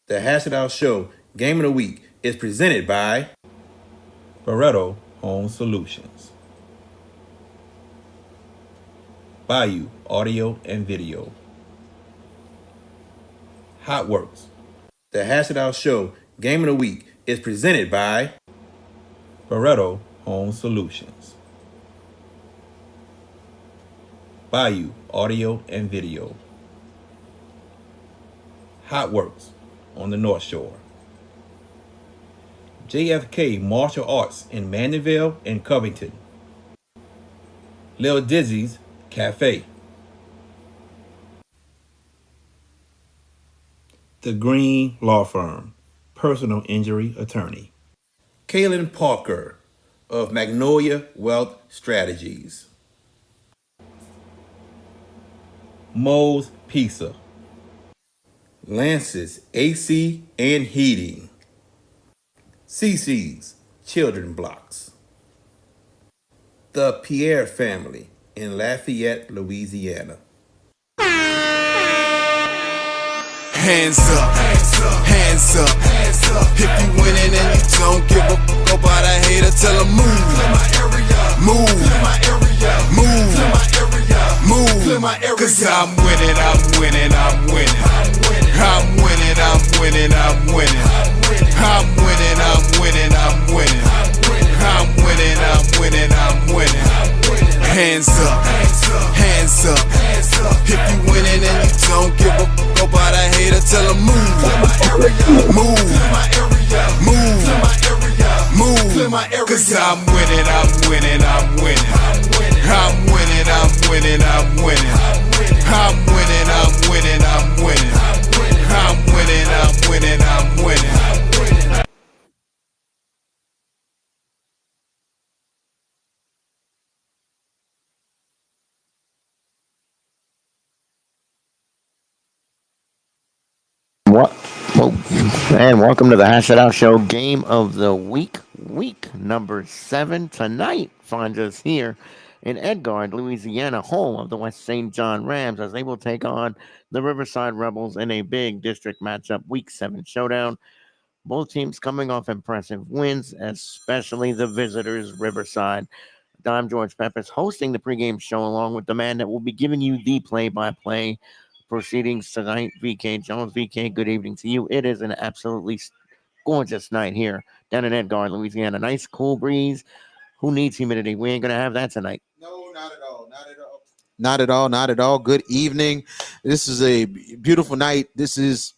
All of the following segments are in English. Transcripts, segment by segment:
The Hash It Out Show Game of the Week is presented by Barreto Home Solutions, Bayou Audio and Video, Hotworks. The Hash It Out Show Game of the Week is presented by Barreto Home Solutions, Bayou Audio and Video, Hotworks on the North Shore, JFK Martial Arts in Mandeville and Covington, Lil Dizzy's Cafe, The Green Law Firm, personal injury attorney, Kaylin Parker of Magnolia Wealth Strategies, Moe's Pizza, Lance's AC and Heating, CC's Children Blocks, the Pierre family in Lafayette, Louisiana. Hands up, hands up. If you winning and you don't give a fuck about a hater, tell them move, move, move, move. Cause I'm winning, I'm winning, I'm winning. I'm winning, I'm winning, I'm winning. I'm winning, I'm winning, I'm winning. I'm winning, I'm winning, I'm winning. Hands up, hands up. If you winning and you don't give a fuck about a hater, tell them move, move, move, move. Cause I'm winning, I'm winning, I'm winning. I'm winning, I'm winning, I'm winning. I'm winning, I'm winning, I'm winning. I'm winning, I'm winning, I'm winning. And welcome to the Hash It Out Show Game of the week number 7. Tonight finds us here in Edgard, Louisiana, home of the West St. John Rams, as they will take on the Riverside Rebels in a big district matchup, week 7 showdown. Both teams coming off impressive wins, especially the visitors, Riverside. I'm George Peppers hosting the pregame show along with the man that will be giving you the play-by-play proceedings tonight, VK Jones. VK, good evening to you. It is an absolutely gorgeous night here down in Edgard, Louisiana. Nice cool breeze. Who needs humidity? We ain't going to have that tonight. No, not at all. Not at all. Not at all. Not at all. Good evening. This is a beautiful night. This is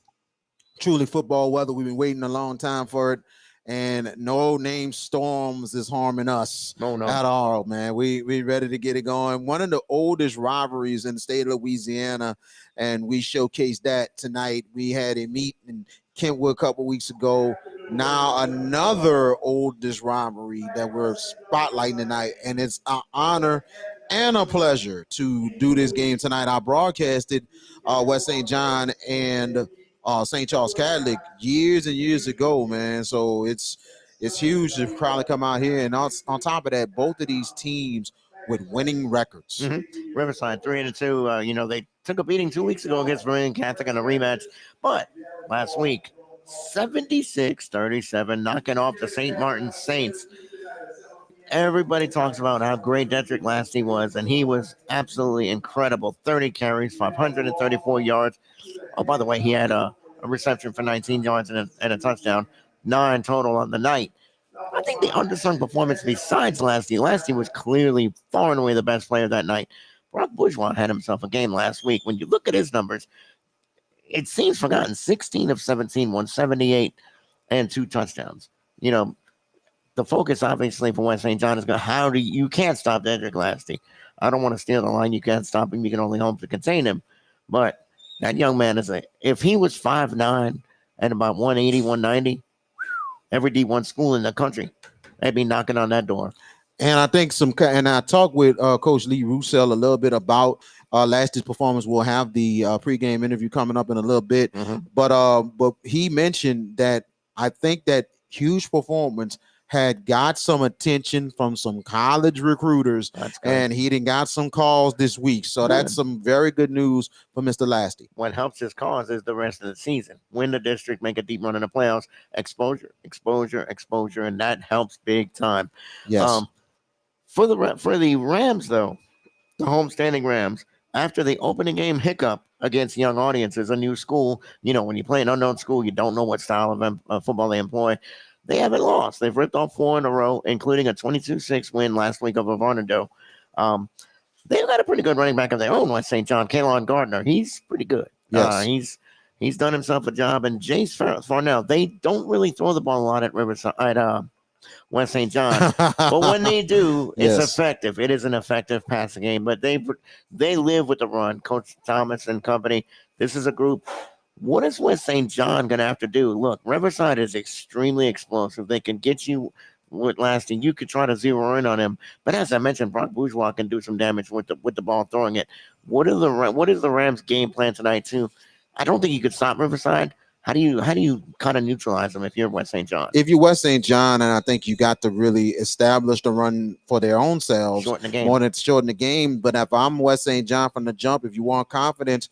truly football weather. We've been waiting a long time for it. And no name storms is harming us at all, man. We ready to get it going. One of the oldest rivalries in the state of Louisiana, and we showcased that tonight. We had a meet in Kentwood a couple weeks ago. Now another oldest rivalry that we're spotlighting tonight, and it's an honor and a pleasure to do this game tonight. I broadcasted West St. John and St. Charles Catholic years and years ago, man. So it's huge to probably come out here. And on top of that, both of these teams with winning records. Mm-hmm. Riverside 3-2. They took a beating 2 weeks ago against Vermilion Catholic in a rematch, but last week 76-37, knocking off the St. Martin Saints. Everybody talks about how great Dedrick Lasty was, and he was absolutely incredible. 30 carries, 534 yards. Oh, by the way, he had a reception for 19 yards and a touchdown, 9 total on the night. I think the undersung performance besides Lasty was clearly far and away the best player that night. Brock Bourgeois had himself a game last week. When you look at his numbers, it seems forgotten. 16 of 17, 178, and 2 touchdowns. The focus, obviously, for West St. John is you can't stop Dedrick Lasty. I don't want to steal the line. You can't stop him. You can only hope to contain him. But that young man if he was 5'9" and about 180, 190, every D1 school in the country, they'd be knocking on that door. And I think I talked with Coach Lee Roussel a little bit about last year's performance. We'll have the pregame interview coming up in a little bit. Mm-hmm. But he mentioned that I think that huge performance had got some attention from some college recruiters, and he didn't got some calls this week. So that's some very good news for Mr. Lasty. What helps his cause is the rest of the season. Win the district, make a deep run in the playoffs, exposure, and that helps big time. Yes. For the Rams, though, the homestanding Rams, after the opening game hiccup against young audiences, a new school, when you play an unknown school, you don't know what style of football they employ. They haven't lost. They've ripped off 4 in a row, including a 22-6 win last week over Varnado. They've got a pretty good running back of their own, West St. John, Kalon Gardner. He's pretty good. Yes. He's done himself a job. And Jace Farnell, they don't really throw the ball a lot at Riverside, West St. John. But when they do, it's effective. It is an effective passing game. But they live with the run. Coach Thomas and company, this is a group. What is West St. John going to have to do? Look, Riverside is extremely explosive. They can get you with lasting. You could try to zero in on him. But as I mentioned, Brock Bourgeois can do some damage with the ball throwing it. What is the Rams' game plan tonight, too? I don't think you could stop Riverside. How do you kind of neutralize them if you're West St. John? If you're West St. John, and I think you got to really establish the run for their own selves, shorten the game. More than shorten the game. But if I'm West St. John from the jump, if you want confidence,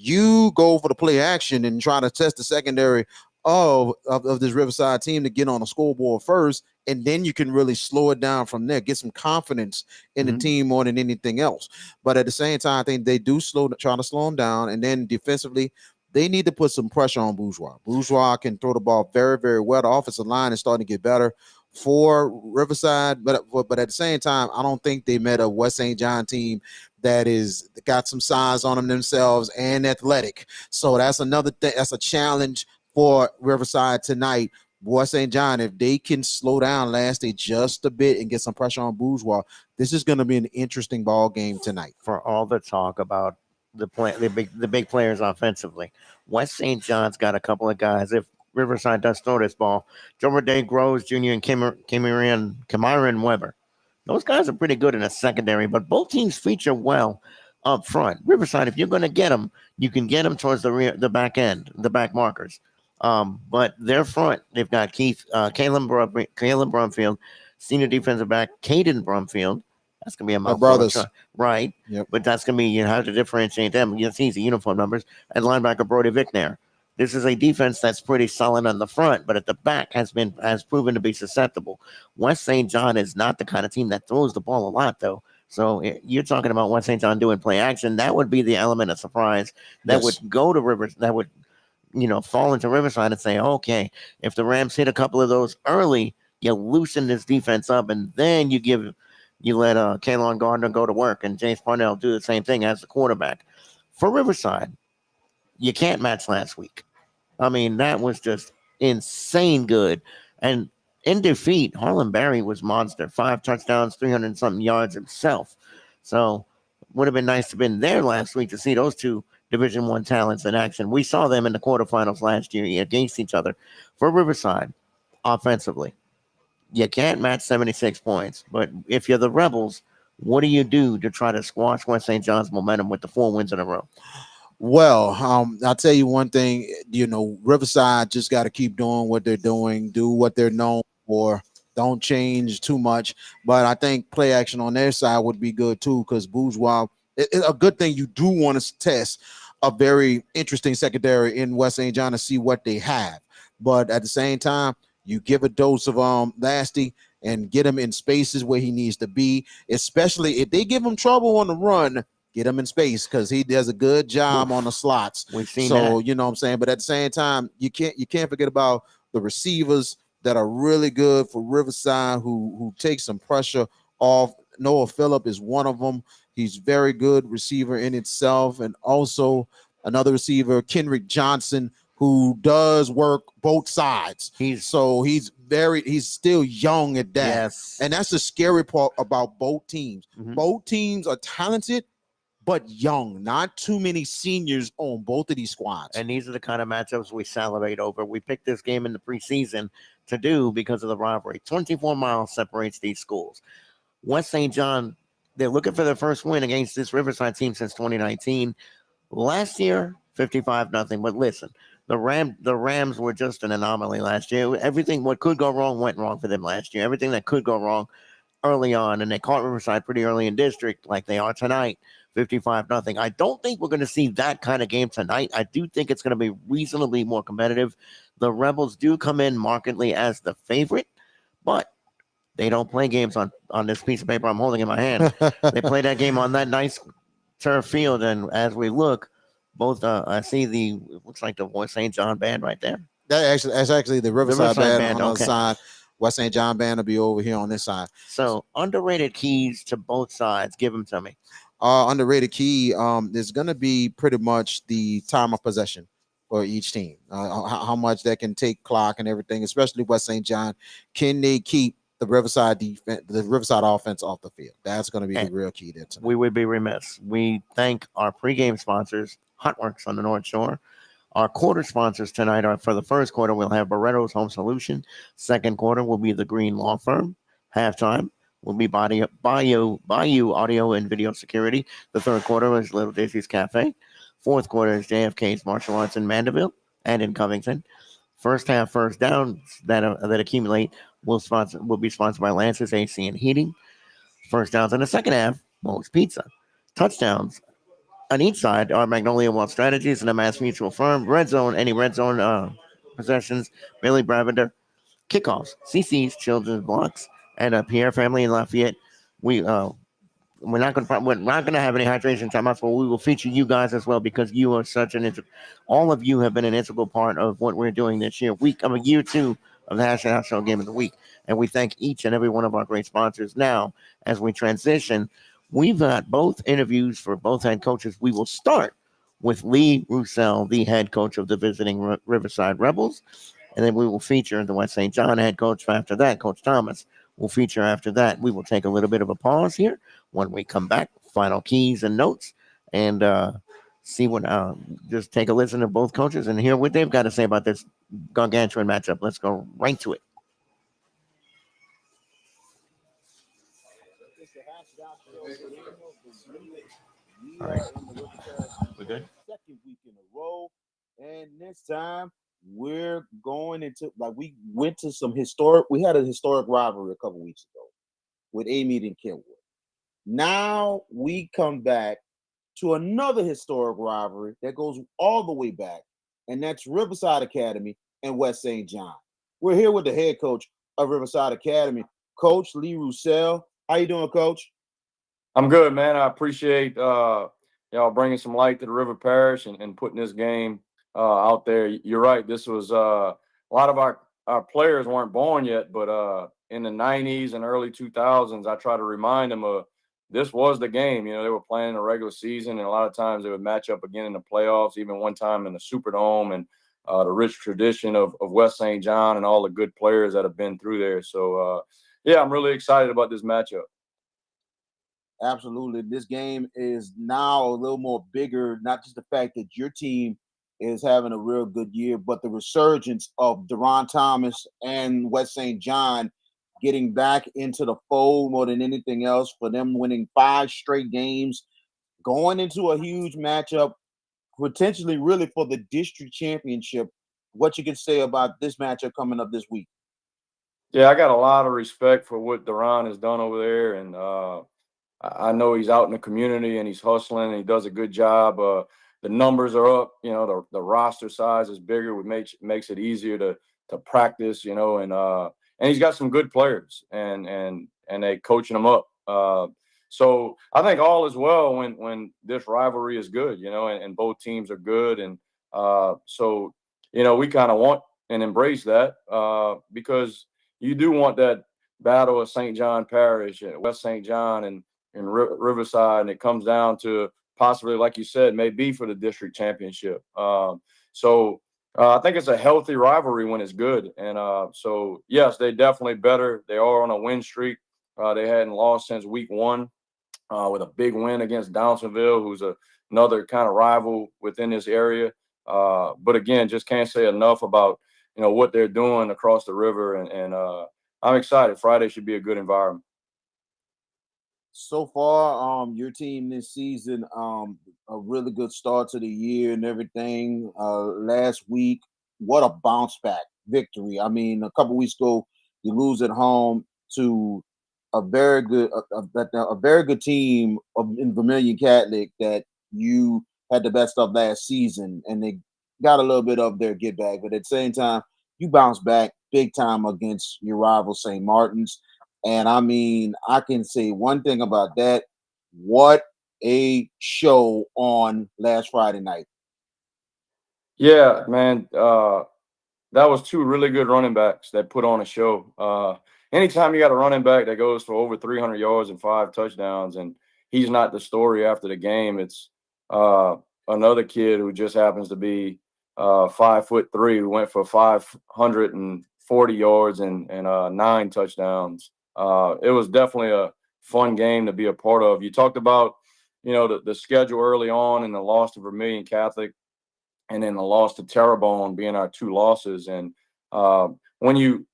you go for the play action and try to test the secondary of this Riverside team to get on the scoreboard first, and then you can really slow it down from there, get some confidence in the team more than anything else. But at the same time, I think they do try to slow them down, and then defensively, they need to put some pressure on Bourgeois. Bourgeois can throw the ball very, very well. The offensive line is starting to get better for Riverside, but at the same time, I don't think they met a West St. John team that got some size on them themselves and athletic. So that's another thing. That's a challenge for Riverside tonight. West St. John, if they can slow down Lasty just a bit and get some pressure on Bourgeois, this is going to be an interesting ball game tonight. For all the talk about the big players offensively, West St. John's got a couple of guys. If Riverside does throw this ball, Joe Groves Jr. and Camiron Weber, those guys are pretty good in a secondary, but both teams feature well up front. Riverside, if you're going to get them, you can get them towards the back end, the back markers. But their front, they've got Caleb Brumfield, senior defensive back, Caden Brumfield. That's going to be a mouthful. Brothers. Right. Yep. But that's going to be, you have to differentiate them. It's easy, uniform numbers. And linebacker Brody Vickner. This is a defense that's pretty solid on the front, but at the back has proven to be susceptible. West St. John is not the kind of team that throws the ball a lot, though. So you're talking about West St. John doing play action. That would be the element of surprise that would go to Rivers. That would, fall into Riverside and say, okay, if the Rams hit a couple of those early, you loosen this defense up, and then you let Kalon Gardner go to work and James Parnell do the same thing as the quarterback. For Riverside, you can't match last week. I mean, that was just insane good. And in defeat, Harlan Barry was monster. 5 touchdowns, 300-something yards himself. So would have been nice to have been there last week to see those two Division I talents in action. We saw them in the quarterfinals last year against each other. For Riverside, offensively, you can't match 76 points. But if you're the Rebels, what do you do to try to squash West St. John's momentum with the 4 wins in a row? Well, I'll tell you one thing, Riverside just got to keep doing what they're doing, do what they're known for. Don't change too much. But I think play action on their side would be good too, because Bourgeois, it's a good thing. You do want to test a very interesting secondary in West St. John to see what they have. But at the same time, you give a dose of Lasty and get him in spaces where he needs to be, especially if they give him trouble on the run. Get him in space because he does a good job on the slots. We've seen so that. You know what I'm saying. But at the same time, you can't forget about the receivers that are really good for Riverside who take some pressure off. Noah Phillip is one of them. He's very good receiver in itself, and also another receiver, Kenrick Johnson, who does work both sides. He's still young at that. Yes. And that's the scary part about both teams. Mm-hmm. Both teams are talented, but young. Not too many seniors on both of these squads. And these are the kind of matchups we salivate over. We picked this game in the preseason to do because of the rivalry. 24 miles separates these schools. West St. John, they're looking for their first win against this Riverside team since 2019. Last year, 55-0. But listen, the Rams were just an anomaly last year. Everything what could go wrong went wrong for them last year. Everything that could go wrong early on, and they caught Riverside pretty early in district, like they are tonight, 55-0. I don't think we're going to see that kind of game tonight. I do think it's going to be reasonably more competitive. The Rebels do come in markedly as the favorite, but they don't play games on this piece of paper I'm holding in my hand. They play that game on that nice turf field, and as we look, both I see it looks like the West St. John band right there. That's actually the Riverside band on the okay. side. West St. John band will be over here on this side. So underrated keys to both sides. Give them to me. Underrated key is going to be pretty much the time of possession for each team. How much that can take clock and everything, especially West St. John. Can they keep the Riverside defense, the Riverside offense off the field? That's going to be the real key there tonight. We would be remiss. We thank our pregame sponsors, Hotworks on the North Shore. Our quarter sponsors tonight are for the first quarter, we'll have Barretto's Home Solution. Second quarter will be the Green Law Firm. Halftime will be Bayou Audio and Video Security. The third quarter is Little Dizzy's Cafe. Fourth quarter is JFK's Martial Arts in Mandeville and in Covington. First half, first downs that accumulate will be sponsored by Lance's AC and Heating. First downs in the second half, Moe's Pizza. Touchdowns on each side are Magnolia Wealth Strategies and the Mass Mutual Firm. Red Zone, any red zone possessions, Billy Bravender. Kickoffs, CC's Children's Blocks, and Pierre Family in Lafayette. We're not going to have any hydration timeouts, but we will feature you guys as well because you are all of you have been an integral part of what we're doing this year. Year 2 of the Hashtag Show Game of the Week, and we thank each and every one of our great sponsors. Now, as we transition, we've got both interviews for both head coaches. We will start with Lee Roussel, the head coach of the visiting Riverside Rebels, and then we will feature the West St. John head coach. After that, Coach Thomas will feature after that. We will take a little bit of a pause here. When we come back, final keys and notes, and see what. Just take a listen to both coaches and hear what they've got to say about this gargantuan matchup. Let's go right to it. All right, we're good. Second week in a row, and this time we're going into we went to some historic. We had a historic rivalry a couple weeks ago with Amite and Kenwood. Now we come back to another historic rivalry that goes all the way back, and that's Riverside Academy and West St. John. We're here with the head coach of Riverside Academy, Coach Lee Roussel. How you doing, Coach? I'm good, man. I appreciate y'all bringing some light to the River Parish and putting this game out there. You're right. This was a lot of our players weren't born yet, but in the 90s and early 2000s, I try to remind them of this was the game. You know, they were playing the regular season, and a lot of times they would match up again in the playoffs, even one time in the Superdome, and the rich tradition of West St. John and all the good players that have been through there. So, yeah, I'm really excited about this matchup. Absolutely. This game is now a little more bigger, not just the fact that your team is having a real good year, but the resurgence of Deron Thomas and West St. John getting back into the fold more than anything else, for them winning 5 straight games, going into a huge matchup, potentially really for the district championship. What you can say about this matchup coming up this week? Yeah, I got a lot of respect for what Deron has done over there, and I know he's out in the community and he's hustling and he does a good job. The numbers are up, you know, the roster size is bigger, which makes it easier to practice, you know, and he's got some good players and they coaching them up. So I think all is well when this rivalry is good, you know, and both teams are good. And so, you know, we kind of want and embrace that because you do want that battle of St. John Parish, West St. John and Riverside, and it comes down to possibly, like you said, maybe for the district championship. So I think it's a healthy rivalry when it's good. And so, yes, they definitely better. They are on a win streak. They hadn't lost since week 1 with a big win against Downsonville, who's another kind of rival within this area. But again, just can't say enough about, you know, what they're doing across the river. And I'm excited. Friday should be a good environment. So far, your team this season, a really good start to the year and everything. Last week, what a bounce back victory! I mean, a couple weeks ago, you lose at home to a very good team in Vermilion Catholic that you had the best of last season, and they got a little bit of their get back. But at the same time, you bounce back big time against your rival St. Martin's. And I mean, I can say one thing about that. What a show on last Friday night. Yeah, man. That was two really good running backs that put on a show. Anytime you got a running back that goes for over 300 yards and 5 touchdowns, and he's not the story after the game, it's uh, another kid who just happens to be 5'3", who went for 540 yards and 9 touchdowns. It was definitely a fun game to be a part of. You talked about, the schedule early on and the loss to Vermilion Catholic and then the loss to Terrebonne being our 2 losses. And when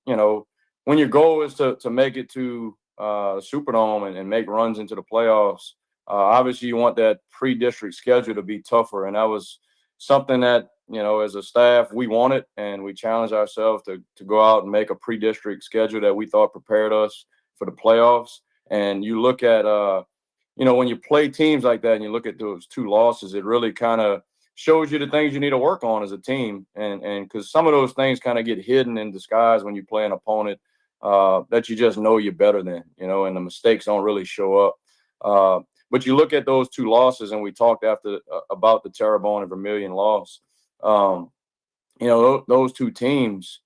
when your goal is to make it to Superdome and make runs into the playoffs, obviously you want that pre-district schedule to be tougher. And that was something that, as a staff, we wanted, and we challenged ourselves to go out and make a pre-district schedule that we thought prepared us for the playoffs. And you look at, when you play teams like that and you look at those 2 losses, it really kind of shows you the things you need to work on as a team. And because some of those things kind of get hidden in disguise when you play an opponent that you just know you're better than, and the mistakes don't really show up. But you look at those 2 losses, and we talked after about the Terrebonne and Vermilion loss. Those 2 teams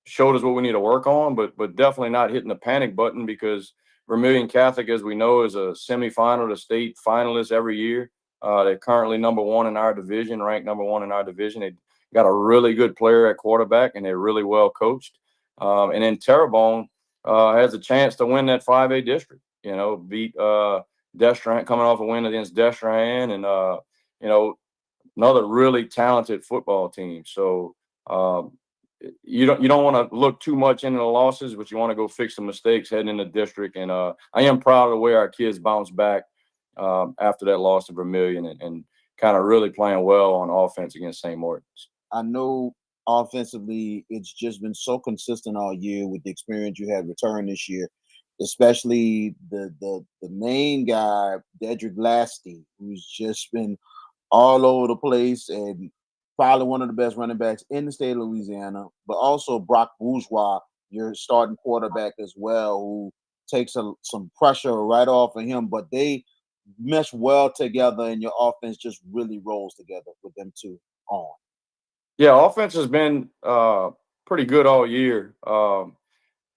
showed us what we need to work on, but definitely not hitting the panic button, because Vermilion Catholic, as we know, is a semifinal to state finalist every year. They're currently number 1 in our division, ranked number 1 in our division. They got a really good player at quarterback, and they're really well coached. And then Terrebonne has a chance to win that 5A district. Beat Destrehan, coming off a win against Destrehan, and another really talented football team. So you don't want to look too much into the losses, but you want to go fix the mistakes heading into district. And I am proud of the way our kids bounced back after that loss to Vermilion, and kind of really playing well on offense against St. Martin's. I know offensively, it's just been so consistent all year with the experience you had return this year, especially the main guy, Dedrick Lasty, who's just been all over the place and probably one of the best running backs in the state of Louisiana, but also Brock Bourgeois, your starting quarterback as well, who takes some pressure right off of him, but they mesh well together, and your offense just really rolls together with them 2 on. Yeah, offense has been pretty good all year.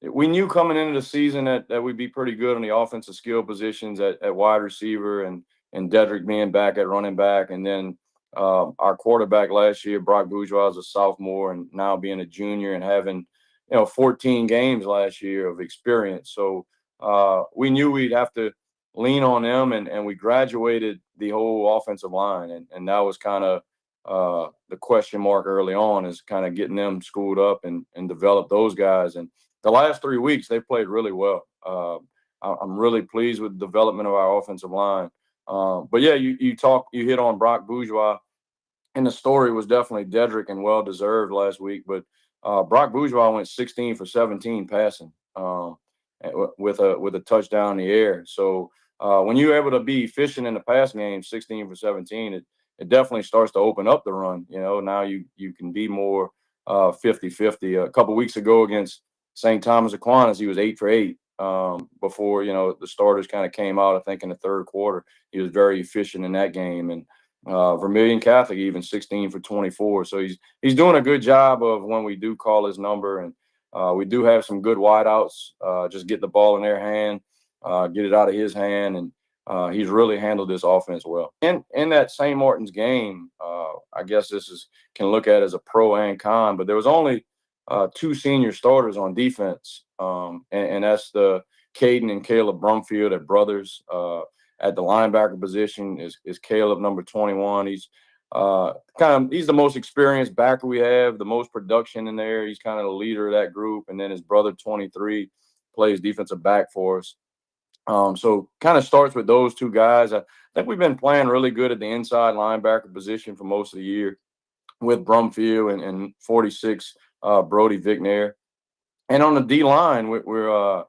We knew coming into the season that we'd be pretty good on the offensive skill positions at wide receiver, and Dedrick being back at running back. And then our quarterback last year, Brock Bourgeois, is a sophomore and now being a junior and having, 14 games last year of experience. So we knew we'd have to lean on them, and we graduated the whole offensive line. And that was kind of the question mark early on, is kind of getting them schooled up and develop those guys. And the last 3 weeks, they played really well. I'm really pleased with the development of our offensive line. But yeah, you hit on Brock Bourgeois, and the story was definitely Dedrick, and well deserved last week. But Brock Bourgeois went 16 for 17 passing with a touchdown in the air. So when you're able to be efficient in the pass game, 16 for 17, it definitely starts to open up the run. Now you can be more 50-50. A couple weeks ago against St. Thomas Aquinas, he was 8 for 8 before, the starters kind of came out, I think, in the third quarter. He was very efficient in that game. And Vermilion Catholic, even 16 for 24. So he's doing a good job of, when we do call his number. And we do have some good wideouts, just get the ball in their hand, get it out of his hand. And he's really handled this offense well. In that St. Martin's game, I guess can look at as a pro and con, but there was only 2 senior starters on defense, and that's the Caden and Caleb Brumfield at Brothers. At the linebacker position is Caleb, number 21. He's the most experienced backer we have, the most production in there. He's kind of the leader of that group. And then his brother, 23, plays defensive back for us. So kind of starts with those two guys. I think we've been playing really good at the inside linebacker position for most of the year with Brumfield and 46 Brody Vicknair. And on the D line, we're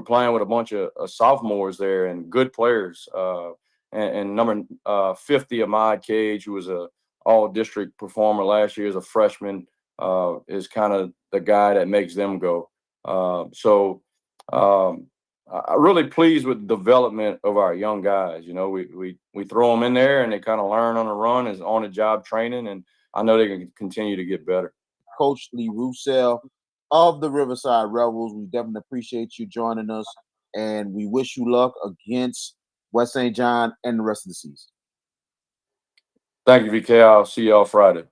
playing with a bunch of sophomores there and good players. And number 50, Ahmad Cage, who was a all-district performer last year as a freshman, is kind of the guy that makes them go. I'm really pleased with the development of our young guys. You know, we throw them in there and they kind of learn on the run as on-the-job training, and I know they can continue to get better. Coach Lee Roussel of the Riverside Rebels. We definitely appreciate you joining us, and we wish you luck against West St. John and the rest of the season. Thank you, VK. I'll see y'all Friday.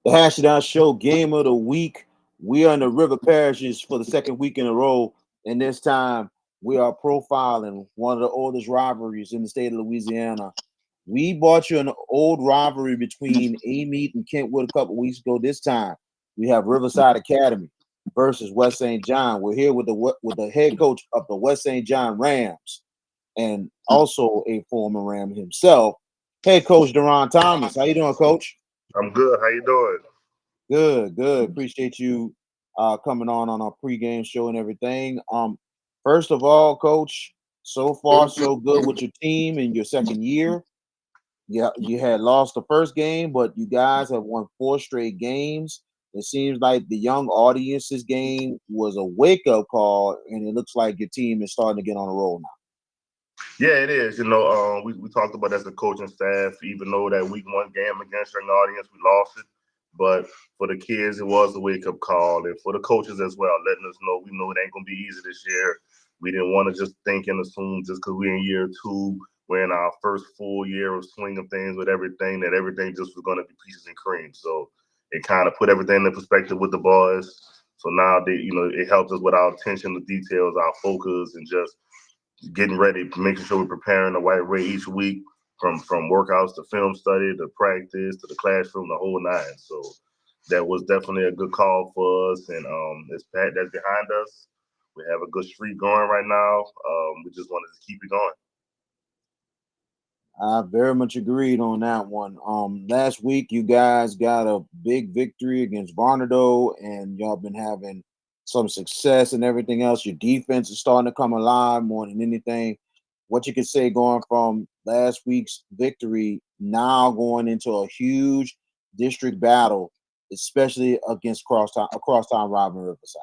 The Hash It Out Show Game of the Week. We are in the River Parishes for the second week in a row, and this time we are profiling one of the oldest rivalries in the state of Louisiana. We brought you an old rivalry between Amite and Kentwood a couple weeks ago. This time we have Riverside Academy versus West St. John. We're here with the head coach of the West St. John Rams and also a former Ram himself, head coach Deron Thomas. How you doing, Coach? I'm good. How you doing? Good. Appreciate you coming on our pregame show and everything. First of all, Coach, so far so good with your team in your second year. Yeah, you had lost the first game, but you guys have won 4 straight games. It seems like the young audience's game was a wake-up call, and it looks like your team is starting to get on a roll now. Yeah, it is. You know, we talked about as a coaching staff, even though that week 1 game against young audience, we lost it. But for the kids, it was a wake-up call. And for the coaches as well, letting us know we know it ain't going to be easy this year. We didn't want to just think and assume just because we're in year 2, we're in our first full year of swing of things with everything, that everything just was going to be peaches and cream. So it kind of put everything in perspective with the boys. So now, it helps us with our attention to details, our focus, and just getting ready, making sure we're preparing the right way each week, from workouts to film study to practice to the classroom, the whole 9. So that was definitely a good call for us, and that's behind us. We have a good streak going right now. We just wanted to keep it going. I very much agreed on that one. Last week you guys got a big victory against Varnado, and y'all been having some success and everything else. Your defense is starting to come alive more than anything. What you could say going from last week's victory now going into a huge district battle, especially against crosstown rival Riverside.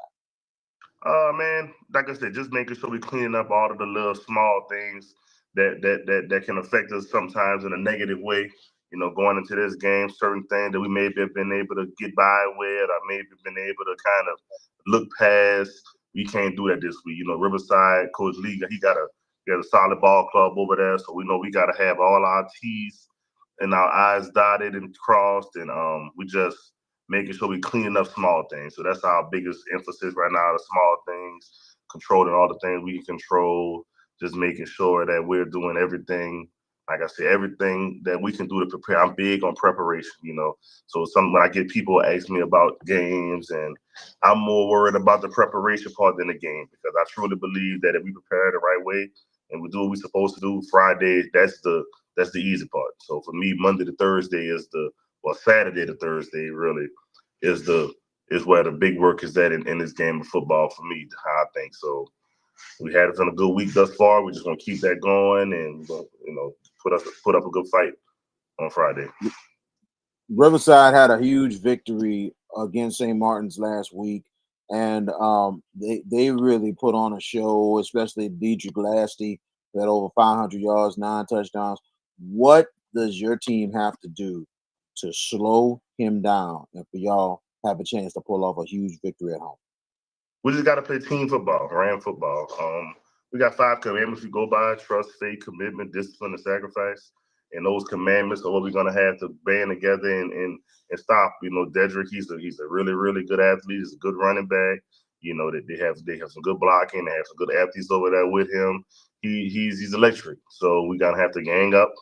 Man, like I said, just making sure we clean up all of the little small things that can affect us sometimes in a negative way. You know, going into this game, certain things that we maybe have been able to get by with, or maybe been able to kind of look past. We can't do that this week. You know, Riverside, Coach Lee, he got a solid ball club over there, so we know we got to have all our T's and our I's dotted and crossed, and we just making sure we cleaning up small things. So that's our biggest emphasis right now: the small things, controlling all the things we can control, just making sure that we're doing everything. Like I said, everything that we can do to prepare. I'm big on preparation, you know. So when I get people ask me about games, and I'm more worried about the preparation part than the game, because I truly believe that if we prepare the right way and we do what we're supposed to do, Friday, that's the easy part. So for me, Monday to Thursday Saturday to Thursday really is where the big work is at in this game of football for me, I think. So we had a good week thus far. We're just gonna keep that going, and put up a good fight on Friday. Riverside had a huge victory against St. Martin's last week, and they really put on a show, especially Deidre Glasty, who had over 500 yards, 9 touchdowns. What does your team have to do to slow him down and for y'all have a chance to pull off a huge victory at home? We just got to play team football, Ram football. We got 5 commandments we go by: trust, faith, commitment, discipline, and sacrifice. And those commandments are what we're gonna have to band together and stop. You know, Dedrick, he's a really, really good athlete. He's a good running back. You know, that they have some good blocking. They have some good athletes over there with him. he's electric. So we gotta have to gang up.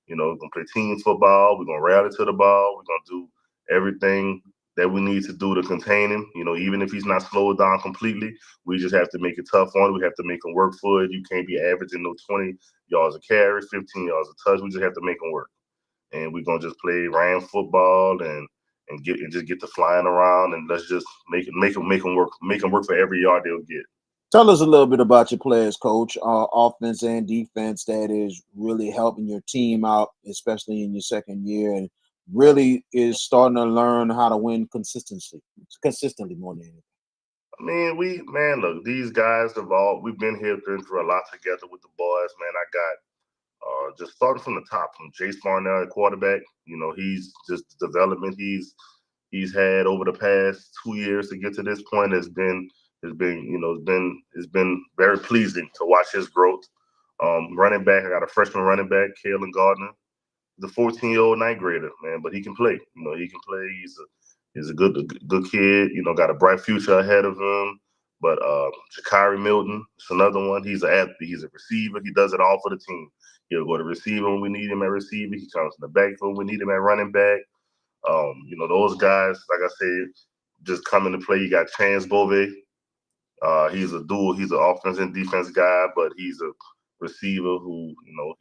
You know, we're gonna play team football. We're gonna rally to the ball. We're gonna do everything that we need to do to contain him. You know, even if he's not slowed down completely, we just have to make it tough on him. We have to make him work for it. You can't be averaging no 20 yards a carry, 15 yards a touch. We just have to make him work. And we're gonna just play ran football and just get to flying around, and let's just make him work for every yard they'll get. Tell us a little bit about your players, coach, offense and defense, that is really helping your team out, especially in your second year, and really is starting to learn how to win consistently more than anything. I mean, look, these guys we've been here through a lot together with the boys, man. I got just starting from the top, from Jace Farnell at quarterback. You know, he's just the development he's had over the past 2 years to get to this point has been very pleasing to watch his growth. Running back, I got a freshman running back, Kalen Gardner, the 14-year-old ninth grader, man, but he can play. You know, he can play. He's a good kid. You know, got a bright future ahead of him. But Jakari Milton, it's another one. He's an athlete. He's a receiver. He does it all for the team. He'll go to receiver when we need him at receiver. He comes in the backfield when we need him at running back. You know, those guys, like I said, just come into play. You got Chance Bove. He's a dual. He's an offense and defense guy, but he's a receiver who, you know,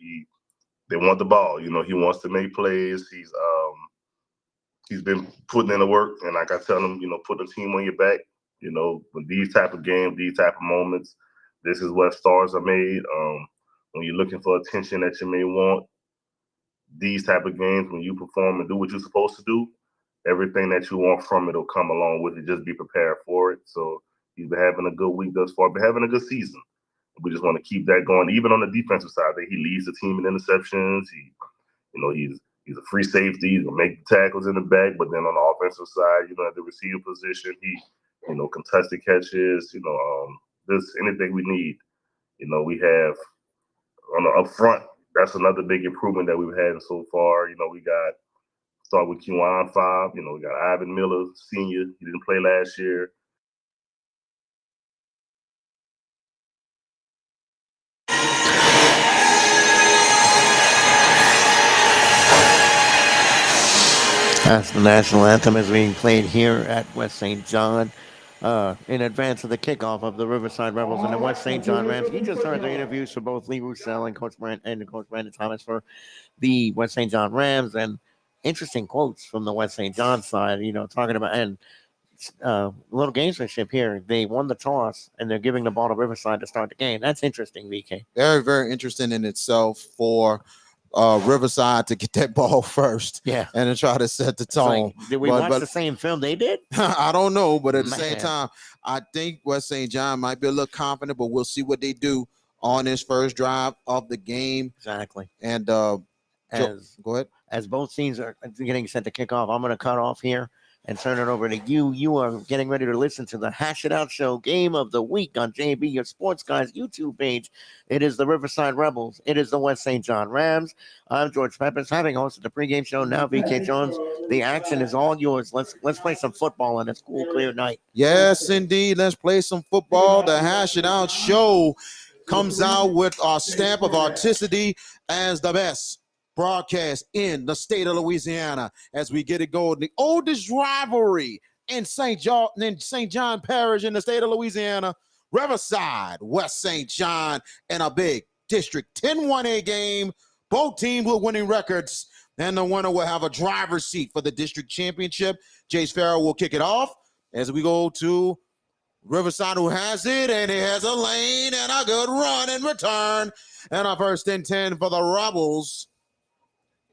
they want the ball. You know, he wants to make plays. He's been putting in the work, and like I tell him, you know, put the team on your back. You know, with these type of games, these type of moments, this is where stars are made. When you're looking for attention that you may want, these type of games, when you perform and do what you're supposed to do, everything that you want from it will come along with it. Just be prepared for it. So he's been having a good week thus far, been having a good season. We just want to keep that going. Even on the defensive side, he leads the team in interceptions. He's a free safety. He's gonna make the tackles in the back. But then on the offensive side, you know, at the receiver position, he contested catches. You know, just anything we need. You know, we have on the up front. That's another big improvement that we've had so far. You know, we got start with Kiwan 5. You know, we got Ivan Miller, senior. He didn't play last year. As the national anthem is being played here at West St. John in advance of the kickoff of the Riverside Rebels and the West St. John Rams. You just heard the interviews for both Lee Roussel and Coach Brandon Thomas for the West St. John Rams, and interesting quotes from the West St. John side, you know, talking about, and little gamesmanship here. They won the toss and they're giving the ball to Riverside to start the game. That's interesting, VK. Very, very interesting in itself for Riverside to get that ball first, yeah, and to try to set the tone. Like, did we watch the same film they did? I don't know, but at the same time, I think West St. John might be a little confident, but we'll see what they do on this first drive of the game. Exactly. And go ahead. As both teams are getting set to kick off, I'm going to cut off here and turn it over to you. You are getting ready to listen to the Hash It Out Show Game of the Week on JB, your Sports Guys YouTube page. It is the Riverside Rebels. It is the West St. John Rams. I'm George Peppers, having hosted the pregame show. Now, VK Jones, the action is all yours. Let's play some football on this cool, clear night. Yes, indeed. Let's play some football. The Hash It Out Show comes out with our stamp of artisticity as the best broadcast in the state of Louisiana as we get it going. The oldest rivalry in St. John Parish in the state of Louisiana, Riverside, West St. John, in a big District 10-1A game. Both teams with winning records, and the winner will have a driver's seat for the district championship. Jace Farrell will kick it off as we go to Riverside, who has it, and he has a lane and a good run and return, and a 1st and 10 for the Rebels.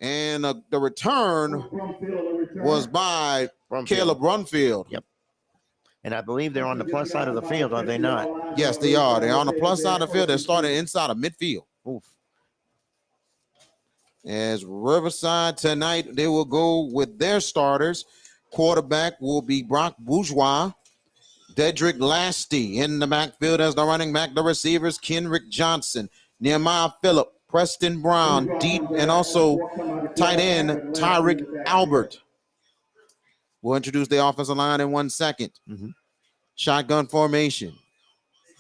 And the return was by Caleb Brunfield. Yep. And I believe they're on the plus side of the field, are they not? Yes, they are. They're on the plus side of the field. They're starting inside of midfield. Oof. As Riverside tonight, they will go with their starters. Quarterback will be Brock Bourgeois. Dedrick Lasty in the backfield as the running back. The receivers, Kenrick Johnson, Nehemiah Phillip, Preston Brown, deep, and also tight end Tyrick Albert. We'll introduce the offensive line in 1 second. Mm-hmm. Shotgun formation.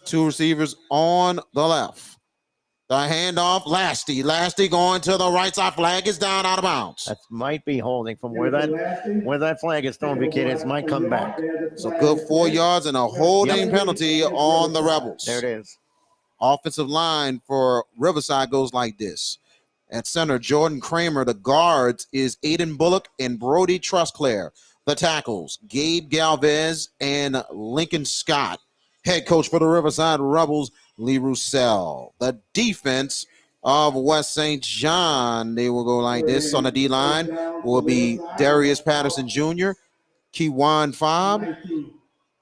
2 receivers on the left. The handoff, Lasty going to the right side. Flag is down, out of bounds. That might be holding from where that flag is thrown, big kid. It might come back. So good 4 yards and a holding penalty on the Rebels. There it is. Offensive line for Riverside goes like this. At center, Jordan Kramer. The guards is Aiden Bullock and Brody Trustclair. The tackles, Gabe Galvez and Lincoln Scott. Head coach for the Riverside Rebels, Lee Roussel. The defense of West St. John, they will go like this. On the D-line will be Darius Patterson Jr., Kiwan Fobb,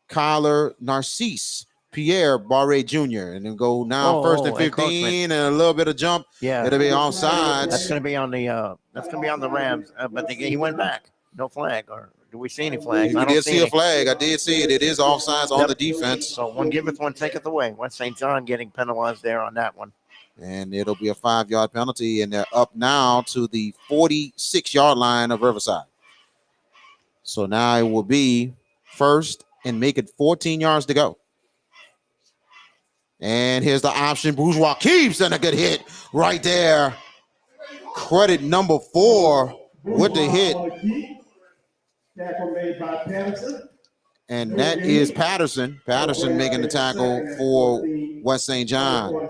Kyler Narcisse, Pierre Barre Jr. And then go now first and 15 and a little bit of jump. Yeah, it'll be offsides. That's going to be on the Rams. But he went back. No flag, or do we see any flags? We did see a flag. I did see it. It is offsides on the defense. So one giveth, one taketh away. West St. John getting penalized there on that one. And it'll be a 5-yard penalty, and they're up now to the 46-yard line of Riverside. So now it will be first and make it 14 yards to go. And here's the option. Bourgeois keeps, and a good hit right there. Credit number 4 with the hit. Tackle made by Patterson. And that is Patterson. Patterson making the tackle for West St. John.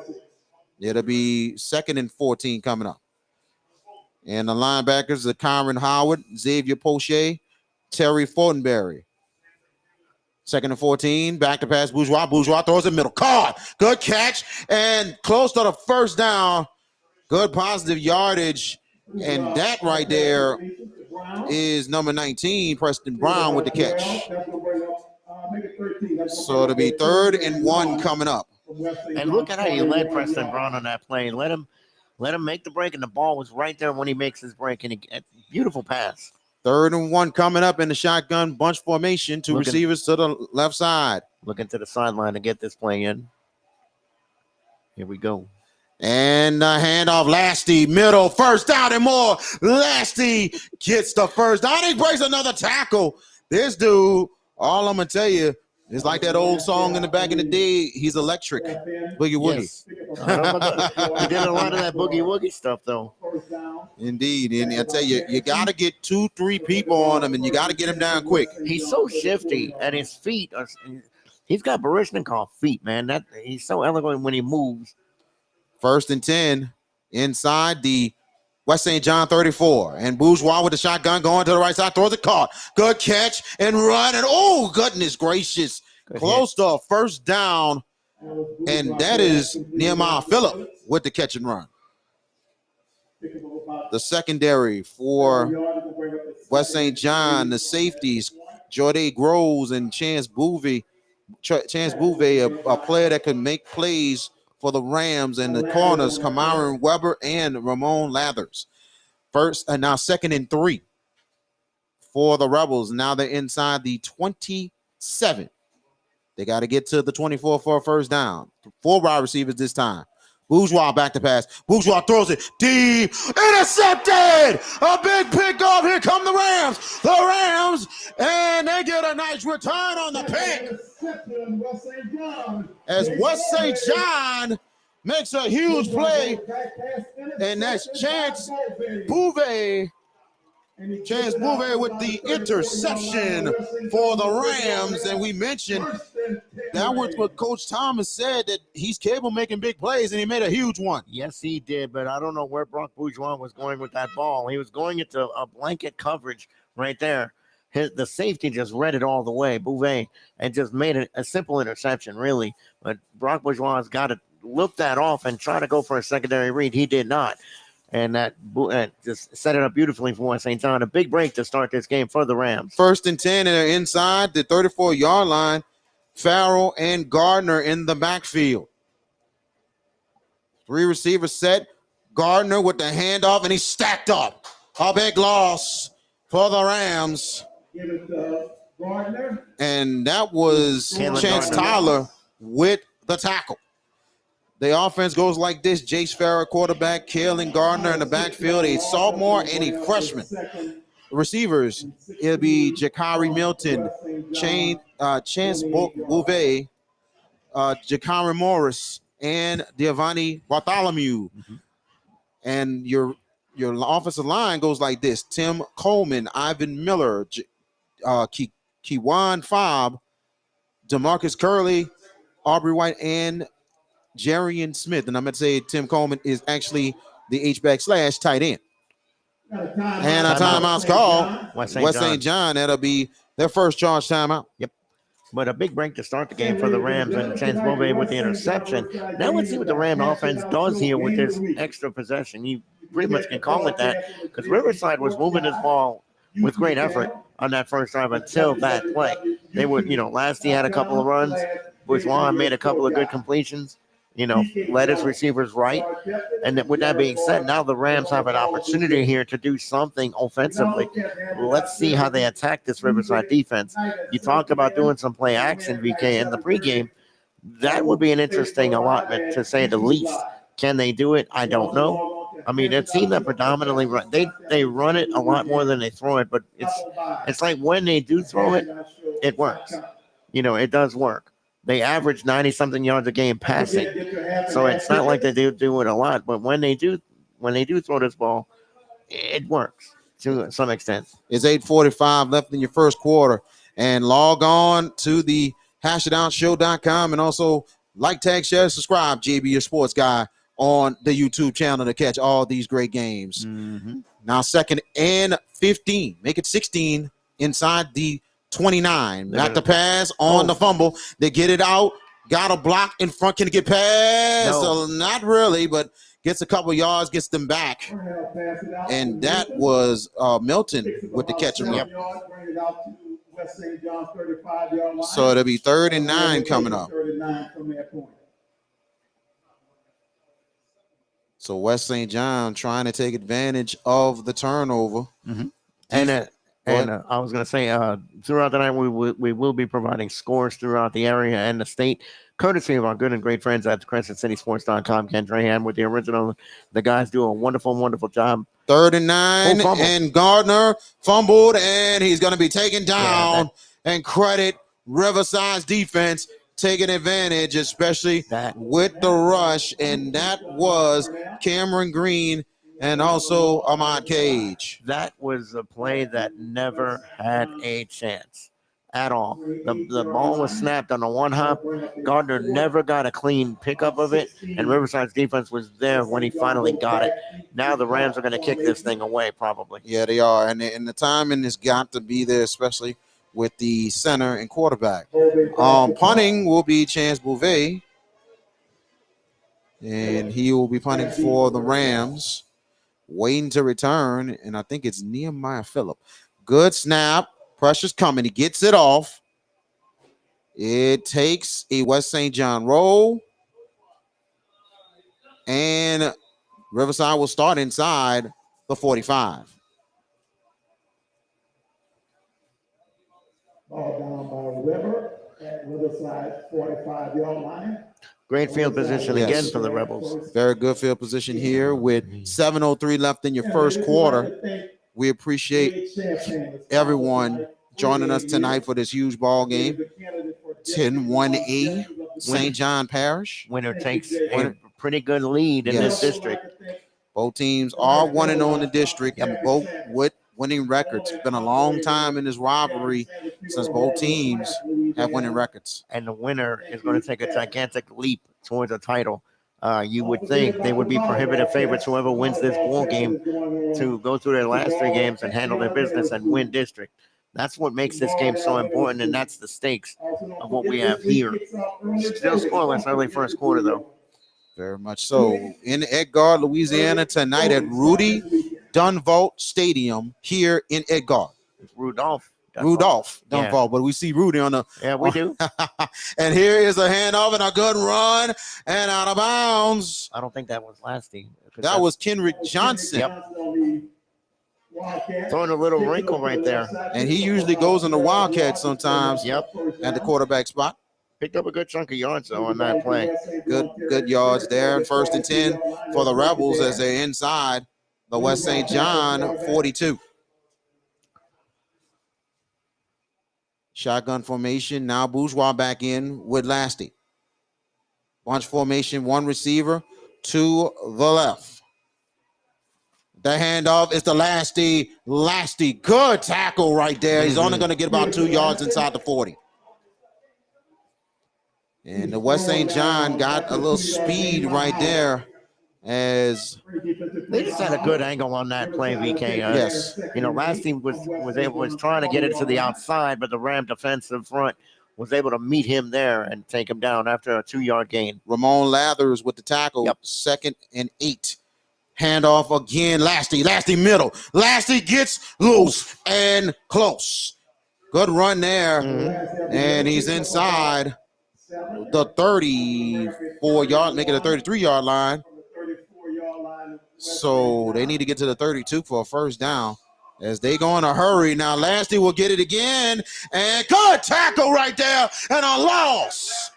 It'll be 2nd and 14 coming up. And the linebackers are Kyron Howard, Xavier Poche, Terry Fortenberry. 2nd and 14, back to pass Bourgeois. Bourgeois throws it middle. Caught. Good catch. And close to the first down. Good positive yardage. And that right there is number 19, Preston Brown, with the catch. So it'll be 3rd and 1 coming up. And look at how he led Preston Brown on that play. Let him make the break, and the ball was right there when he makes his break. And beautiful pass. 3rd and 1 coming up in the shotgun bunch formation. Two receivers to the left side. Looking to the sideline to get this play in. Here we go. And the handoff, Lasty, middle, first down and more. Lasty gets the first down. He breaks another tackle. This dude, all I'm going to tell you, is like that old song in the back in the day. He's electric. Boogie Woogie. Yes. He did a lot of that Boogie Woogie stuff, though. Indeed. And I tell you, you got to get 2-3 people on him, and you got to get him down quick. He's so shifty, and his feet are – he's got Baryshnikov feet, man. He's so elegant when he moves. 1st and 10 inside the West St. John 34. And Bourgeois with the shotgun going to the right side, throws it, caught. Good catch and run. And oh, goodness gracious. Close to a first down. And that is Nehemiah Phillip with the catch and run. The secondary for West St. John, the safeties, Jordan Groves and Chance Bouvet. Chance Bouvet, a player that can make plays for the Rams, and the corners, Kamaran Weber and Ramon Lathers. First and now 2nd and 3 for the Rebels. Now they're inside the 27. They got to get to the 24 for a first down. 4 wide receivers this time. Bourgeois back to pass. Bourgeois throws it deep. Intercepted! A big pickoff. Here come the Rams. The Rams, and they get a nice return on the pick. As West St. John makes a huge play, and that's Chance Bouvet. Chance Bouvet with the interception for the Rams. And we mentioned that was what Coach Thomas said, that he's capable of making big plays, and he made a huge one. Yes, he did, but I don't know where Brock Bourgeois was going with that ball. He was going into a blanket coverage right there. The safety just read it all the way, Bouvet, and just made it a simple interception, really. But Brock Bourgeois has got to look that off and try to go for a secondary read. He did not. And that just set it up beautifully for West St. John. A big break to start this game for the Rams. 1st and 10, and they're inside the 34-yard line. Farrell and Gardner in the backfield. 3 receivers set. Gardner with the handoff, and he's stacked up. A big loss for the Rams. And that was Chance Tyler with the tackle. The offense goes like this. Jace Farrell, quarterback. Kalen Gardner in the backfield. A sophomore and a freshman. Receivers, it'll be Jakari Milton, Chance Bouvet, Jakari Morris, and Giovanni Bartholomew. And your offensive line goes like this: Tim Coleman, Ivan Miller, Kewan Fobb, DeMarcus Curley, Aubrey White, and Jarian Smith. And I'm going to say Tim Coleman is actually the H-back / tight end. And a timeout's called. West St. John. That'll be their first charge timeout. Yep. But a big break to start the game for the Rams, and Chance Bove with the interception. Now let's see what the Ram offense does here with this extra possession. You pretty much can call it that, because Riverside was moving this ball with great effort on that first drive until that play. They would, last he had a couple of runs. Bourgeois made a couple of good completions, led his receivers right. And with that being said, now the Rams have an opportunity here to do something offensively. Let's see how they attack this Riverside defense. You talked about doing some play action, VK, in the pregame. That would be an interesting allotment, to say the least. Can they do it? I don't know. I mean, a team that predominantly run, they run it a lot more than they throw it, but it's like when they do throw it, it works. It does work. They average 90-something yards a game passing, so it's not like they do it a lot. But when they do throw this ball, it works to some extent. It's 8:45 left in your first quarter, and log on to the hashitoutshow.com and also like, tag, share, subscribe, JB, your sports guy, on the YouTube channel to catch all these great games. Now 2nd and 15, make it 16 inside the 29. Back to pass on the fumble. They get it out. Got a block in front. Can it get past? No. Not really, but gets a couple yards, gets them back. And that was Milton with the catch and run. So it'll be 3rd and 9 coming up. So West St. John trying to take advantage of the turnover. And I was going to say, throughout the night, we will be providing scores throughout the area and the state, courtesy of our good and great friends at CrescentCitySports.com. Ken Drahan with the original. The guys do a wonderful, wonderful job. 3rd and 9, and Gardner fumbled, and he's going to be taken down. And credit Riverside's defense taking advantage, especially with the rush, and that was Cameron Green and also Ahmad Cage. That was a play that never had a chance at all. The ball was snapped on a one hop. Gardner never got a clean pickup of it, and Riverside's defense was there when he finally got it. Now the Rams are going to kick this thing away, probably. Yeah, they are, and the timing has got to be there, especially with the center and quarterback. Punting will be Chance Bouvet, and he will be punting for the Rams. Waiting to return, and I think it's Nehemiah Phillip. Good snap. Pressure's coming. He gets it off. It takes a West St. John roll, and Riverside will start inside the 45. Ball down by River at Riverside 45-yard line. Great field position again for the Rebels. Very good field position here with 7:03 left in your first quarter. We appreciate everyone joining us tonight for this huge ball game. 10-1A, St. John Parish. Winner takes a pretty good lead in this district. Both teams are 1-0 in the district, and both with winning records. It's been a long time in this rivalry since both teams have winning records. And the winner is going to take a gigantic leap towards a title. You would think they would be prohibitive favorites, whoever wins this ball game, to go through their last 3 games and handle their business and win district. That's what makes this game so important, and that's the stakes of what we have here. Still scoreless early first quarter, though. Very much so. In Edgard, Louisiana, tonight at Rudy Dunvalt Stadium here in Edgard. Rudolph Dunvalt, but we see Rudy on the. Yeah, we do. And here is a handoff and a good run and out of bounds. I don't think that was Lasty. That was Kenrick Johnson. Yep. Throwing a little wrinkle right there. And he usually goes in the Wildcat sometimes. Yep. At the quarterback spot. Picked up a good chunk of yards, though, on that play. Good yards there. 1st and 10 for the Rebels as they're inside the West St. John 42. Shotgun formation. Now Bourgeois back in with Lasty. Bunch formation, one receiver to the left. The handoff is to Lasty. Lasty, good tackle right there. He's only going to get about 2 yards inside the 40. And the West St. John got a little speed right there as they just had a good angle on that play, VK. Yes. You know, Lasty was trying to get it to the outside, but the Ram defensive front was able to meet him there and take him down after a 2-yard gain. Ramon Lathers with the tackle. Yep. 2nd and 8. Handoff again. Lasty middle. Lasty gets loose and close. Good run there. And he's inside the 34-yard, making a 33-yard line. So they need to get to the 32 for a first down as they go in a hurry. Now Lasty will get it again. And good tackle right there and a loss.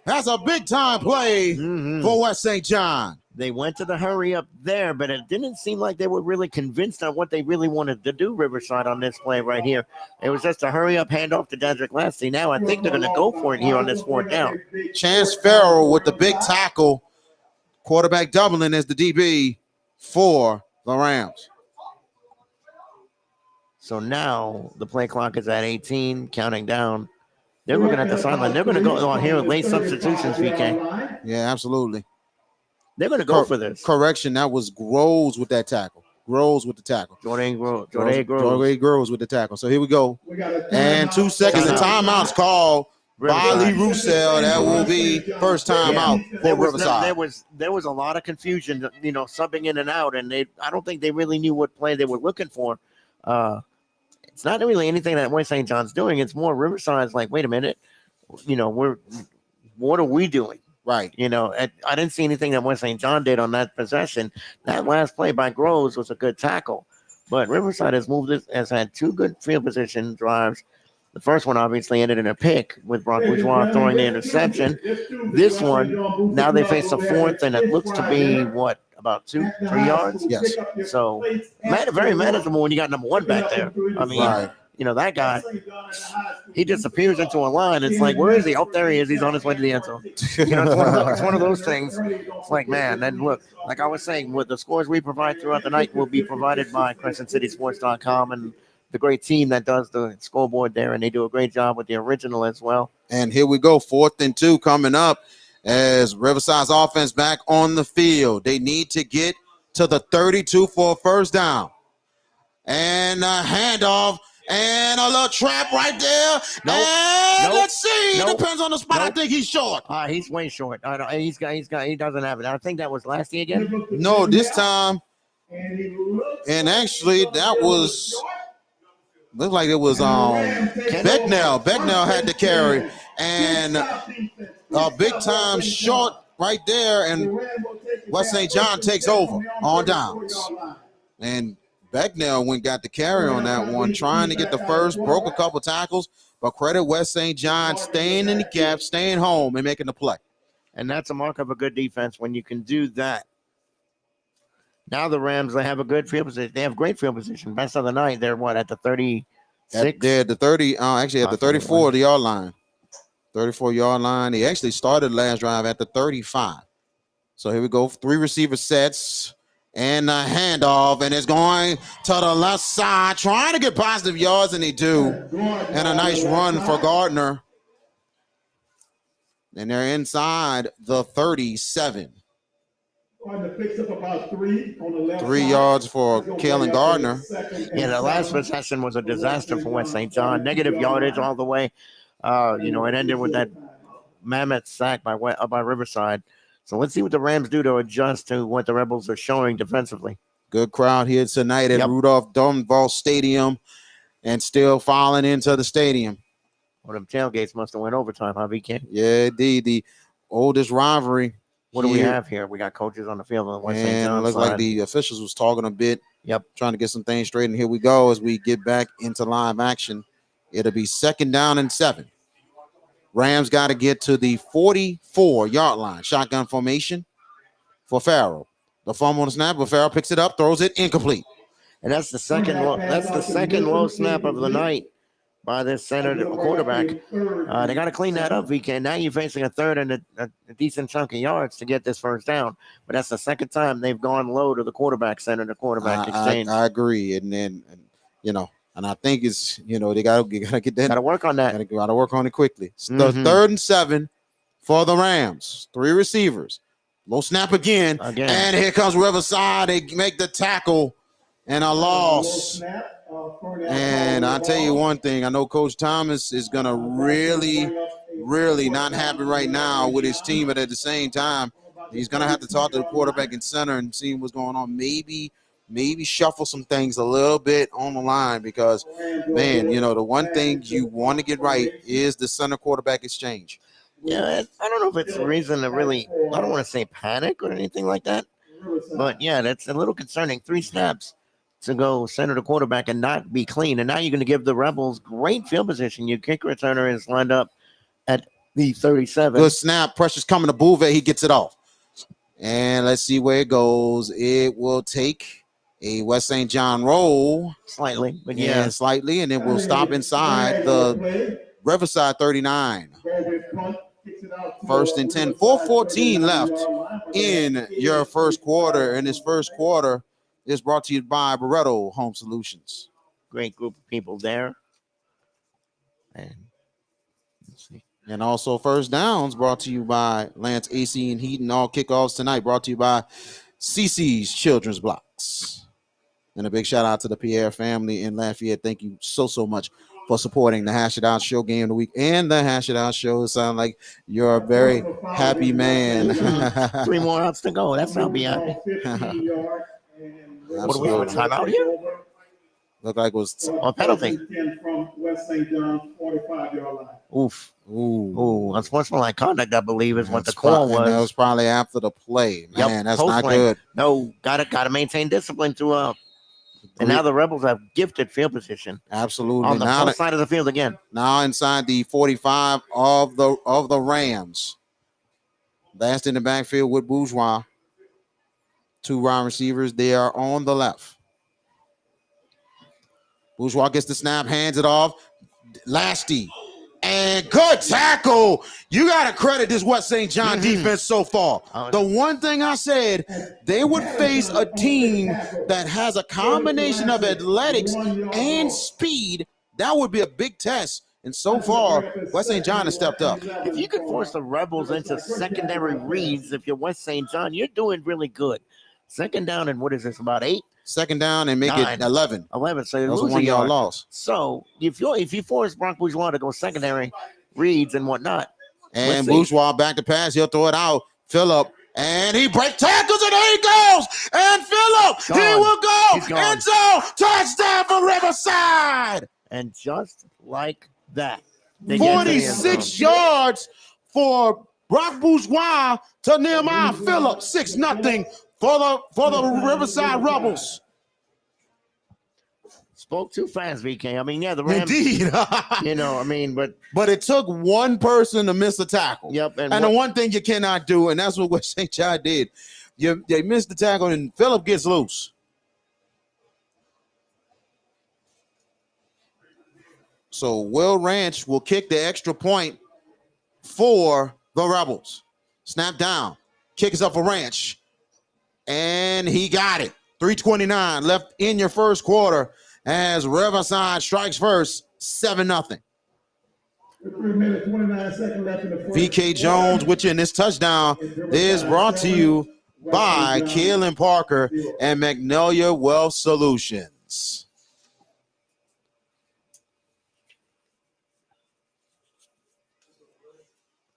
That's a big-time play for West St. John. They went to the hurry up there, but it didn't seem like they were really convinced on what they really wanted to do, Riverside, on this play right here. It was just a hurry up handoff to Dedrick Lasty. Now I think they're going to go for it here on this 4th down. Chance Farrell with the big tackle. Quarterback doubling as the DB for the Rams. So now the play clock is at 18, counting down. They're looking at the sideline. They're going to go on here with late substitutions, VK. Yeah, absolutely. They're going to go for this. Correction, that was Groves with that tackle. Groves with the tackle. Jordan Groves. Jordan Groves with the tackle. So here we go. And 2 seconds. The timeout's called by Lee Roussel. That will be first time out for Riverside. There was a lot of confusion, you know, subbing in and out, and I don't think they really knew what play they were looking for. It's not really anything that West St. John's doing. It's more Riverside's like, wait a minute, you know, what are we doing? Right. You know, I didn't see anything that West St. John did on that possession. That last play by Groves was a good tackle, but Riverside has had 2 good field position drives. The first one obviously ended in a pick with Brock Bourgeois throwing the interception. This one, now they face a 4th, and it looks to be about 2-3 yards? Yes. So very manageable when you got number 1 back there. I mean, right. You know, that guy, he disappears into a line. It's like, where is he? Oh, there he is. He's on his way to the end zone. You know, it's one of those things. It's like, man, and look, like I was saying, with the scores we provide throughout the night will be provided by CrescentCitySports.com and the great team that does the scoreboard there, and they do a great job with the original as well. And here we go, 4th and 2 coming up as Riverside's offense back on the field. They need to get to the 32 for a first down. And a handoff. And a little trap right there. Let's see. Depends on the spot. I think he's short. He's way short. He doesn't have it. I think that was Lasty again. No, this time. And actually, that was looked like it was Becknell. Becknell had the carry. And a big time short right there. And West St. John takes over on downs. And Becknell got the carry on that one, trying to get the first, broke a couple tackles, but credit West St. John staying in the gap, staying home, and making the play. And that's a mark of a good defense when you can do that. Now the Rams, they have a good field position. They have great field position. Best of the night. They're at the 36? They're at the 30, actually at the 34-yard line. 34-yard line. They actually started last drive at the 35. So here we go, 3 receiver sets. And a handoff, and it's going to the left side, trying to get positive yards, and they do. And a nice run for Gardner. And they're inside the 37. 3 yards for Kalen Gardner. Yeah, the last possession was a disaster for West St. John. Negative yardage all the way. It ended with that mammoth sack by Riverside. So let's see what the Rams do to adjust to what the Rebels are showing defensively. Good crowd here tonight at Rudolph Dumval Stadium and still filing into the stadium. Well, them tailgates must have went overtime, huh, VK? Yeah, the oldest rivalry. What do we have here? We got coaches on the field on the West St. John's side. It looks like the officials was talking a bit. Yep. Trying to get some things straight. And here we go as we get back into live action. It'll be 2nd down and 7. Rams got to get to the 44-yard line. Shotgun formation for Farrell. The fumble on the snap, but Farrell picks it up, throws it incomplete. And that's the second low snap of the night by this center quarterback. They got to clean that up, VK. Now you're facing a third and a decent chunk of yards to get this first down. But that's the second time they've gone low to the quarterback center, the quarterback exchange. I agree. And then, and I think it's, they got to get that. Got to work on that. Got to work on it quickly. It's the 3rd and 7 for the Rams. 3 receivers. Low snap again. And here comes Riverside. They make the tackle and a loss. And I'll tell you one thing. I know Coach Thomas is going to really not happy right now with his team. But at the same time, he's going to have to talk to the quarterback and center and see what's going on. Maybe shuffle some things a little bit on the line because, man, the one thing you want to get right is the center quarterback exchange. Yeah, I don't know if it's a reason to really, I don't want to say panic or anything like that. But, yeah, that's a little concerning. 3 snaps to go center the quarterback and not be clean. And now you're going to give the Rebels great field position. Your kick returner is lined up at the 37. Good snap. Pressure's coming to Bouvet. He gets it off. And let's see where it goes. It will take a West St. John roll. Slightly, but slightly. And then we'll stop inside the Riverside 39. 1st and 10. 4:14 left in your first quarter. And this first quarter is brought to you by Barretto Home Solutions. Great group of people there. And let's see. And also first downs brought to you by Lance AC and Heaton. All kickoffs tonight brought to you by CC's Children's Blocks. And a big shout out to the Pierre family in Lafayette. Thank you so much for supporting the Hash It Out Show game of the week and the Hash It Out Show. It sounds like you're a very happy man. 3 more outs to go. That's how I'll be happy. What do we have a timeout here? Looked like it was a penalty. From West St. John's 45-yard line. Ooh. Unsportsmanlike conduct, I believe, is what the call was. That was probably after the play. Man, that's not good. No, gotta maintain discipline throughout. And now the Rebels have gifted field position. Absolutely. On the far side of the field again. Now inside the 45 of the Rams. Last in the backfield with Bourgeois. 2 wide receivers. They are on the left. Bourgeois gets the snap, hands it off. Lasty. And good tackle. You got to credit this West St. John defense so far. The one thing I said, they would face a team that has a combination of athletics and speed. That would be a big test. And so far, West St. John has stepped up. If you could force the Rebels into secondary reads, if you're West St. John, you're doing really good. 2nd down and what is this, about 8? 2nd down and make 9. it 11. 11, so you lose lose a 1-yard loss. So if you force Brock Bourgeois to go secondary reads and whatnot. And Bourgeois back to pass, he'll throw it out. Phillip, and he breaks tackles, and there he goes. And Phillip, he will go. End zone, touchdown for Riverside. And just like that, 46 yards for Brock Bourgeois to Nehemiah Phillip. 6-0 for the Riverside Rebels. Spoke too fast, VK. I mean, yeah, the Rams. Indeed. But it took one person to miss a tackle. Yep. And the one thing you cannot do, and that's what West St. John did. They missed the tackle, and Phillip gets loose. So Will Ranch will kick the extra point for the Rebels. Snap down. Kick is up for Ranch. And he got it. 3:29 left in your first quarter as Riverside strikes first, 7-0. 3 minutes, 29 seconds left in the first. VK Jones with you in this touchdown is brought to you by Keelan Parker and Magnolia Wealth Solutions.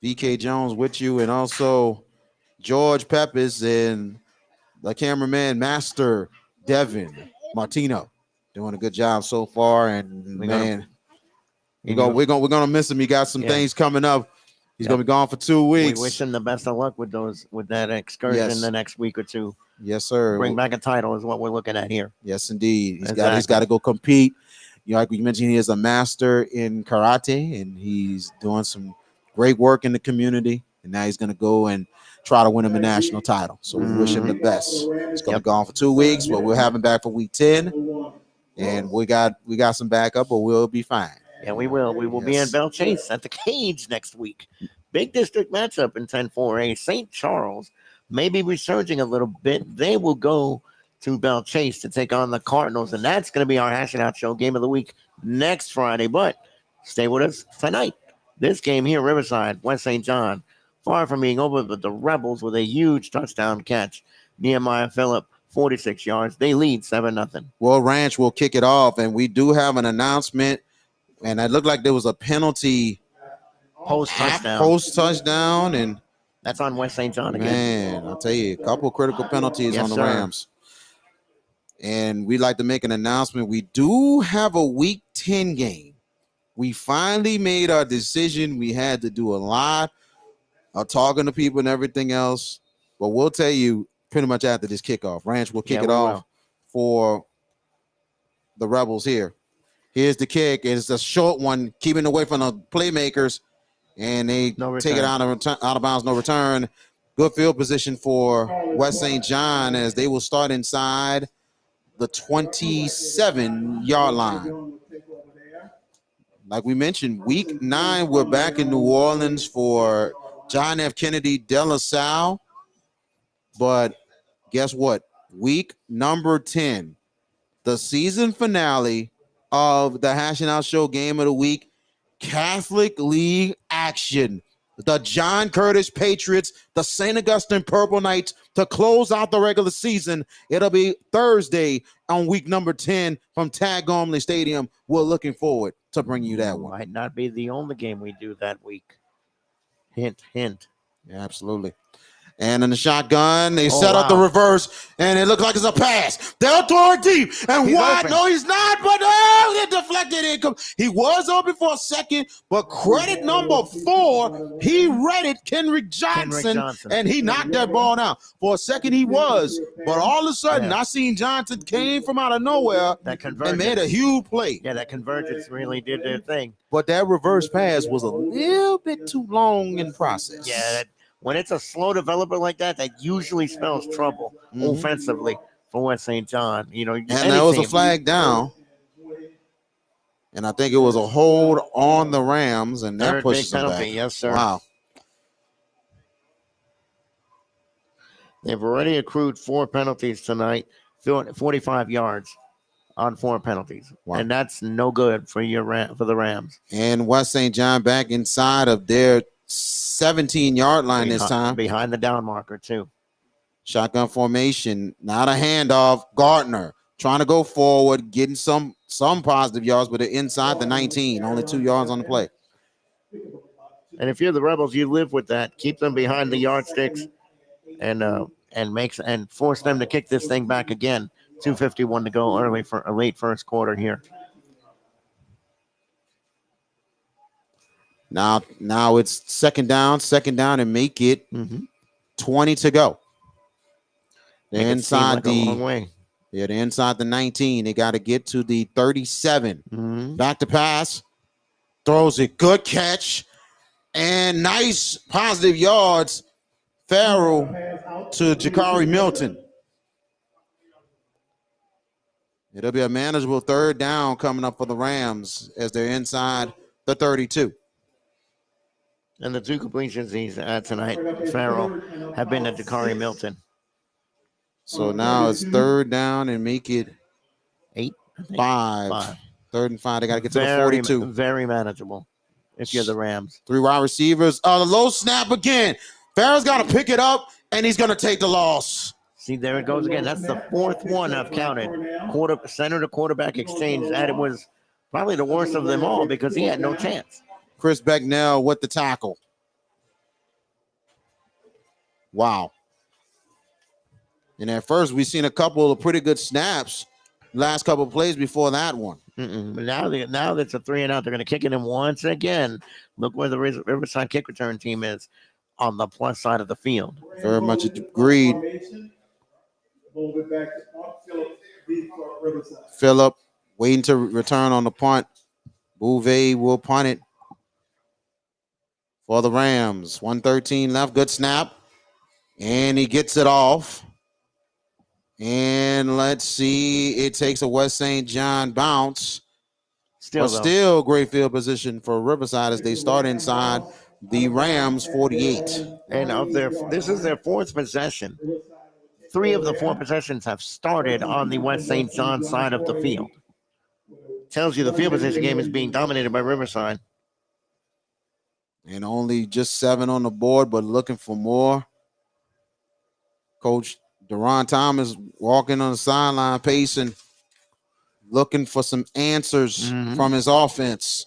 VK Jones with you, and also George Peppers and the cameraman Master Devin Martino doing a good job so far. And we're gonna miss him. He got some things coming up. He's gonna be gone for 2 weeks. We wish him the best of luck with that excursion the next week or two. Yes, sir. Bring back a title is what we're looking at here. Yes, indeed. He's got to go compete. Like you mentioned, he is a master in karate, and he's doing some great work in the community. And now he's gonna go and try to win him a national title. So we wish him the best. He's gonna be gone for 2 weeks, but we'll have him back for week 10. And we got some backup, but we'll be fine. Yeah, we will. We will be in Belle Chase at the Cage next week. Big district matchup in 10-4A. St. Charles may be resurging a little bit. They will go to Belle Chase to take on the Cardinals, and that's going to be our Hash It Out Show game of the week next Friday. But stay with us tonight. This game here, Riverside, West St. John, far from being over, but the Rebels with a huge touchdown catch. Nehemiah Phillip, 46 yards. They lead 7-0. Well, Ranch will kick it off, and we do have an announcement, and it looked like there was a penalty Post touchdown, and that's on West St. John again. Man, I'll tell you, a couple critical penalties on the Rams. And we'd like to make an announcement. We do have a Week 10 game. We finally made our decision. We had to do a lot of talking to people and everything else. But we'll tell you pretty much after this kickoff. Ranch will kick it off for the Rebels here. Here's the kick. It's a short one, keeping away from the playmakers. And they take it out of bounds, no return. Good field position for West St. John as they will start inside the 27-yard line. Like we mentioned, Week 9, we're back in New Orleans for John F. Kennedy De La Salle. But guess what? Week number 10, the season finale of the Hash It Out Show game of the week, Catholic League action. The John Curtis Patriots, the St. Augustine Purple Knights to close out the regular season. It'll be Thursday on week number 10 from Tad Gormley Stadium. We're looking forward to bringing you that one. Might not be the only game we do that week. Hint, hint. Yeah, absolutely. And in the shotgun, they set up the reverse, and it looked like it's a pass. They'll throw it deep. And wide? No, he's not, but it deflected. He was open for a second, but credit number 4, he read it, Kenrick Johnson, and he knocked that ball out. For a second, he was, but all of a sudden, I seen Johnson came from out of nowhere and made a huge play. Yeah, that convergence really did their thing. But that reverse pass was a little bit too long in process. Yeah, when it's a slow developer like that, that usually spells trouble offensively for West St. John. You know, and there was a flag down, and I think it was a hold on the Rams, and that pushes them back. Yes, sir. Wow. They've already accrued 4 penalties tonight, 45 yards on 4 penalties, and that's no good for the Rams. And West St. John back inside of their 17-yard line this time. Behind the down marker, too. Shotgun formation, not a handoff. Gardner trying to go forward, getting some positive yards, but they're inside the 19. Only 2 yards on the play. And if you're the Rebels, you live with that. Keep them behind the yardsticks and force them to kick this thing back again. 2:51 to go early for a late first quarter here. Now it's second down, and make it 20 to go. They're inside they're inside the 19. They got to get to the 37. Back to pass, throws it, good catch, and nice positive yards. Farrell to Jakari Milton. It'll be a manageable third down coming up for the Rams as they're inside the 32. And the 2 completions he's at tonight, Farrell, have been to Jakari Milton. So now it's third down and make it 5. 3rd and 5. They got to get to the 42. Very manageable if you're the Rams. 3 wide receivers. The low snap again. Farrell's got to pick it up, and he's going to take the loss. See, there it goes again. That's the 4th one I've counted. Center to quarterback exchange. That it was probably the worst of them all because he had no chance. Chris Becknell with the tackle. Wow. And at first, we've seen a couple of pretty good snaps last couple of plays before that one. But now that's a 3 and out. They're going to kick it in once again. Look where the Riverside kick return team is on the plus side of the field. Very much agreed. Phillip waiting to return on the punt. Bouvet will punt it for the Rams. 1:13 left. Good snap. And he gets it off. And let's see. It takes a West St. John bounce. Still great field position for Riverside as they start inside the Rams 48. And this is their fourth possession. 3 of the 4 possessions have started on the West St. John side of the field. Tells you the field position game is being dominated by Riverside. And only just 7 on the board, but looking for more. Coach Deron Thomas walking on the sideline, pacing, looking for some answers from his offense.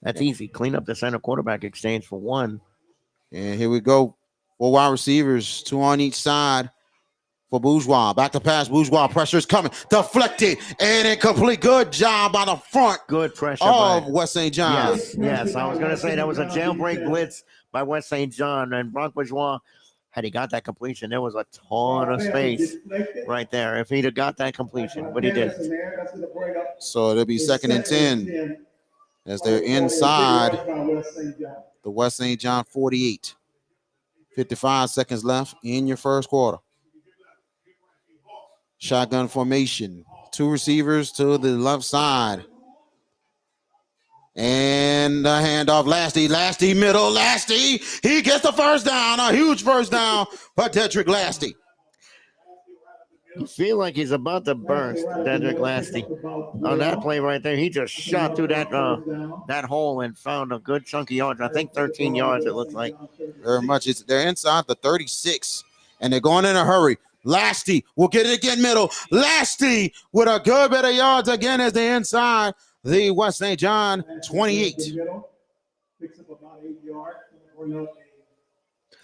That's easy. Clean up the center quarterback exchange for 1. And here we go. 4 wide receivers, 2 on each side for Bourgeois. Back to pass. Bourgeois pressure is coming. Deflected and incomplete. Good job by the front. Good pressure of West St. John. Yes. I was going to say that was a jailbreak blitz by West St. John. And Bronk Bourgeois, had he got that completion, there was a ton of space right there if he'd have got that completion, but he didn't. So it'll be 2nd and 10 as they're inside the West St. John 48. 55 seconds left in your first quarter. Shotgun formation. 2 receivers to the left side. And the handoff. Lasty, middle. Lasty, he gets the first down. A huge first down for Dedrick Lasty. You feel like he's about to burst, Dedrick Lasty. On that play right there, he just shot through that hole and found a good chunky yards. I think 13 yards, it looks like. Very much. They're inside the 36, and they're going in a hurry. Lasty will get it again, middle. Lasty with a good bit of yards again as they're inside the West St. John 28.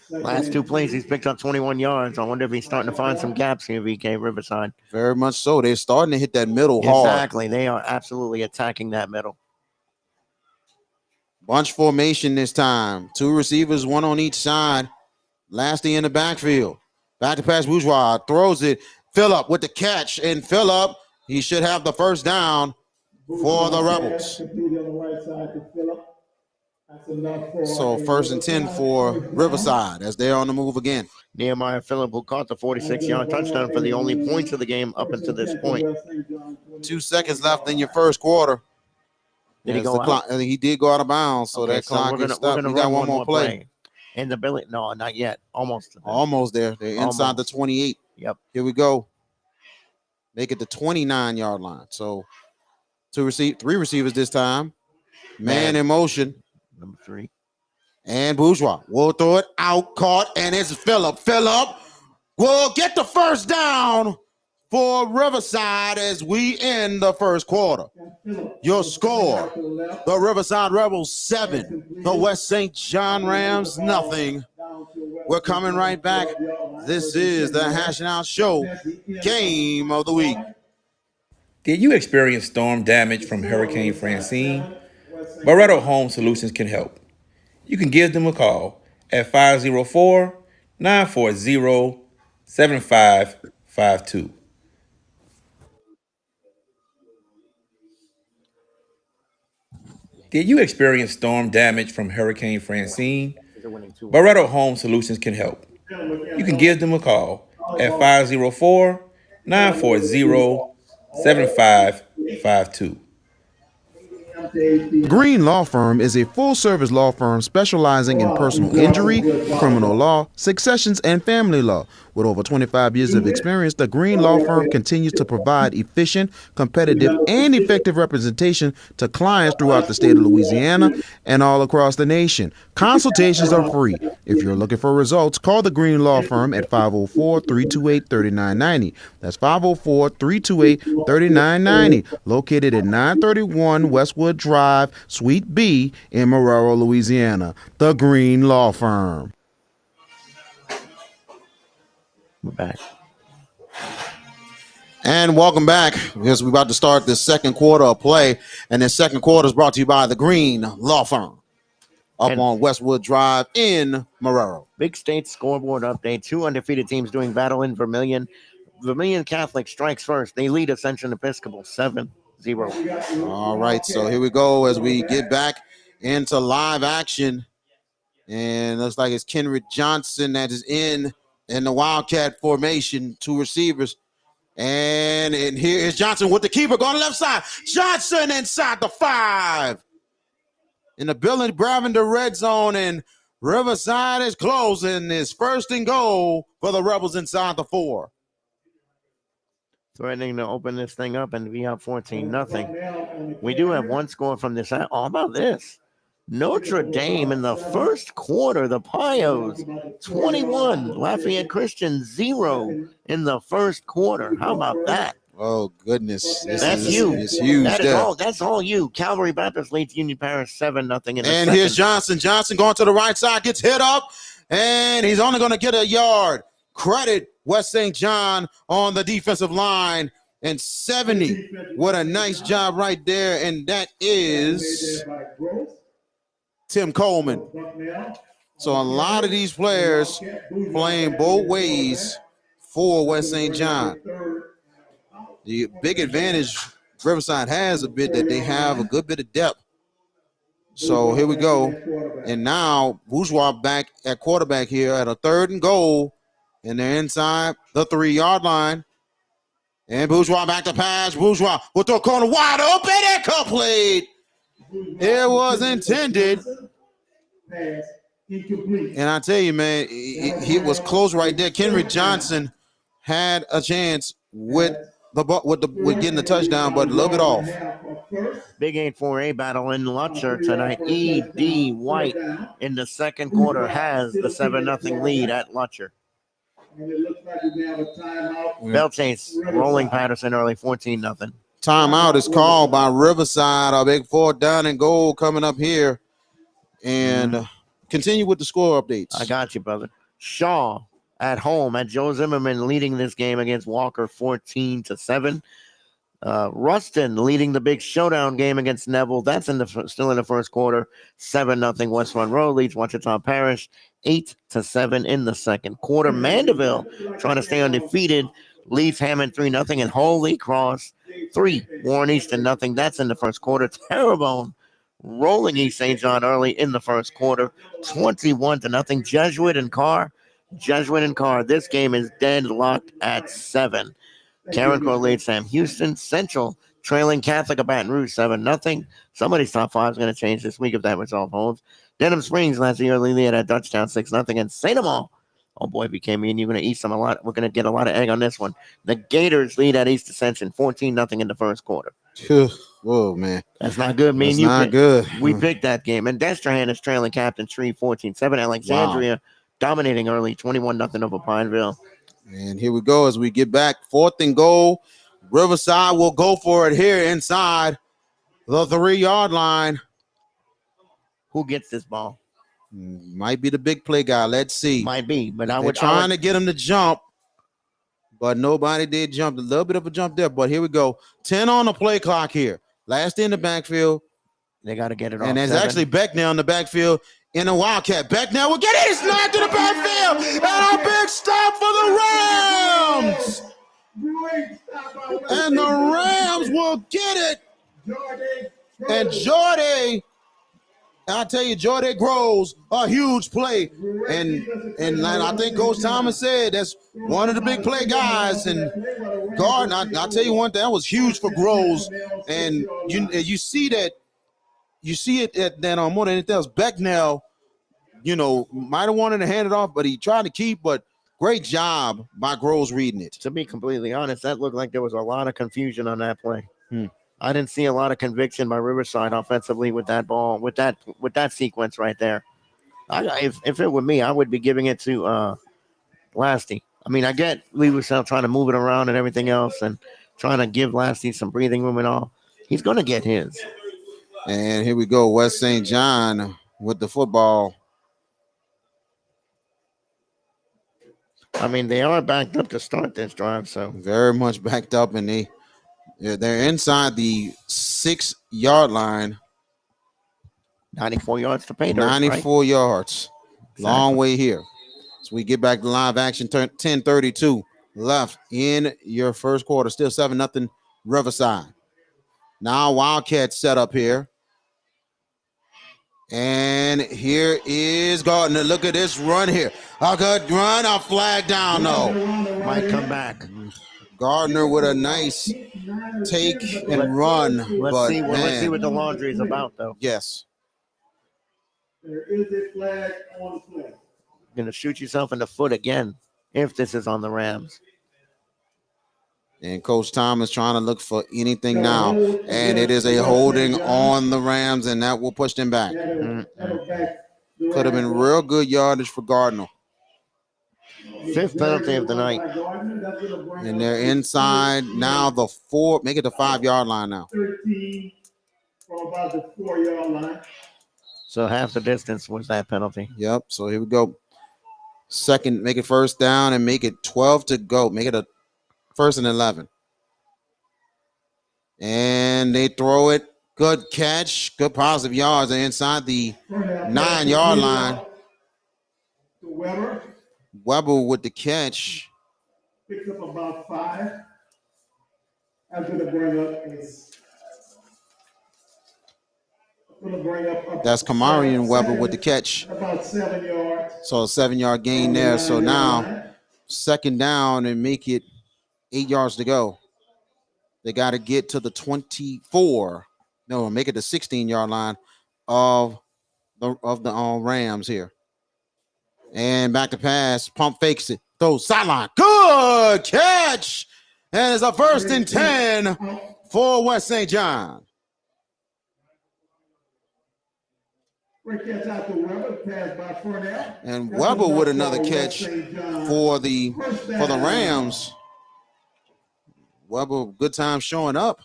Last 2 plays, he's picked up 21 yards. I wonder if he's starting to find some gaps here, VK Riverside. Very much so. They're starting to hit that middle hard. Exactly. They are absolutely attacking that middle. Bunch formation this time. 2 receivers, 1 on each side. Lasty in the backfield. Back to pass. Bourgeois throws it. Phillip with the catch. And Phillip, he should have the first down for the Rebels. So 1st and 10 for Riverside as they're on the move again. Nehemiah Phillip, who caught the 46-yard touchdown for the only points of the game up until this point. 2 seconds left in your first quarter. Did he go out? He did go out of bounds, so that clock is stopped. We got one more play. In the Billy, no, not yet. Almost there. They're inside the 28. Yep. Here we go. Make it the 29-yard line. So 3 receivers this time. Man in motion. Number 3. And Bourgeois will throw it out, caught, and it's Phillip. Phillip will get the first down for Riverside as we end the first quarter. Your score, the Riverside Rebels 7, the West St. John Rams nothing. We're coming right back. This is the Hashing Out Show Game of the Week. Did you experience storm damage from Hurricane Francine? Barretto Home Solutions can help. You can give them a call at 504-940-7552. Did you experience storm damage from Hurricane Francine? Barretto Home Solutions can help. You can give them a call at 504-940-7552. Green Law Firm is a full-service law firm specializing in personal injury, criminal law, successions, and family law. With over 25 years of experience, the Green Law Firm continues to provide efficient, competitive, and effective representation to clients throughout the state of Louisiana and all across the nation. Consultations are free. If you're looking for results, call the Green Law Firm at 504-328-3990. That's 504-328-3990, located at 931 Westwood Drive, Suite B in Marrero, Louisiana. The Green Law Firm. We're back. And welcome back, because we're about to start the second quarter of play. And the second quarter is brought to you by the Green Law Firm on Westwood Drive in Marrero. Big State scoreboard update. 2 undefeated teams doing battle in Vermilion. Vermilion Catholic strikes first. They lead Ascension Episcopal 7-0. All right, so here we go as we get back into live action. And looks like it's Kenrick Johnson that is in the Wildcat formation, 2 receivers. And here is Johnson with the keeper going left side. Johnson inside the 5. In the building, grabbing the red zone, and Riverside is closing. It's 1st and goal for the Rebels inside the 4. Threatening to open this thing up and be up 14-0. We do have one score from this. How about this? Notre Dame in the first quarter, the Pios 21, Lafayette Christian 0 in the first quarter. How about that? Oh goodness, That's you. It's huge. That's all you. Calvary Baptist leads Union Parish 7-0 in the and second. Here's Johnson. Johnson going to the right side, gets hit up, and he's only going to get a yard. Credit West St. John on the defensive line, and 70. What a nice job right there, and that is Tim Coleman. So a lot of these players playing both ways for West St. John. The big advantage Riverside has a bit that they have a good bit of depth. So here we go. And now Bourgeois back at quarterback here at a 3rd and goal. And they're inside the 3-yard line. And Bourgeois back to pass. Bourgeois will throw corner wide open and complete. It was intended. And I tell you, man, he was close right there. Kenrick Johnson had a chance with getting the touchdown, but a little bit off. Big 8-4A battle in Lutcher tonight. E.D. White in the second quarter has the 7-0 lead at Lutcher. Bell Chase rolling Patterson early 14-0. Timeout is called by Riverside. A big 4th down and goal coming up here. And continue with the score updates. I got you, brother. Shaw at home at Joe Zimmerman leading this game against Walker 14-7. Ruston leading the big showdown game against Neville. That's still in the first quarter. 7-0 West Run Road leads Ouachita Parish 8-7 in the second quarter. Mandeville trying to stay undefeated leads Hammond 3-0, and Holy Cross 3, Warren Easton 0. That's in the first quarter. Terrebonne rolling East St. John early in the first quarter 21-0. Jesuit and Carr. This game is deadlocked at 7. Karen Crow leads Sam Houston. Central trailing Catholic of Baton Rouge 7-0. Somebody's top 5 is going to change this week if that result holds. Denham Springs last year lead at Dutchtown 6-0. And St. Amant, oh boy, if you came in, you're going to eat some a lot. We're going to get a lot of egg on this one. The Gators lead at East Ascension 14-0 in the first quarter. Whoa, man. That's not good. That's not good. We picked that game. And Destrehan is trailing Captain Tree 14-7. Alexandria dominating early 21-0 over Pineville. And here we go as we get back. 4th and goal. Riverside will go for it here inside the 3-yard line. Who gets this ball? Might be the big play guy. Let's see. Might be, but They're trying to get him to jump, but nobody did jump. A little bit of a jump there, but here we go. 10 on the play clock here. Last in the backfield. They got to get it off. And there's actually Becknell in the backfield in a Wildcat. Becknell will get it. He's knocked to the backfield. And a big stop for the Rams. And the Rams will get it. And Jordy, I tell you, Jordy Groves, a huge play. And I think Coach Thomas said that's one of the big play guys. And Gardner, I'll tell you one thing, that was huge for Groves. And you see that. You see it that more than anything else, Becknell, might have wanted to hand it off, but he tried to keep. But great job by Groves reading it. To be completely honest, that looked like there was a lot of confusion on that play. I didn't see a lot of conviction by Riverside offensively with that ball, with that sequence right there. If it were me, I would be giving it to Lasty. I mean, I get Lee Roussel trying to move it around and everything else, and trying to give Lasty some breathing room and all. He's going to get his. And here we go, West St. John with the football. I mean, they are backed up to start this drive, so very much backed up, and they're inside the 6-yard line. 94 yards to pay. 94 yards. Exactly. Long way here. So we get back to live action. 10:32 left in your first quarter. Still 7-0 Riverside. Now Wildcat set up here. And here is Gardner. Look at this run here. A good run. A flag down, though. Might come back. Gardner with a nice take and run. Let's But see man, what the laundry is about, though. yes. There is a flag on the play. You're gonna shoot yourself in the foot again if this is on the Rams. And Coach Tom is trying to look for anything now. And it is a holding on the Rams, and that will push them back. Could have been real good yardage for Gardner. Fifth penalty of the night. And they're inside now the 4, make it the 5-yard line now. 13 from about the 4-yard line. So half the distance was that penalty. Yep. So here we go. Second, make it first down and make it 12 to go. Make it a 1st and 11. And they throw it. Good catch. Good positive yards. They're inside the 9-yard line. Weber with the catch. Picks up about 5. I'm going to bring up. That's Kamarian Weber with the catch. About 7 yards. So a 7-yard gain there. So now second down and make it 8 yards to go. They got to get to the 24. No, make it the 16-yard line of the Rams here. And back to pass. Pump fakes it. Throws sideline. Good catch. And it's a 1st and 10 for West St. John. And Weber with another catch for the Rams. Weber, good time showing up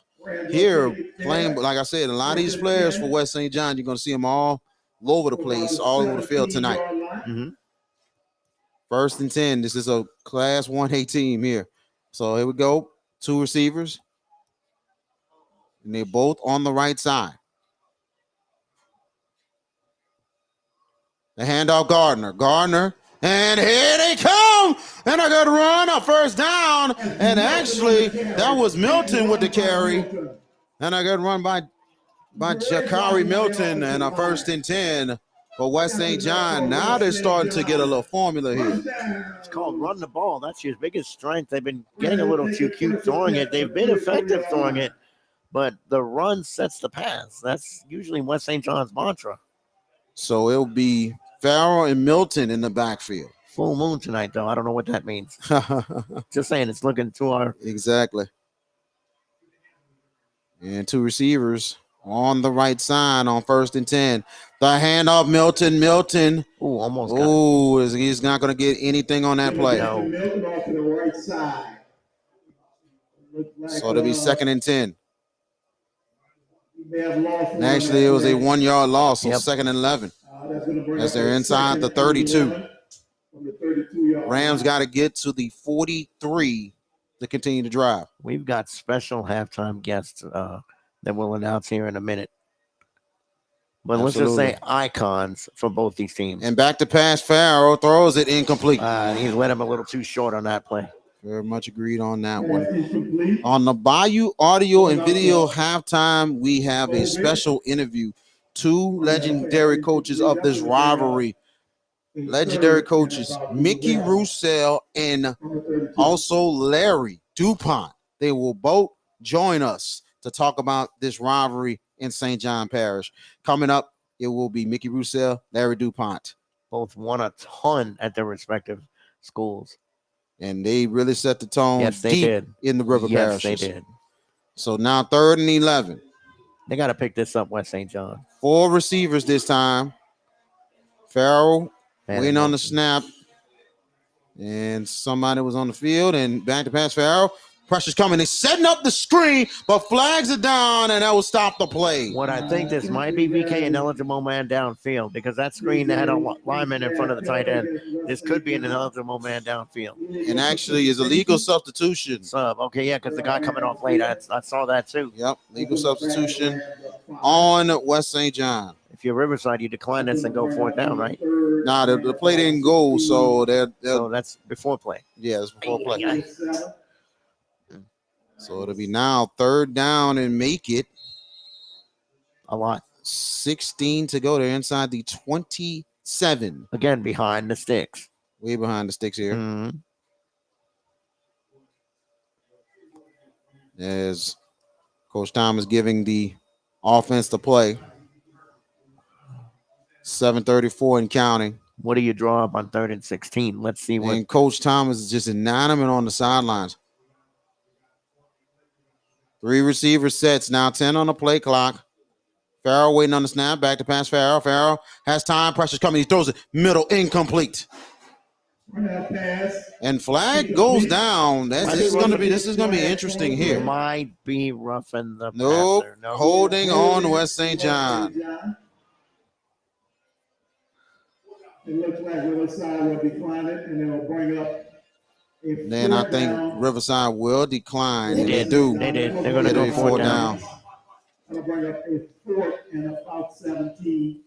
here, playing. Like I said, a lot of these players for West St. John, you're going to see them all over the place, all over the field tonight. Mm-hmm. 1st and 10. This is a Class 1A team here. So here we go. 2 receivers. And they're both on the right side. The handoff, Gardner. And here they come. And a good run, a 1st down. And actually, that was Milton with the carry. And a good run by Jakari Milton, and a 1st and 10 for West St. John. Now they're starting to get a little formula here. It's called run the ball. That's your biggest strength. They've been getting a little too cute throwing it. They've been effective throwing it, but the run sets the pass. That's usually West St. John's mantra. So it'll be Farrell and Milton in the backfield. Full moon tonight, though. I don't know what that means. Just saying, it's looking to our... Exactly. And 2 receivers on the right side on 1st and 10. The handoff, Milton. Ooh, almost got it. He's not going to get anything on that play. No. Milton off to the right side. So it'll be 2nd and 10. They have lost. And actually, it was a 1-yard loss, so Yep. 2nd and 11. That's gonna bring As up they're a inside the 32. From the 32-yard Rams got to get to the 43 to continue to drive. We've got special halftime guests that we'll announce here in a minute. But let's just say icons for both these teams. And back to pass, Farrell throws it incomplete. He's let him a little too short on that play. Very much agreed on that one. On the Bayou Audio and Video halftime, we have a special interview. 2 legendary coaches of this rivalry. Legendary coaches, Mickey Roussel and also Larry DuPont. They will both join us to talk about this rivalry in St. John Parish. Coming up, it will be Mickey Roussel, Larry DuPont. Both won a ton at their respective schools. And they really set the tone Yes, they deep did. in the River Yes, Parishes. they did. So now 3rd and 11. They got to pick this up, West St. John. 4 receivers this time. Farrell Man, waiting on the snap. And somebody was on the field, and back to pass Farrell. Pressure's coming. They're setting up the screen, but flags are down, and that will stop the play. What I think this might be VK an eligible man downfield because that screen had a lineman in front of the tight end. This could be an eligible man downfield. And actually is a legal substitution. Sub. Okay, yeah, because the guy coming off late, I saw that too. Yep, legal substitution on West St. John. If you're Riverside, you decline this and go 4th down, right? Nah, the play didn't go, so So that's before play. yeah, it's before play. Yeah. So it'll be now 3rd down and make it A lot. 16 to go. They're inside the 27. Again, behind the sticks. Way behind the sticks here. Mhm. as Coach Tom is giving the offense to play. 7:34 and counting. What do you draw up on 3rd and 16? Let's see what. And Coach Thomas is just inanimate on the sidelines. 3 receiver sets now, 10 on the play clock. Farrell waiting on the snap, back to pass Farrell. Farrell has time, pressure's coming, he throws it, middle, incomplete. And flag goes down. This is gonna be interesting here. Might be roughing the Nope, passer. No. holding on West St. John. It looks like Riverside will decline it, and they'll bring up. Then I think Riverside will decline. They did. They did. They're going to go 4 down. They'll bring up a 4th and about 17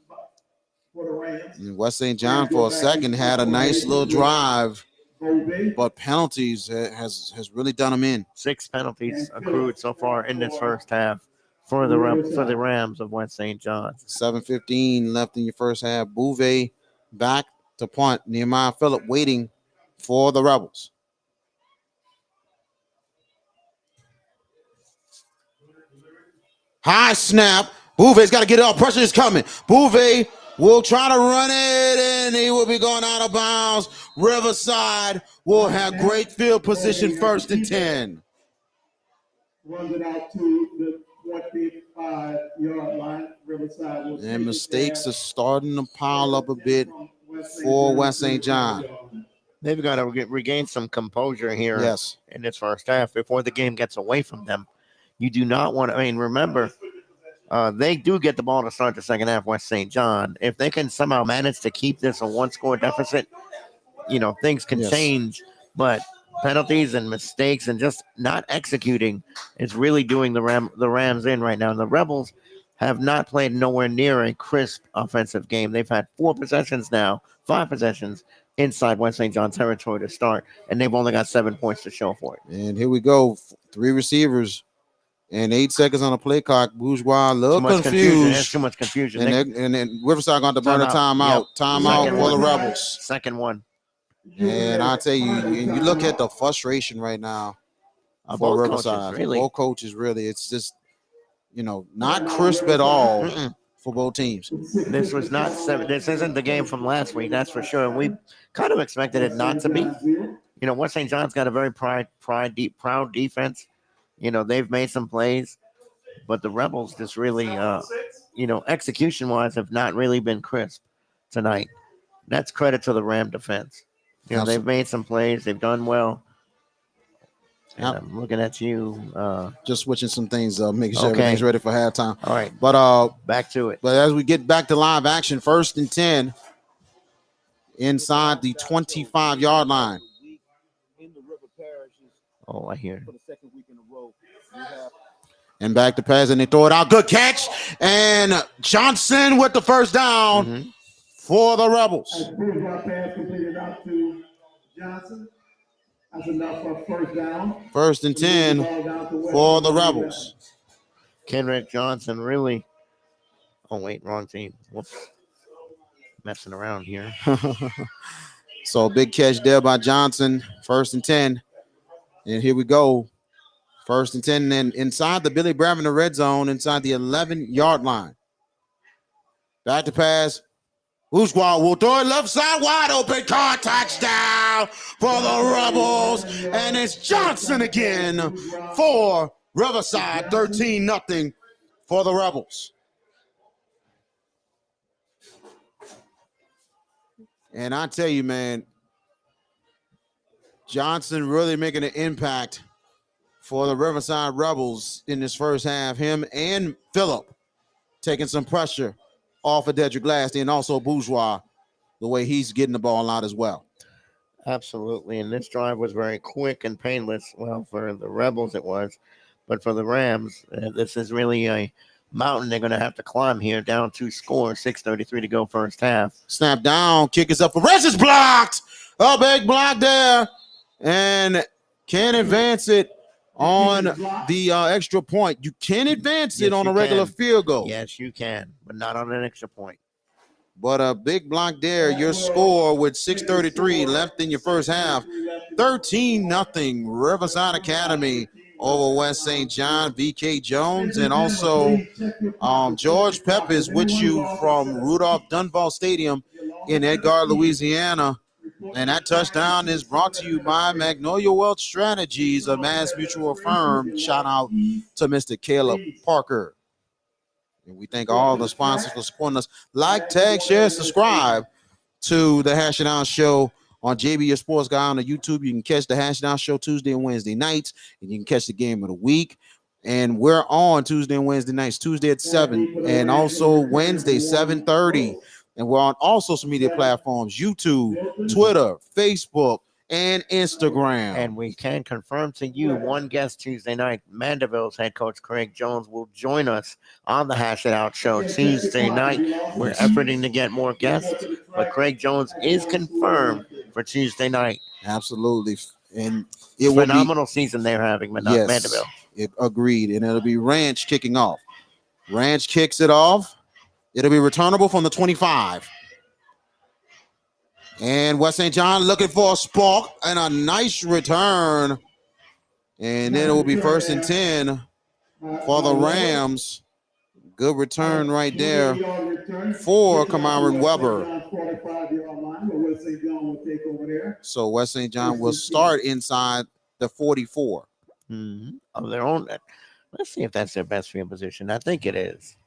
for the Rams. And West St. John for a second had a nice little drive, but penalties has really done them in. 6 penalties accrued so far in this first half for the Rams of West St. John's. 7:15 left in your first half. Bouvet back to punt. Nehemiah Phillip waiting for the Rebels. High snap. Bouvet's got to get it off. Pressure is coming. Bouvet will try to run it, and he will be going out of bounds. Riverside will have great field position, 1st and 10. Runs it out to the 25-yard line. Riverside will And mistakes are starting to pile up a bit for West St. John. They've got to regain some composure here in this first half before the game gets away from them. You do not want to, remember, they do get the ball to start the second half, West St. John. If they can somehow manage to keep this a 1-score deficit, things can change. But penalties and mistakes and just not executing is really doing the Rams in right now. And the Rebels have not played nowhere near a crisp offensive game. They've had 5 possessions inside West St. John territory to start, and they've only got 7 points to show for it. And here we go. 3 receivers and 8 seconds on the play clock. Bourgeois a little confused. There's too much confusion. And then Riverside going to burn a timeout. Timeout for the Rebels. Second one. And I tell you, you look at the frustration right now for Riverside. Both coaches, really. It's just, not crisp at all for both teams. This was not this isn't the game from last week, that's for sure. And we kind of expected it not to be. West St. John's got a very proud defense. They've made some plays, but the Rebels just really, execution-wise have not really been crisp tonight. That's credit to the Ram defense. They've made some plays. They've done well. And I'm looking at you. Just switching some things up, making sure everything's ready for halftime. All right. But back to it. But as we get back to live action, 1st and 10 inside the 25-yard line. Oh, I hear. And back to pass, and they throw it out. Good catch. And Johnson with the first down for the Rebels. Pass completed out to Johnson. That's enough for first down. 1st and 10 for the Rebels. Kenrick Johnson really. Oh, wait, wrong team. Whoops. Messing around here. So big catch there by Johnson. 1st and 10. And here we go. 1st and 10. And then inside the Billy Bravin red zone, inside the 11-yard line. Back to pass. Bourgeois will throw it left side wide open. Car touchdown for the Rebels. And it's Johnson again for Riverside. 13-0 for the Rebels. And I tell you, man, Johnson really making an impact for the Riverside Rebels in this first half. Him and Phillip taking some pressure off of Dedrick Lasty, and also Bourgeois, the way he's getting the ball out as well. Absolutely. And this drive was very quick and painless. Well, for the Rebels it was. But for the Rams, this is really a mountain they're going to have to climb here. Down 2 scores, 6:33 to go first half. Snap down, kick is up for Rez, is blocked. A big block there. And can advance it on the extra point. You can advance it on a regular field goal. Yes, you can, but not on an extra point. But a big block there. Your score with 6:33 left in your first half. 13-0 Riverside Academy over West St. John, VK Jones, and also George Pep is with you from Rudolph Dunbar Stadium in Edgar, Louisiana. And that touchdown is brought to you by Magnolia Wealth Strategies, a Mass Mutual firm. Shout out to Mr. Caleb Parker. And we thank all the sponsors for supporting us. Like, tag, share, subscribe to the Hash It Out Show on JB Your Sports Guy on the YouTube. You can catch the Hash It Out Show Tuesday and Wednesday nights, and you can catch the game of the week. And we're on Tuesday and Wednesday nights, Tuesday at 7, and also Wednesday, 7:30. And we're on all social media platforms, YouTube, Twitter, Facebook, and Instagram. And we can confirm to you one guest Tuesday night. Mandeville's head coach Craig Jones will join us on the Hash It Out Show Tuesday night. We're efforting to get more guests, but Craig Jones is confirmed for Tuesday night. Absolutely. And it will Phenomenal season they're having, Mandeville. Agreed. And it'll be Ranch kicking off. Ranch kicks it off. It'll be returnable from the 25. And West St. John looking for a spark and a nice return. And then it will be 1st and 10 for the Rams. Good return right there for Kamaran Weber. So West St. John will start inside the 44. Of their own. Let's see if that's their best field position. I think it is.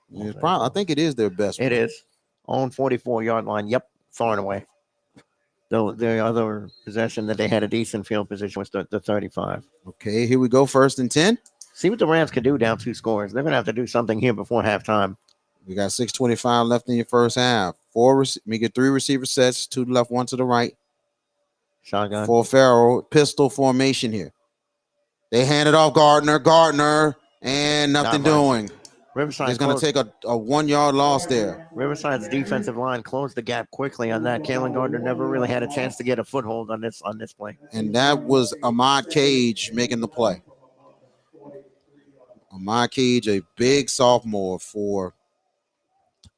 I think it is their best. It is. On 44-yard line. Yep, far and away. The other possession that they had a decent field position was the 35. Okay, here we go. 1st and 10. See what the Rams can do down 2 scores. They're going to have to do something here before halftime. We got 6:25 left in your first half. Make it 3 receiver sets, 2 to the left, 1 to the right. Shotgun. For Farrell, pistol formation here. They hand it off Gardner, and nothing doing. Riverside is going to take a 1-yard loss there. Riverside's defensive line closed the gap quickly on that. Kalen Gardner never really had a chance to get a foothold on this play. And that was Ahmad Cage making the play. Ahmad Cage, a big sophomore for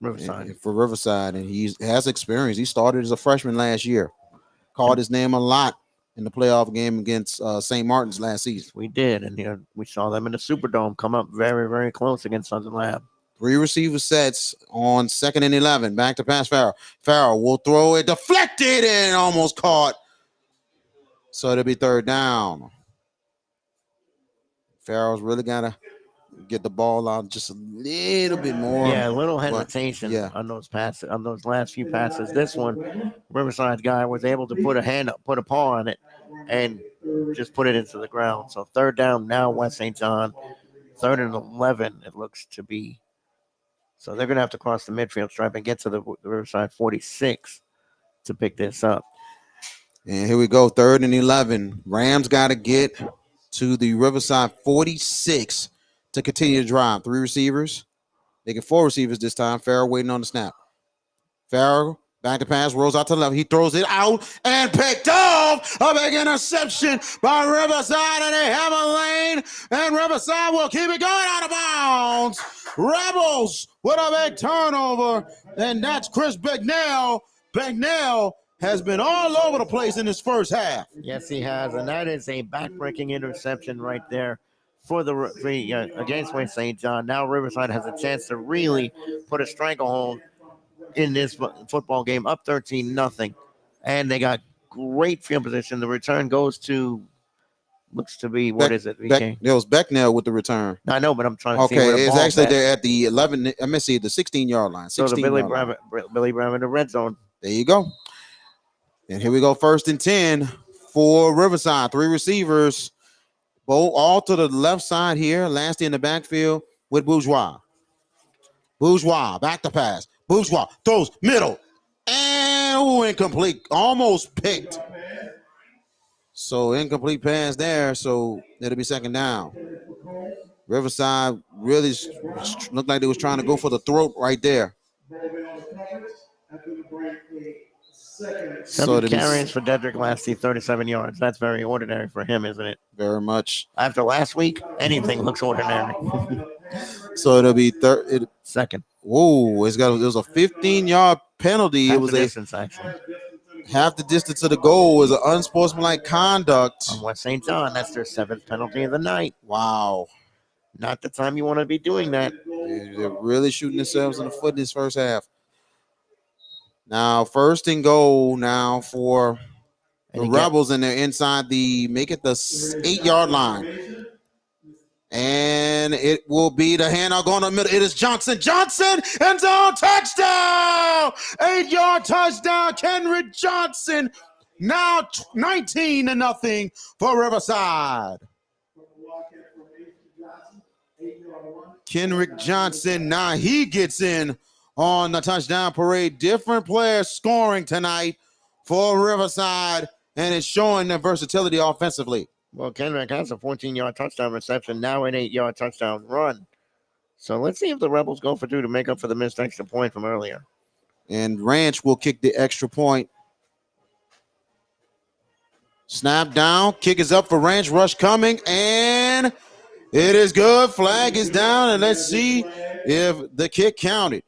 Riverside, and he has experience. He started as a freshman last year. Called his name a lot in the playoff game against St. Martin's last season. We did, and we saw them in the Superdome come up very, very close against Southern Lab. 3 receiver sets on 2nd and 11. Back to pass Farrell. Farrell will throw it, deflected, and almost caught. So it'll be 3rd down. Farrell's really got to get the ball out just a little bit more. Yeah, a little hesitation on those passes, on those last few passes. This one, Riverside's guy was able to put a paw on it, and just put it into the ground. So 3rd down now, West St. John. 3rd and 11, it looks to be. So they're going to have to cross the midfield stripe and get to the Riverside 46 to pick this up. And here we go, 3rd and 11. Rams got to get to the Riverside 46 to continue to drive. 3 receivers. They get 4 receivers this time. Farrell waiting on the snap. Farrell back to pass, rolls out to the left. He throws it out and picked off. A big interception by Riverside, and they have a lane, and Riverside will keep it going out of bounds. Rebels with a big turnover, and that's Chris Begnell. Begnell has been all over the place in his first half. Yes, he has, and that is a backbreaking interception right there for against West St. John. Now Riverside has a chance to really put a stranglehold in this football game, up 13-0, and they got great field position. The return goes to, looks to be, what is it? It was Becknell with the return. I know, but I'm trying to see where the it's ball's actually at. there at the 11. Let me see, the 16-yard line. So the Billy Brown in the red zone. There you go. And here we go, 1st and 10 for Riverside. 3 receivers, both all to the left side here. Lasty in the backfield with Bourgeois. Bourgeois back to pass. Bourgeois throws middle, and incomplete. Almost picked. So incomplete pass there. So it'll be 2nd down. Riverside really looked like they was trying to go for the throat right there. 7 carries for Dedrick Lasty, 37 yards. That's very ordinary for him, isn't it? Very much. After last week, anything looks ordinary. So it'll be 2nd. Whoa! It was a 15-yard penalty. Half It was the distance, actually. half the distance to the goal is an unsportsmanlike conduct. On West St. John, that's their 7th penalty of the night. Wow. Not the time you want to be doing that. They're really shooting themselves in the foot in this first half. Now, first and goal now for the Rebels, and they're inside make it the 8-yard line. And it will be the handout going to the middle. It is Johnson. End zone touchdown. 8-yard touchdown. Kenrick Johnson. Now 19-0 for Riverside. Kenrick Johnson. Now he gets in on the touchdown parade. Different players scoring tonight for Riverside, and it's showing their versatility offensively. Well, Kenrick has a 14-yard touchdown reception, now an 8-yard touchdown run. So let's see if the Rebels go for 2 to make up for the missed extra point from earlier. And Ranch will kick the extra point. Snap down, kick is up for Ranch, rush coming, and it is good. Flag is down, and let's see if the kick counted.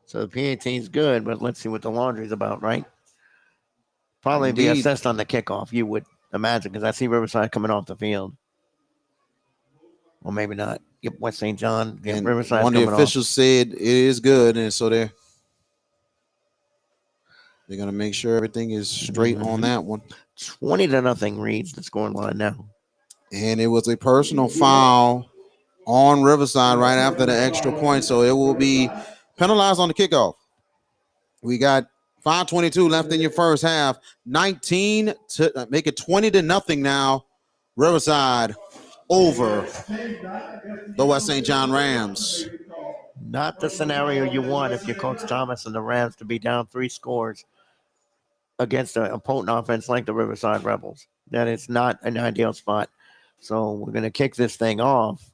So the PAT is good, but let's see what the laundry's about, right? Probably Indeed. be assessed on the kickoff, you would imagine, because I see Riverside coming off the field. Or maybe not. Yep, West St. John. Yep, Riverside. One of the officials said it is good, and so they're going to make sure everything is straight on that one. 20-0 reads the scoring line now. And it was a personal foul on Riverside right after the extra point, so it will be penalized on the kickoff. We got 5:22 left in your first half. 19 to make it 20-0 now. Riverside over the West St. John Rams. Not the scenario you want if you're Coach Thomas and the Rams to be down 3 scores against a potent offense like the Riverside Rebels. That is not an ideal spot. So we're going to kick this thing off.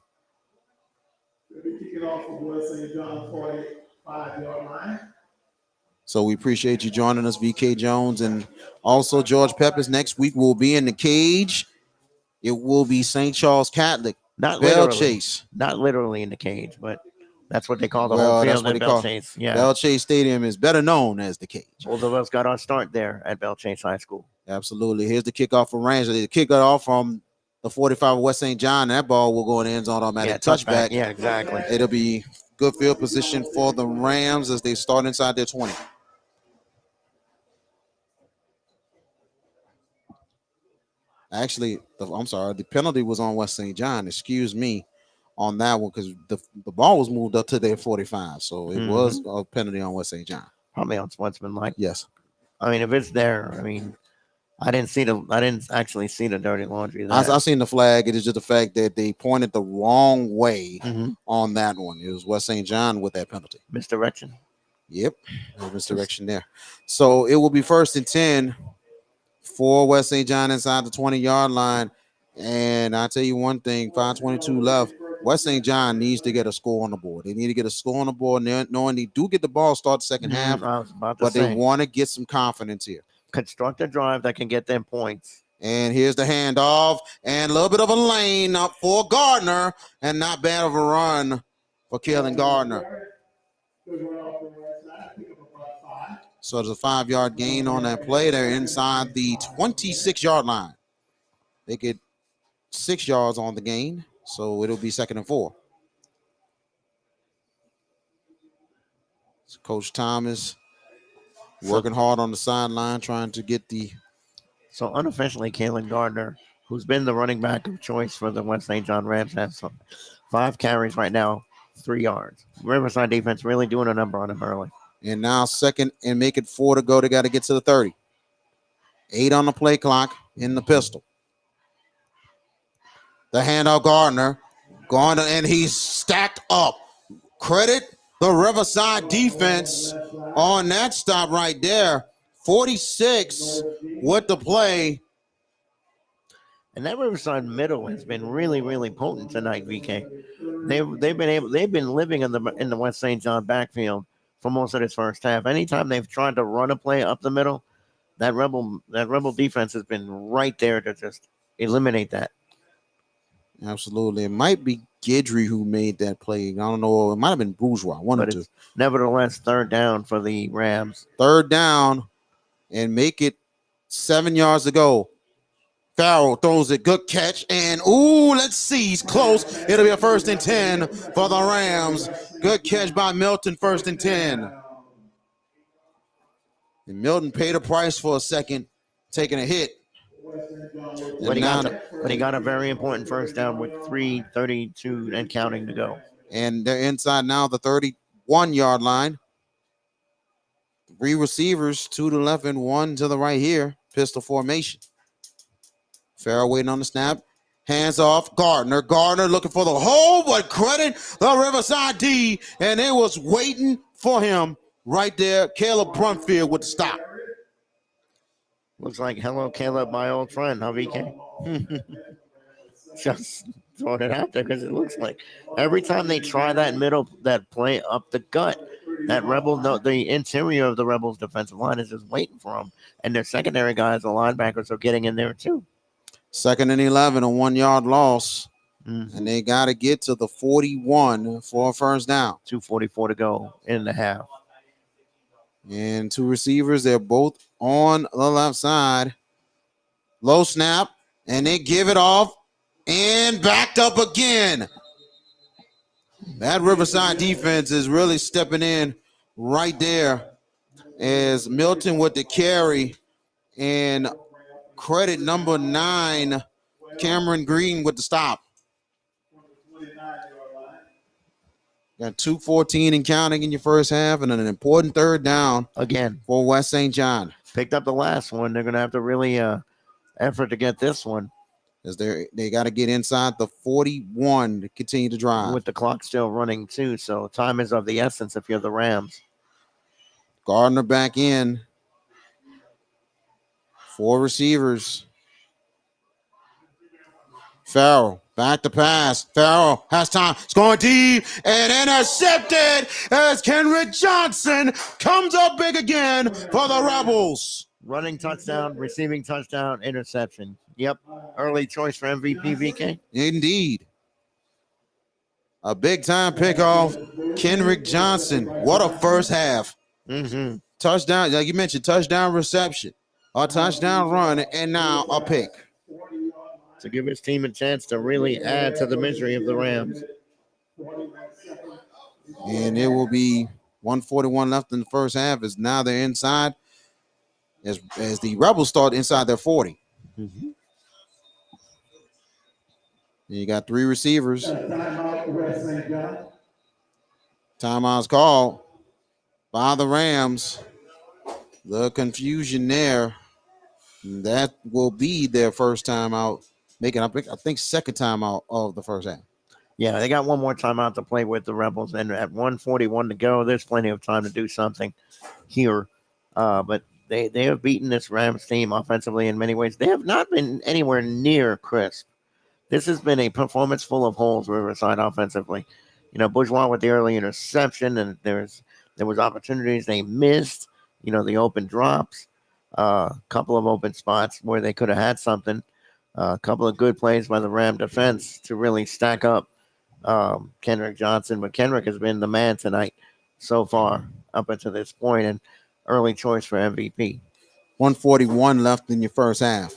We'll be kicking off from West St. John 45-yard line. So we appreciate you joining us, VK Jones, and also George Peppers. Next week we'll be in the cage. It will be St. Charles Catholic. Not Bell literally, Chase. Not literally in the cage, but that's what they call the Well, whole that's field what at they Bell call Chase. Yeah. Bell Chase Stadium is better known as the cage. Both of us got our start there at Bell Chase High School. Absolutely. Here's the kickoff for Rangers. They kick it off from the 45 of West St. John. That ball will go in the end zone automatic touchback. Yeah, exactly. It'll be good field position for the Rams as they start inside their 20. Actually, I'm sorry, the penalty was on West St. John. Excuse me on that one because the ball was moved up to their 45. So it was a penalty on West St. John. Probably on sportsmanlike. Yes. I mean, if it's there, I mean, I didn't actually see the dirty laundry. I seen the flag. It is just the fact that they pointed the wrong way on that one. It was West St. John with that penalty. Misdirection. Yep. Misdirection there. So it will be 1st and 10 for West St. John inside the 20-yard line. And I'll tell you one thing, 5:22 left. West St. John needs to get a score on the board. They need to get a score on the board, knowing they do get the ball start the second half, but they want to get some confidence here. Construct a drive that can get them points. And here's the handoff, and a little bit of a lane up for Gardner, and not bad of a run for Kalen Gardner. So there's a 5-yard gain on that play. They're inside the 26-yard line. They get 6 yards on the gain, so it'll be 2nd and 4. So Coach Thomas working hard on the sideline, trying to get the. So unofficially, Kalen Gardner, who's been the running back of choice for the West St. John Rams, has 5 carries right now, 3 yards. Riverside defense really doing a number on him early. And now 2nd and make it 4 to go. They got to get to the 30. 8 on the play clock in the pistol. The handoff Gardner, and he's stacked up. Credit the Riverside defense on that stop right there. 46 with the play. And that Riverside middle has been really, really potent tonight, VK. They've been living in the West St. John backfield for most of this first half. Anytime they've tried to run a play up the middle, that Rebel defense has been right there to just eliminate that. Absolutely. It might be Gidry who made that play. I don't know. It might have been Bourgeois. One or But two. it's nevertheless third down for the Rams. Third down and make it 7 yards to go. Farrell throws it. Good catch. And, let's see. He's close. It'll be a 1st and 10 for the Rams. Good catch by Milton, 1st and 10. And Milton paid a price for a second, taking a hit. But he got a very important first down with 3:32 and counting to go. And they're inside now the 31-yard line. 3 receivers, 2 to the left and 1 to the right here. Pistol formation. Farrell waiting on the snap. Hands off. Gardner looking for the hole, but credit the Riverside D. And it was waiting for him right there. Caleb Brumfield with the stop. Looks like hello, Caleb, my old friend, huh, VK? Just throwing it out there because it looks like every time they try that play up the gut, the interior of the Rebels defensive line is just waiting for them. And their secondary guys, the linebackers, are getting in there too. 2nd and 11, a 1-yard loss. Mm-hmm. And they got to get to the 41 for a first down. 2:44 to go in the half. And 2 receivers, they're both on the left side. Low snap, and they give it off, and backed up again. That Riverside defense is really stepping in right there as Milton with the carry, and credit number 9, Cameron Green with the stop. Got 2:14 and counting in your first half, and an important third down again for West St. John. Picked up the last one. They're going to have to really effort to get this one. As they got to get inside the 41 to continue to drive. With the clock still running too, so time is of the essence if you're the Rams. Gardner back in. 4 receivers. Farrell back to pass. Farrell has time. It's going deep and intercepted as Kenrick Johnson comes up big again for the Rebels. Running touchdown, receiving touchdown, interception. Yep. Early choice for MVP, VK. Indeed. A big-time pickoff. Kenrick Johnson. What a first half. Mm-hmm. Touchdown, like you mentioned, touchdown reception. A touchdown run, and now a pick. To give his team a chance to really add to the misery of the Rams. And it will be 1:41 left in the first half as now they're inside as the Rebels start inside their 40. Mm-hmm. And you got 3 receivers. Timeout's called by the Rams. The confusion there. That will be their first time out. Making, I think, second time out of the first half. Yeah, they got one more timeout to play with the Rebels. And at 1:41 to go, there's plenty of time to do something here. But they have beaten this Rams team offensively in many ways. They have not been anywhere near crisp. This has been a performance full of holes, Riverside offensively. You know, Bourgeois with the early interception, and there was opportunities they missed. You know, the open drops, a couple of open spots where they could have had something. A couple of good plays by the Ram defense to really stack up Kenrick Johnson. But Kenrick has been the man tonight so far up until this point, and early choice for MVP. 1:41 left in your first half.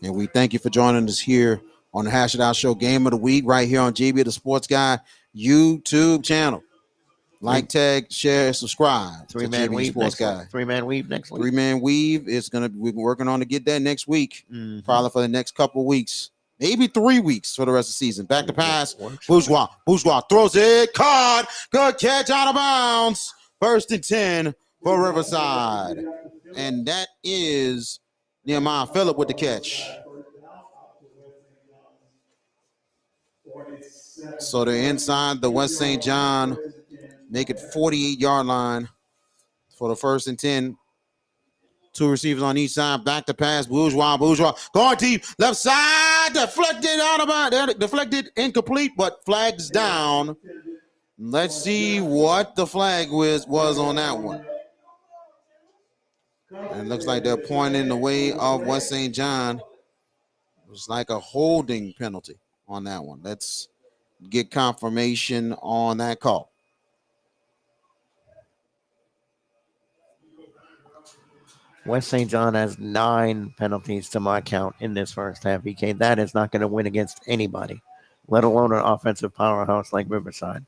And we thank you for joining us here on the Hash It Out Show Game of the Week right here on JB the Sports Guy YouTube channel. Like, tag, share, subscribe. Three-man weave Sports Guy. Three-man weave next week. 3-man weave is we're working on to get that next week. Mm-hmm. Probably for the next couple of weeks. Maybe 3 weeks for the rest of the season. Back to pass. Bourgeois throws it. Caught. Good catch out of bounds. 1st and 10 for Riverside. And that is Nehemiah Phillip with the catch. So they're inside the West St. John. Make it 48-yard line for the 1st and 10. 2 receivers on each side. Back to pass. Bourgeois. Going deep. Left side. Deflected out of bounds. Deflected. Incomplete, but flags down. Let's see what the flag was on that one. And it looks like they're pointing the way of West St. John. was like a holding penalty on that one. Let's get confirmation on that call. West St. John has 9 penalties to my count in this first half, BK. That is not going to win against anybody, let alone an offensive powerhouse like Riverside.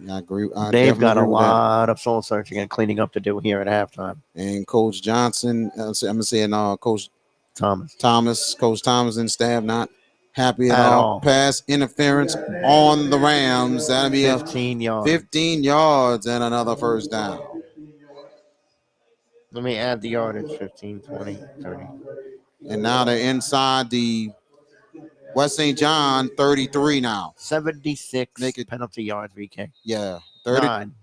I agree. I They've definitely got a agree with that. lot of soul searching and cleaning up to do here at halftime. And Coach Johnson, I'm saying Coach Thomas. Coach Thomas and staff not happy at At all. all. Pass interference on the Rams. That'll be 15 yards. 15 yards and another first down. Let me add the yardage, 15, 20, 30. And now they're inside the West St. John 33 now. 76 Make it- penalty yards, VK. Yeah, 9.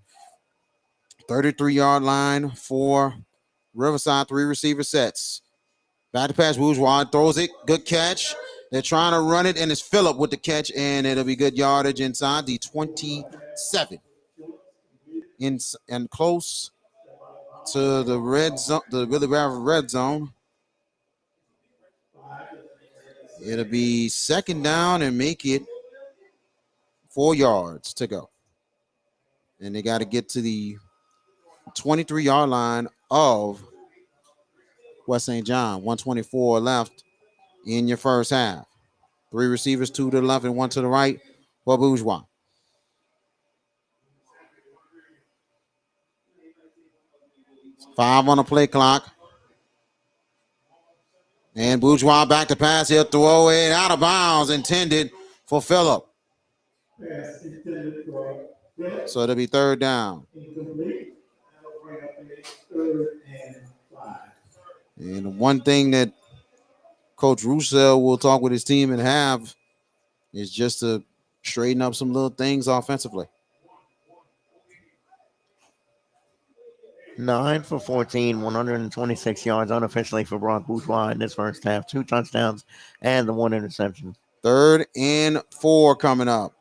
33-yard line for Riverside. 3 receiver sets. Back to pass. Bourgeois throws it. Good catch. They're trying to run it, and it's Phillip with the catch, and it'll be good yardage inside the 27. And close to the red zone, the Billy Broward red zone. It'll be second down and make it 4 yards to go. And they got to get to the 23-yard line of West St. John. 124 left in your first half. 3 receivers, 2 to the left and 1 to the right for Bourgeois. Five on the play clock. And Bourgeois back to pass. He'll throw it out of bounds, intended for Phillip. So it'll be third down. And one thing that Coach Roussel will talk with his team and have is just to straighten up some little things offensively. 9 for 14, 126 yards unofficially for Brock Bourgeois in this first half. 2 touchdowns and the 1 interception. 3rd and 4 coming up.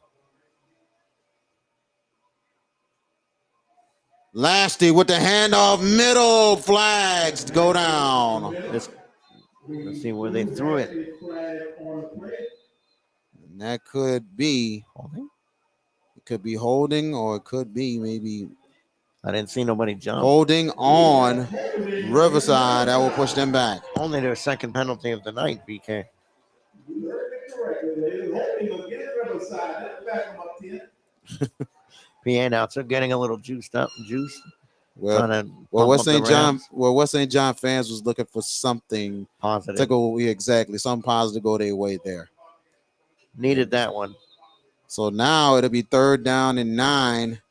Lasty with the handoff, middle flags to go down. Let's see where they threw it. And that could be Holding? It could be holding, or it could be maybe I didn't see nobody jump. holding on Riverside. That will push them back. Only their second penalty of the night, BK. PA announcer getting a little juiced up. West St. John fans was looking for something positive to go. Yeah, exactly, something positive to go their way there. Needed that one. So now it'll be 3rd down and 9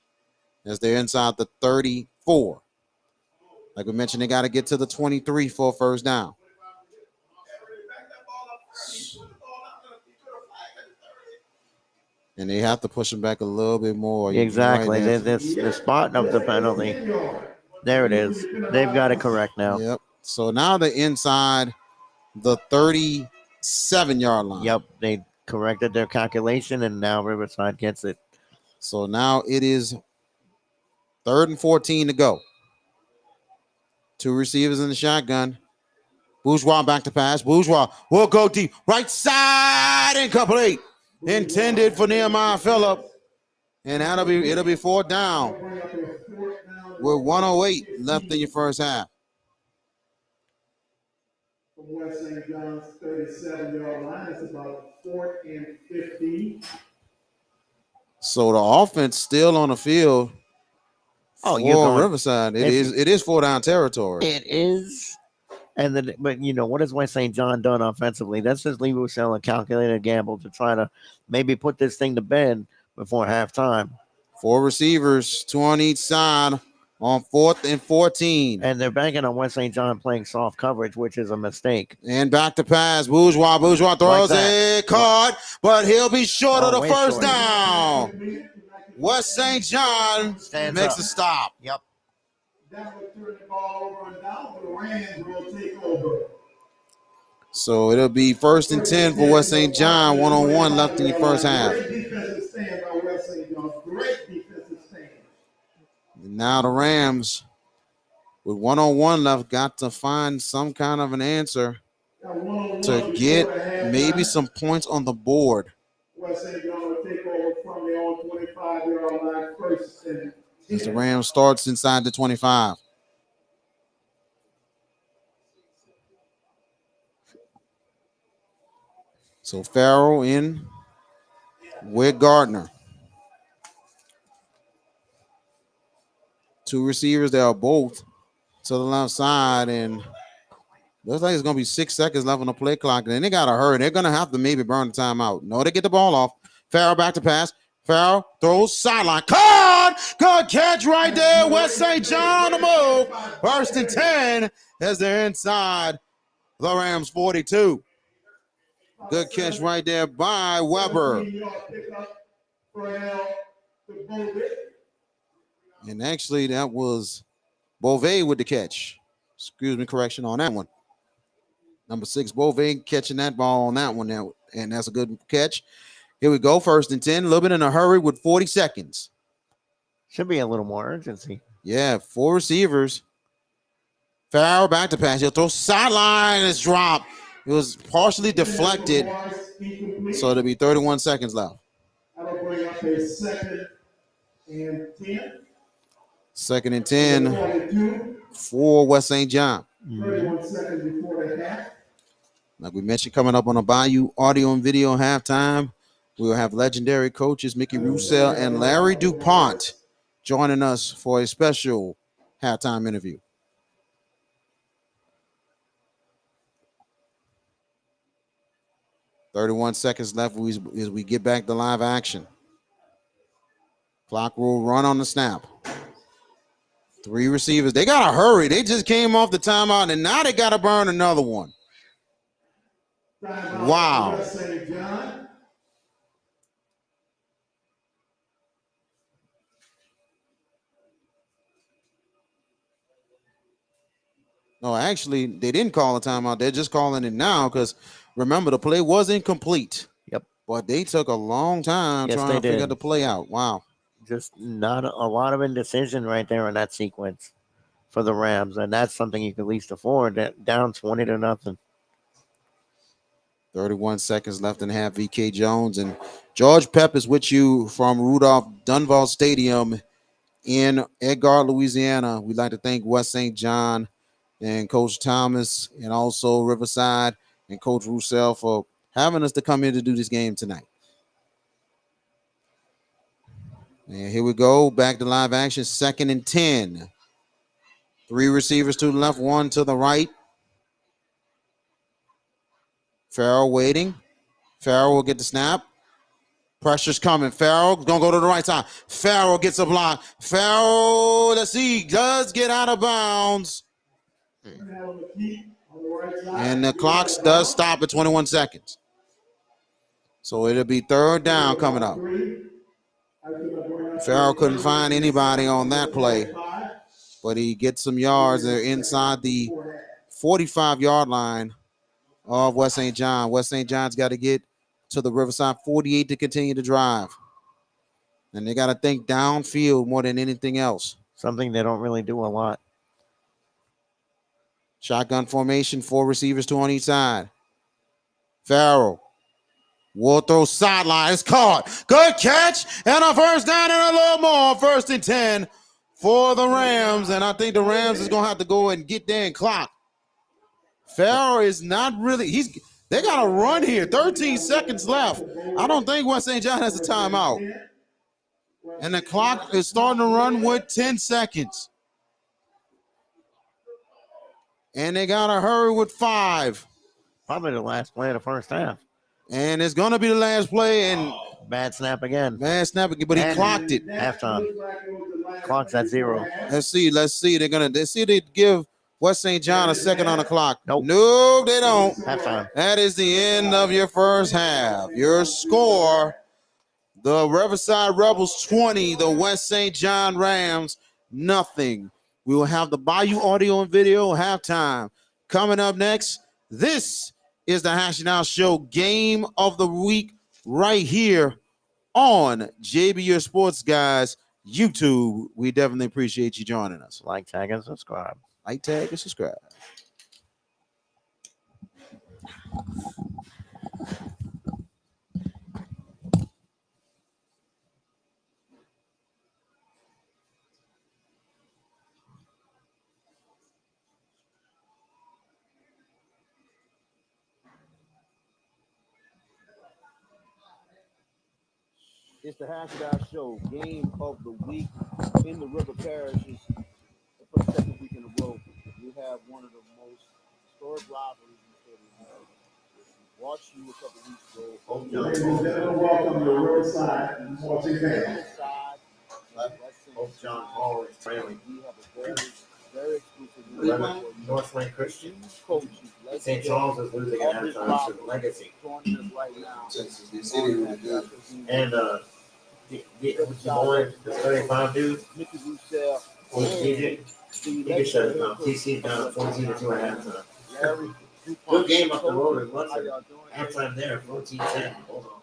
as they're inside the 34. Like we mentioned, they got to get to the 23 for first down. And they have to push them back a little bit more. Exactly. Right, the spot of the penalty. There it is. They've got it correct now. Yep. So now they're inside the 37-yard line. Yep. They corrected their calculation, and now Riverside gets it. So now it is 3rd and 14 to go. 2 receivers in the shotgun. Bourgeois back to pass. Bourgeois will go deep. Right side, incomplete. Intended for Nehemiah Phillip. And it'll be 4th down with 108 left in your first half. From West St. John's 37-yard line, it's about 4th and 15. So the offense still on the field for Riverside. It is 4-down territory. It is. But what has West St. John done offensively? That's just Lee Roussel a calculated gamble to try to maybe put this thing to bed before halftime. 4 receivers, 2 on each side on 4th and 14. And they're banking on West St. John playing soft coverage, which is a mistake. And back to pass. Bourgeois throws it, caught, but he'll be short of the first down. West St. John makes a stop. Yep. That will turn the ball over and down. The Rams will take over. So it'll be 1st and 10 for West St. John. 1-on-1 left in the first half. Great defensive stand by West St. John. Great defensive stand. And now the Rams, with 1-on-1 left, got to find some kind of an answer. to get maybe some points on the board. West St. John will take over from their own 25-yard line, first and As the 10. Rams starts inside the 25. So Farrell in with Gardner. Two receivers, they are both to the left side, and looks like it's going to be 6 seconds left on the play clock. And then they got to hurry. They're going to have to maybe burn the timeout. No, they get the ball off. Farrell back to pass. Farrell throws sideline. Caught! Good catch right there. West St. John on the move. First and 10 as they're inside the Rams 42. Good catch right there by Weber. 17-yard pickup for Al to Bowman. And actually, that was Beauvais with the catch. Excuse me, correction on that one. Number 6, Beauvais catching that ball on that one now, and that's a good catch. Here we go, first and 10. A little bit in a hurry with 40 seconds. Should be a little more urgency. Yeah, 4 receivers. Farrell back to pass. He'll throw sideline. It's dropped. It was partially deflected, so it'll be 31 seconds left. That'll bring up a second and 10. Second and 10 42, for West St. John. 31 seconds before the half. Like we mentioned, coming up on the Bayou Audio and Video halftime, we will have legendary coaches Mickey Roussel and Larry DuPont joining us for a special halftime interview. "31 seconds left as we get back to live action. Clock will run on the snap. 3 receivers. They got to hurry. They just came off the timeout, and now they got to burn another one. Wow. West St. John. No, actually, they didn't call a timeout. They're just calling it now because, remember, the play was incomplete. Yep. But they took a long time Yes, trying they to figure did. the play out. Wow. Just not a lot of indecision right there in that sequence for the Rams, and that's something you can at least afford. That down 20-0. 31 seconds left in half. VK Jones and George Pep is with you from Rudolph Dunval Stadium in Edgar, Louisiana. We'd like to thank West St. John and Coach Thomas and also Riverside and Coach Roussel for having us to come here to do this game tonight. And here we go. Back to live action. Second and 10. 3 receivers to the left, 1 to the right. Farrell waiting. Farrell will get the snap. Pressure's coming. Farrell gonna go to the right side. Farrell gets a block. Farrell, let's see, does get out of bounds. And the clock does stop at 21 seconds. So it'll be third down coming up. Farrell couldn't find anybody on that play, but he gets some yards. They're inside the 45-yard line of West St. John. West St. John's got to get to the Riverside 48 to continue to drive. And they got to think downfield more than anything else. Something they don't really do a lot. Shotgun formation, 4 receivers, 2 on each side. Farrell will throw sideline. It's caught. Good catch. And a first down and a little more. First and 10 for the Rams. And I think the Rams is going to have to go and get there and clock. Farrell is not really, they got to run here. 13 seconds left. I don't think West St. John has a timeout. And the clock is starting to run with 10 seconds. And they got to hurry with 5. Probably the last play of the first half. And it's going to be the last play. And Bad snap again. bad snap, but he clocked it. Halftime. Clock's at 0. Let's see. They give West St. John a second on the clock. Nope. No, they don't. Halftime. That is the end of your first half. Your score, the Riverside Rebels 20, the West St. John Rams nothing. We will have the Bayou Audio and Video halftime. Coming up next, this is the Hash It Out Show Game of the Week right here on JB Your Sports Guys YouTube. We definitely appreciate you joining us. Like, tag, and subscribe. Like, tag, and subscribe. It's the Hash Down Show, game of the week in the River Parishes for the second week in a row. We have one of the most historic rivalries in the state of Maryland. Watched you a couple weeks ago. Ladies and gentlemen, welcome to Riverside. Riverside, Hope John Paul is trailing. we have a very exclusive Northland Christian. coaches. St. Charles is losing at halftime to Legacy. Joining us right now. And the boy, the 35 dude, Mickey Roussel, was DJ. He can shut it down. TC's down 14-2 at halftime. Larry, Good game up the road in How Munson. y'all doing? Halftime there, 14-10. Hold on.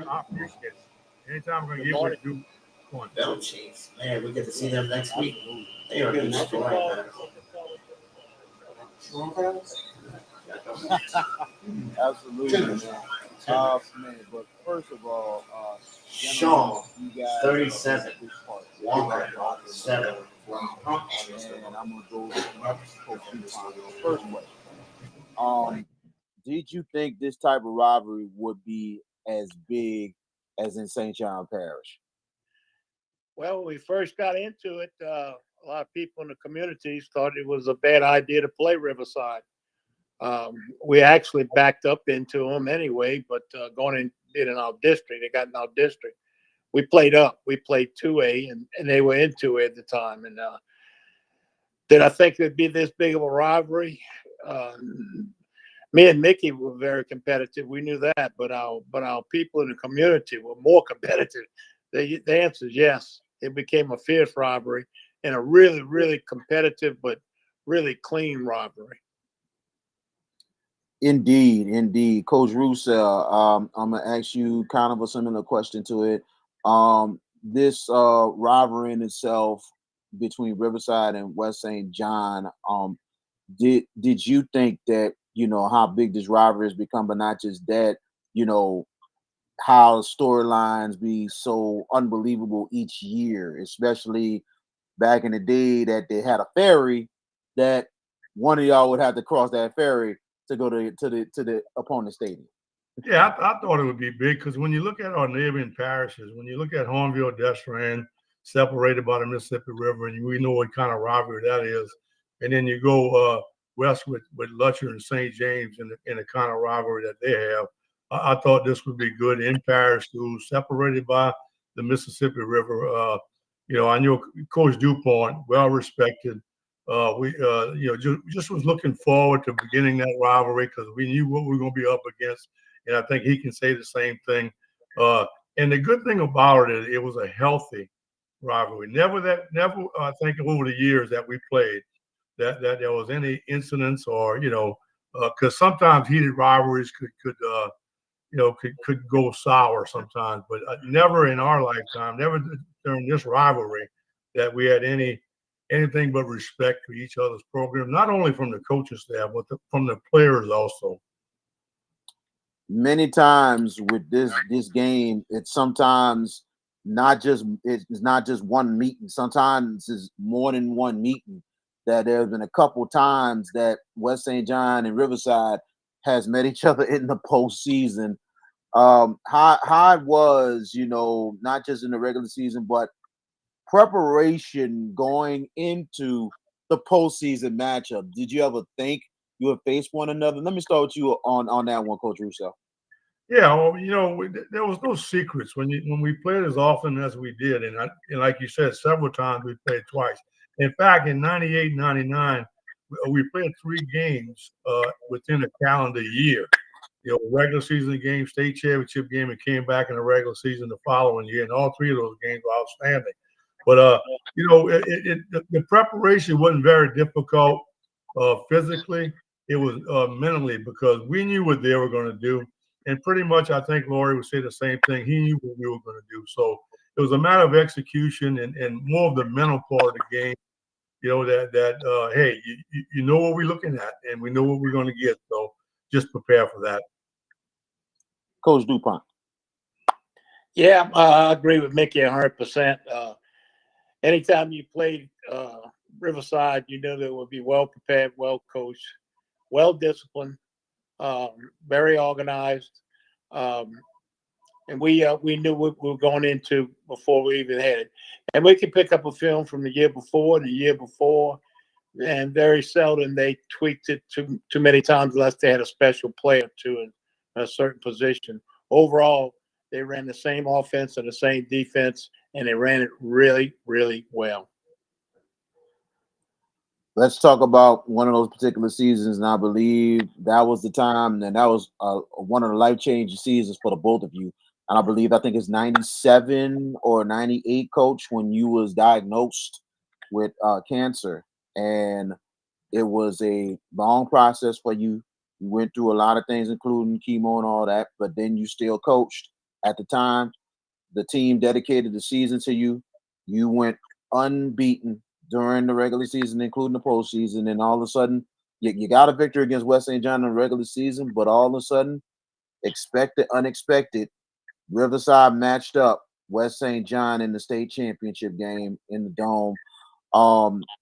I appreciate it. Anytime we're gonna get what do, come on. Bell Chiefs. Man, we get to see them next week. They are destroying that. Absolutely, man. Man, but first of all, Shaw, you guys 37. Walker, 7. and I'm gonna go with Coach Dupont first question. Did you think this type of rivalry would be as big as in St. John Parish? Well, when we first got into it, a lot of people in the communities thought it was a bad idea to play Riverside. We actually backed up into them anyway, but going in in our district, they got in our district. We played up. We played 2A, and they were in 2A at the time. And did I think it'd be this big of a rivalry? Me and Mickey were very competitive. We knew that, but our people in the community were more competitive. The answer is yes. It became a fierce rivalry and a really, really competitive but really clean rivalry. Indeed. Coach Roussel, I'm gonna ask you kind of a similar question to it. This rivalry in itself between Riverside and West St. John, did you think that, how big this rivalry has become, but not just that, how storylines be so unbelievable each year, especially back in the day that they had a ferry that one of y'all would have to cross that ferry to go to the opponent stadium. Yeah, I thought it would be big because when you look at our neighboring parishes, when you look at Hornville, Destrehan, separated by the Mississippi River, and we know what kind of rivalry that is, and then you go west with Lutcher and St. James and the kind of rivalry that they have, I thought this would be good in parish schools, separated by the Mississippi River. I know Coach DuPont, well respected. We just was looking forward to beginning that rivalry because we knew what we were going to be up against, and I think he can say the same thing. And the good thing about it, it was a healthy rivalry. Never I think over the years that we played that there was any incidents or because sometimes heated rivalries could go sour sometimes, but never in our lifetime, never during this rivalry that we had anything but respect for each other's program, not only from the coaching staff, but from the players also. Many times with this game, it's sometimes it's not just one meeting. Sometimes it's more than one meeting. That there's been a couple times that West St. John and Riverside has met each other in the postseason. How it was, not just in the regular season, but preparation going into the postseason matchup. Did you ever think you would face one another? Let me start with you on that one, Coach Russo. Yeah, well, there was no secrets when we played as often as we did, and like you said, several times we played twice. In fact, in '98, '99, we played 3 games within a calendar year. Regular season game, state championship game, and came back in the regular season the following year, and all 3 of those games were outstanding. But the preparation wasn't very difficult physically. It was mentally because we knew what they were going to do, and pretty much I think Laurie would say the same thing. He knew what we were going to do, so it was a matter of execution and more of the mental part of the game. Hey, you know what we're looking at, and we know what we're going to get. So just prepare for that. Coach DuPont. Yeah, I agree with Mickey 100%. Anytime you played Riverside, you knew they would be well prepared, well coached, well disciplined, very organized. and we knew what we were going into before we even had it. And we could pick up a film from the year before and the year before, and very seldom they tweaked it too many times unless they had a special player to a certain position. Overall, they ran the same offense and the same defense, and they ran it really, really well. Let's talk about one of those particular seasons, and I believe that was the time, and that was one of the life-changing seasons for the both of you. And I think it's 97 or 98, Coach, when you was diagnosed with cancer. And it was a long process for you. You went through a lot of things, including chemo and all that, but then you still coached. At the time, the team dedicated the season to you. You went unbeaten during the regular season, including the postseason, and all of a sudden, you got a victory against West St. John in the regular season, but all of a sudden, expected, unexpected, Riverside matched up West St. John in the state championship game in the Dome.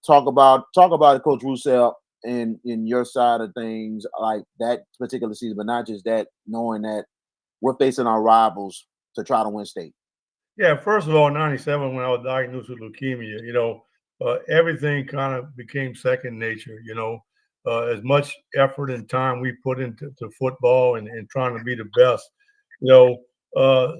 Talk about it, Coach Roussel, in your side of things, like that particular season, but not just that, knowing that we're facing our rivals to try to win state. Yeah, first of all, in '97, when I was diagnosed with leukemia, everything kind of became second nature. As much effort and time we put into football and trying to be the best,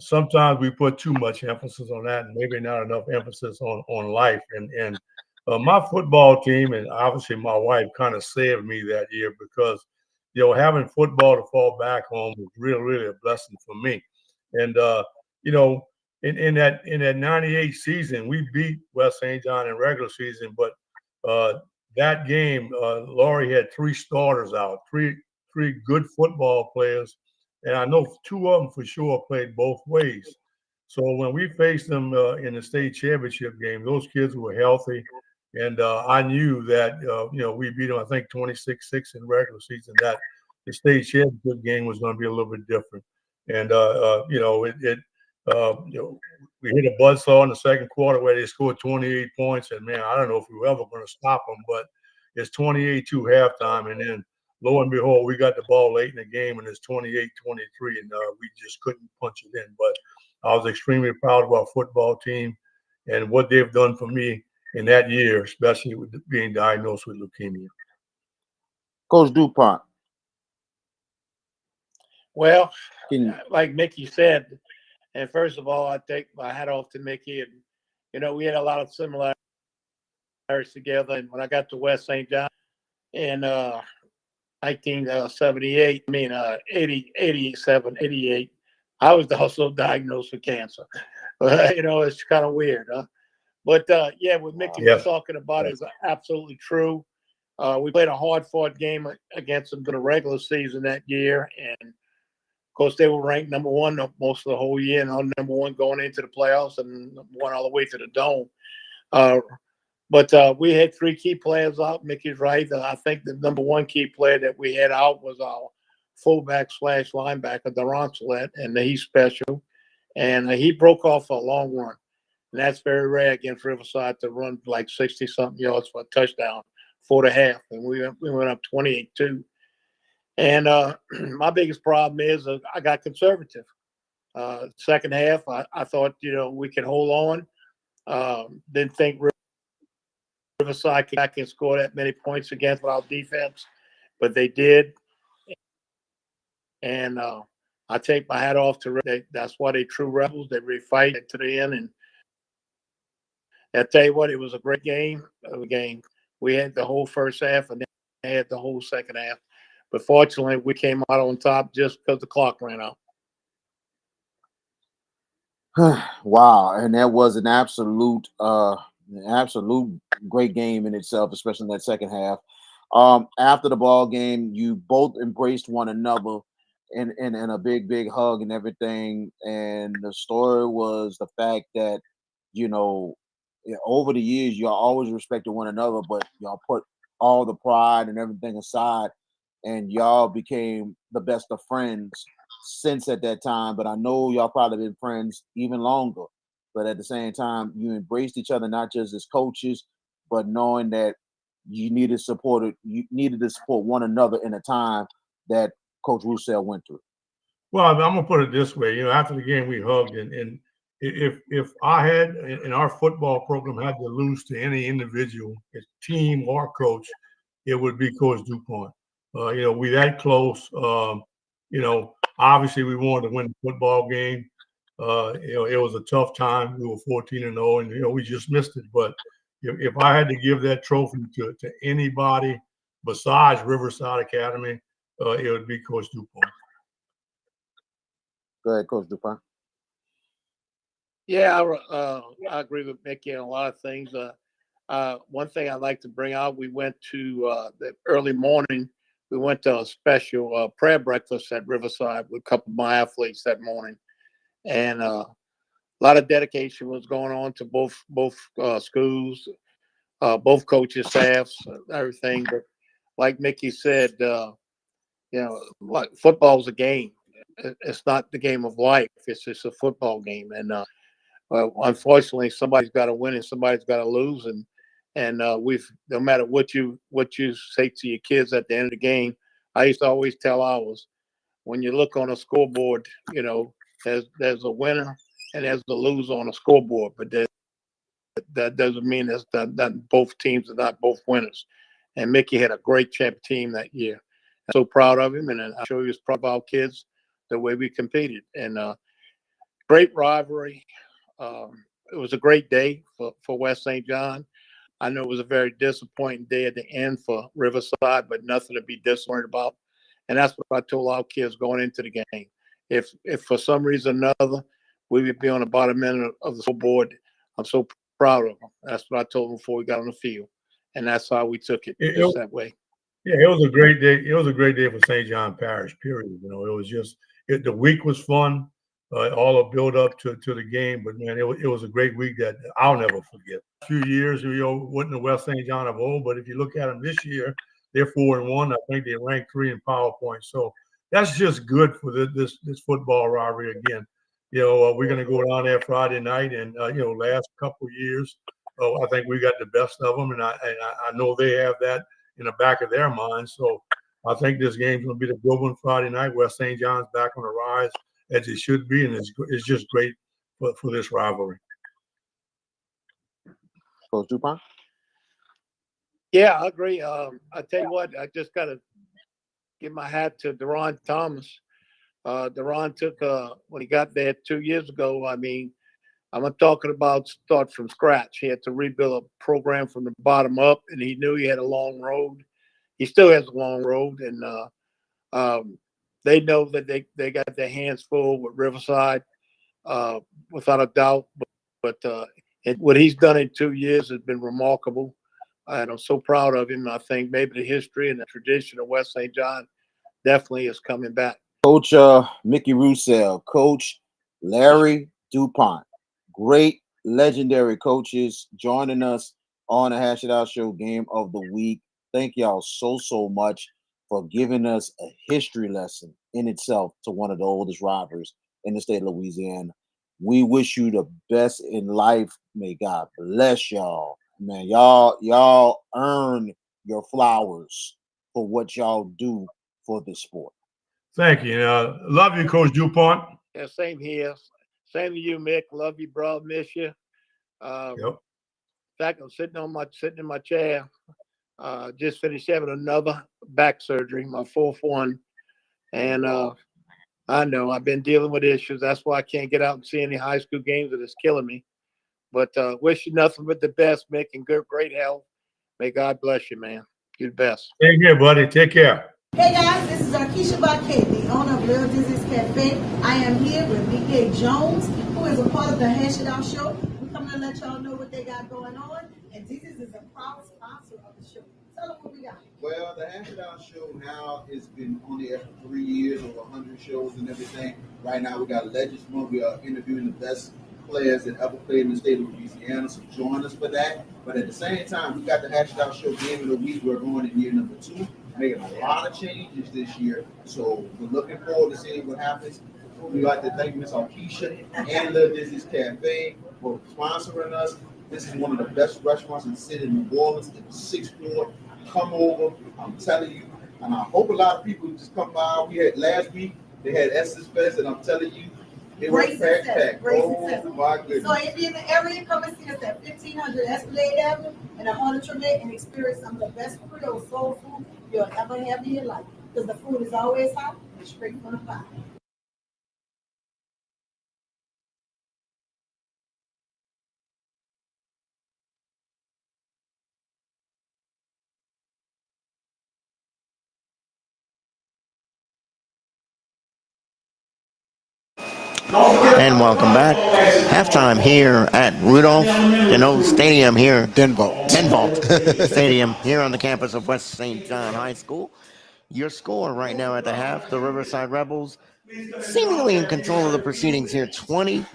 sometimes we put too much emphasis on that and maybe not enough emphasis on life. And my football team and obviously my wife kind of saved me that year because, having football to fall back on was really, really a blessing for me. And, you know, in that '98 season, we beat West St. John in regular season, but that game, Laurie had three starters out, three good football players, and I know two of them for sure played both ways. So when we faced them in the state championship game, those kids were healthy, and I knew that we beat them. I think 26-6 in regular season. That the state championship game was going to be a little bit different, and we hit a buzzsaw in the second quarter where they scored 28 points, and man, I don't know if we were ever going to stop them, but it's 28-2 halftime, and then lo and behold, we got the ball late in the game, and it's 28-23, and we just couldn't punch it in. But I was extremely proud of our football team and what they've done for me in that year, especially with being diagnosed with leukemia. Coach DuPont. Well, like Mickey said, and first of all, I take my hat off to Mickey. And, we had a lot of similarities together. And when I got to West St. John in 1978, 87, 88, I was also diagnosed with cancer. It's kind of weird, huh? But, what Mickey was talking about is absolutely true. We played a hard-fought game against them in the regular season that year. And, of course, they were ranked number one most of the whole year, and number one going into the playoffs and won all the way to the Dome. But we had three key players out. Mickey's right. I think the number one key player that we had out was our fullback / linebacker, Deron Slett, and he's special. And he broke off for a long run. And that's very rare against Riverside to run like 60-something yards for a touchdown, 4.5. And we went up 28-2. And my biggest problem is I got conservative. Second half, I thought, we could hold on. Didn't think Riverside could back and score that many points against our defense, but they did. And I take my hat off to them. That's why they true rebels. They really fight to the end. And I tell you what, it was a great game. We had the whole first half, and then they had the whole second half. But fortunately, we came out on top just because the clock ran out. Wow, and that was an absolute great game in itself, especially in that second half. After the ball game, you both embraced one another in a big hug and everything. And the story was the fact that over the years y'all always respected one another, but y'all put all the pride and everything aside, and y'all became the best of friends since at that time. But I know y'all probably been friends even longer. But at the same time, you embraced each other, not just as coaches, but knowing that you needed to support one another in a time that Coach Roussel went through. Well, I'm gonna put it this way. After the game, we hugged, and if I had in our football program had to lose to any individual, team or coach, it would be Coach DuPont. We that close. Obviously we wanted to win the football game. It was a tough time. We were 14-0, and we just missed it. But if I had to give that trophy to anybody besides Riverside Academy, it would be Coach DuPont. Go ahead, Coach DuPont. Yeah, I agree with Mickey on a lot of things. One thing I'd like to bring out, we went to the early morning. We went to a special prayer breakfast at Riverside with a couple of my athletes that morning, and a lot of dedication was going on to both schools, both coaches, staffs, everything. But like Mickey said, like football's a game. It's not the game of life. It's just a football game, and unfortunately, somebody's got to win and somebody's got to lose, and we've no matter what you say to your kids at the end of the game. I used to always tell ours, when you look on a scoreboard, there's a winner and there's the loser on a scoreboard, but that doesn't mean that both teams are not both winners. And Mickey had a great champ team that year. I'm so proud of him, and I'm sure he was proud of our kids the way we competed. And great rivalry. It was a great day for West St. John. I know it was a very disappointing day at the end for Riverside, but nothing to be disappointed about. And that's what I told our kids going into the game. If for some reason or another we would be on the bottom end of the scoreboard, I'm so proud of them. That's what I told them before we got on the field, and that's how we took it just that way. Yeah, it was a great day. It was a great day for St. John Parish. Period. It was just the week was fun. All the build up to the game, but man, it was a great week that I'll never forget. A few years, wasn't the West St. John of old, but if you look at them this year, they're 4-1. I think they ranked 3 in PowerPoint. So that's just good for this football rivalry again. We're going to go down there Friday night, and last couple of years, I think we got the best of them, and I know they have that in the back of their minds. So I think this game's going to be the good one Friday night. West St. John's back on the rise, as it should be, and it's just great for this rivalry. Coach DuPont? Yeah, I agree. I tell you what, I just got to give my hat to Deron Thomas. Deron took, when he got there 2 years ago, I'm talking about start from scratch. He had to rebuild a program from the bottom up, and he knew he had a long road. He still has a long road, and they know that they got their hands full with Riverside, without a doubt. But what he's done in 2 years has been remarkable, and I'm so proud of him. I think maybe the history and the tradition of West St. John definitely is coming back. Coach Mickey Roussel, Coach Larry DuPont, great legendary coaches joining us on the Hash It Out Show Game of the Week. Thank y'all so much for giving us a history lesson in itself to one of the oldest rivalries in the state of Louisiana. We wish you the best in life. May God bless y'all. Man, y'all earn your flowers for what y'all do for this sport. Thank you. Love you, Coach DuPont. Yeah, same here. Same to you, Mick. Love you, bro. Miss you. Yep. In fact, I'm sitting in my chair. Just finished having another back surgery, my 4th one. And I know I've been dealing with issues. That's why I can't get out and see any high school games. It's killing me. But wish you nothing but the best, Mick, and great health. May God bless you, man. You're the best. Take care, buddy. Take care. Hey guys, this is Arkisha Baquet, the owner of Little Dizzy's Cafe. I am here with B.K. Jones, who is a part of the Hash It Out Show. We're coming to let y'all know what they got going on, and Dizzy's is a proud sponsor of the show. Tell them what we got. Well, the Hash It Out Show now has been on the air for 3 years, over 100 shows and everything. Right now, we got Legends Month. We are interviewing the best players that ever played in the state of Louisiana, so join us for that. But at the same time, we got the Hash It Out Show Game of the Week. We're going in year number 2, making a lot of changes this year. So we're looking forward to seeing what happens. We'd like to thank Miss Arkisha and Little Dizzy's Cafe for sponsoring us. This is one of the best restaurants in the city of New Orleans. It's 6th floor. Come over, I'm telling you. And I hope a lot of people just come by. We had last week, They had Essence Fest, and I'm telling you, it Great was success. packed. Great Oh success. my goodness. So if you're in the area, come and see us at 1500 Escalade Avenue and the Honor Tremette and experience some of the best Creole soul food you'll ever have in your life. Because the food is always hot and straight from the pot. And welcome back. Halftime here at Rudolph Deneau Stadium here. Denvault Stadium here on the campus of West St. John High School. Your score right now at the half, the Riverside Rebels seemingly in control of the proceedings here, 20-0.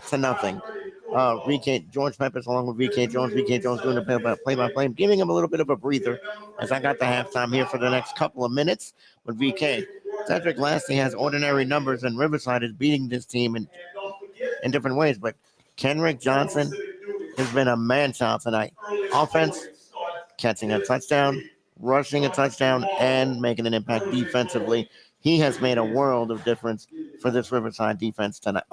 VK George Peppers along with VK Jones. VK Jones doing the play-by-play, giving him a little bit of a breather as I got the halftime here for the next couple of minutes with VK. Cedric Lassie has ordinary numbers, and Riverside is beating this team in different ways. But Kenrick Johnson has been a man-child tonight. Offense, catching a touchdown, rushing a touchdown, and making an impact defensively. He has made a world of difference for this Riverside defense tonight,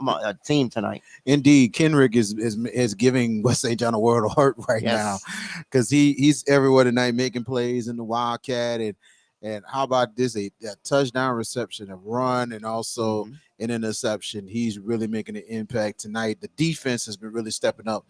team tonight. Indeed, Kenrick is giving West St. John a world of hurt right now, because he's everywhere tonight making plays in the Wildcat, and how about this, a touchdown reception, a run, and also an interception. He's really making an impact tonight. The defense has been really stepping up.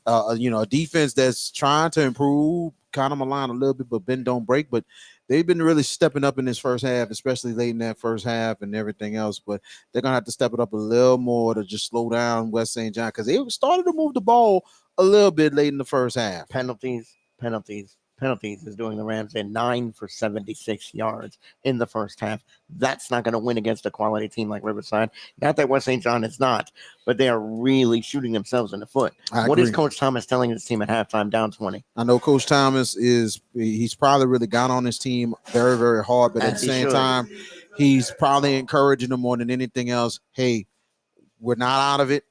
A defense that's trying to improve, kind of malign a little bit, but bend don't break. But they've been really stepping up in this first half, especially late in that first half and everything else. But they're gonna have to step it up a little more to just slow down West St. John, because they started to move the ball a little bit late in the first half. Penalties is doing the Rams in 9 for 76 yards in the first half. That's not going to win against a quality team like Riverside. Not that West St. John is not, but they are really shooting themselves in the foot. What is Coach Thomas telling his team at halftime down 20? I know Coach Thomas he's probably really got on his team very, very hard, but at the same time, he's probably encouraging them more than anything else. Hey, we're not out of it.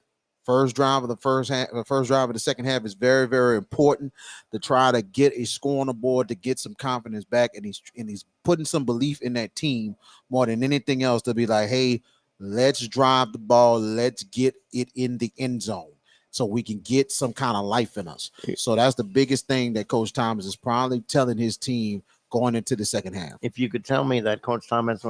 First drive of the second half is very, very important to try to get a score on the board, to get some confidence back, and he's putting some belief in that team more than anything else, to be like, hey, let's drive the ball, let's get it in the end zone so we can get some kind of life in us. So that's the biggest thing that Coach Thomas is probably telling his team going into the second half. If you could tell me that Coach Thomas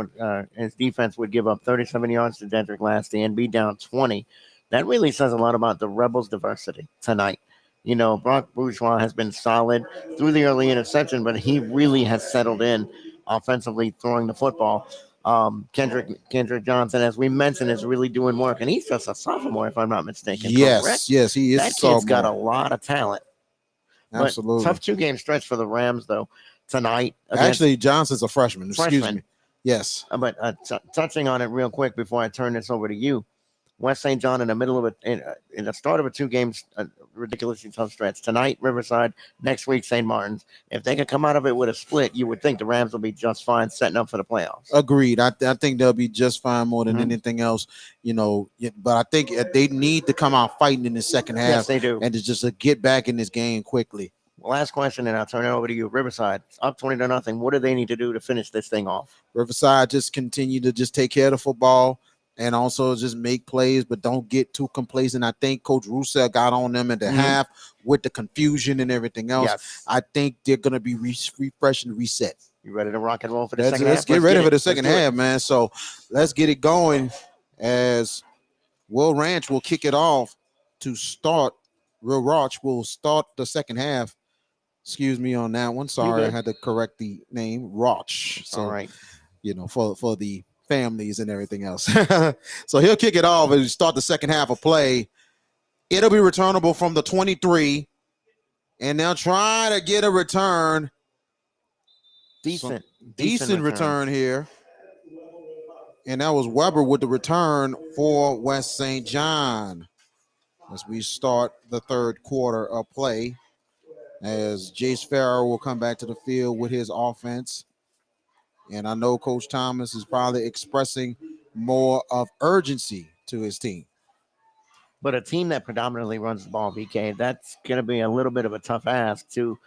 his defense would give up 37 yards to Dedrick Lasty and be down 20, that really says a lot about the Rebels' diversity tonight. You know, Brock Bourgeois has been solid through the early interception, but he really has settled in offensively throwing the football. Kendrick Johnson, as we mentioned, is really doing work, and he's just a sophomore, if I'm not mistaken. Yes, correct? yes, he is. That kid's got a lot of talent. Absolutely. But tough 2-game stretch for the Rams, though, tonight. Actually, Johnson's a freshman. Excuse me. Yes. But touching on it real quick before I turn this over to you, West St. John in the middle of it, in the start of a 2-game ridiculously tough stretch. Tonight, Riverside. Next week, St. Martin's. If they could come out of it with a split, you would think the Rams will be just fine setting up for the playoffs. Agreed. I think they'll be just fine more than anything else, but I think they need to come out fighting in the second half. Yes, they do. And to just get back in this game quickly. Last question, and I'll turn it over to you. Riverside, up 20-0. What do they need to do to finish this thing off? Riverside just continue to just take care of the football and also just make plays, but don't get too complacent. I think Coach Russell got on them at the half with the confusion and everything else. Yes. I think they're going to be refreshed and reset. You ready to rock and roll for the second half? Let's get ready for the second half, man. So let's get it going as Will Ranch will kick it off to start. Will Roach will start the second half. Excuse me on that one. Sorry, I had to correct the name. Roach. So, all right. For the families and everything else. So he'll kick it off and start the second half of play. It'll be returnable from the 23, and they'll try to get a return. Decent return here. And that was Weber with the return for West St. John as we start the third quarter of play, as Jace Farrow will come back to the field with his offense. And I know Coach Thomas is probably expressing more of urgency to his team. But a team that predominantly runs the ball, VK, that's going to be a little bit of a tough ask to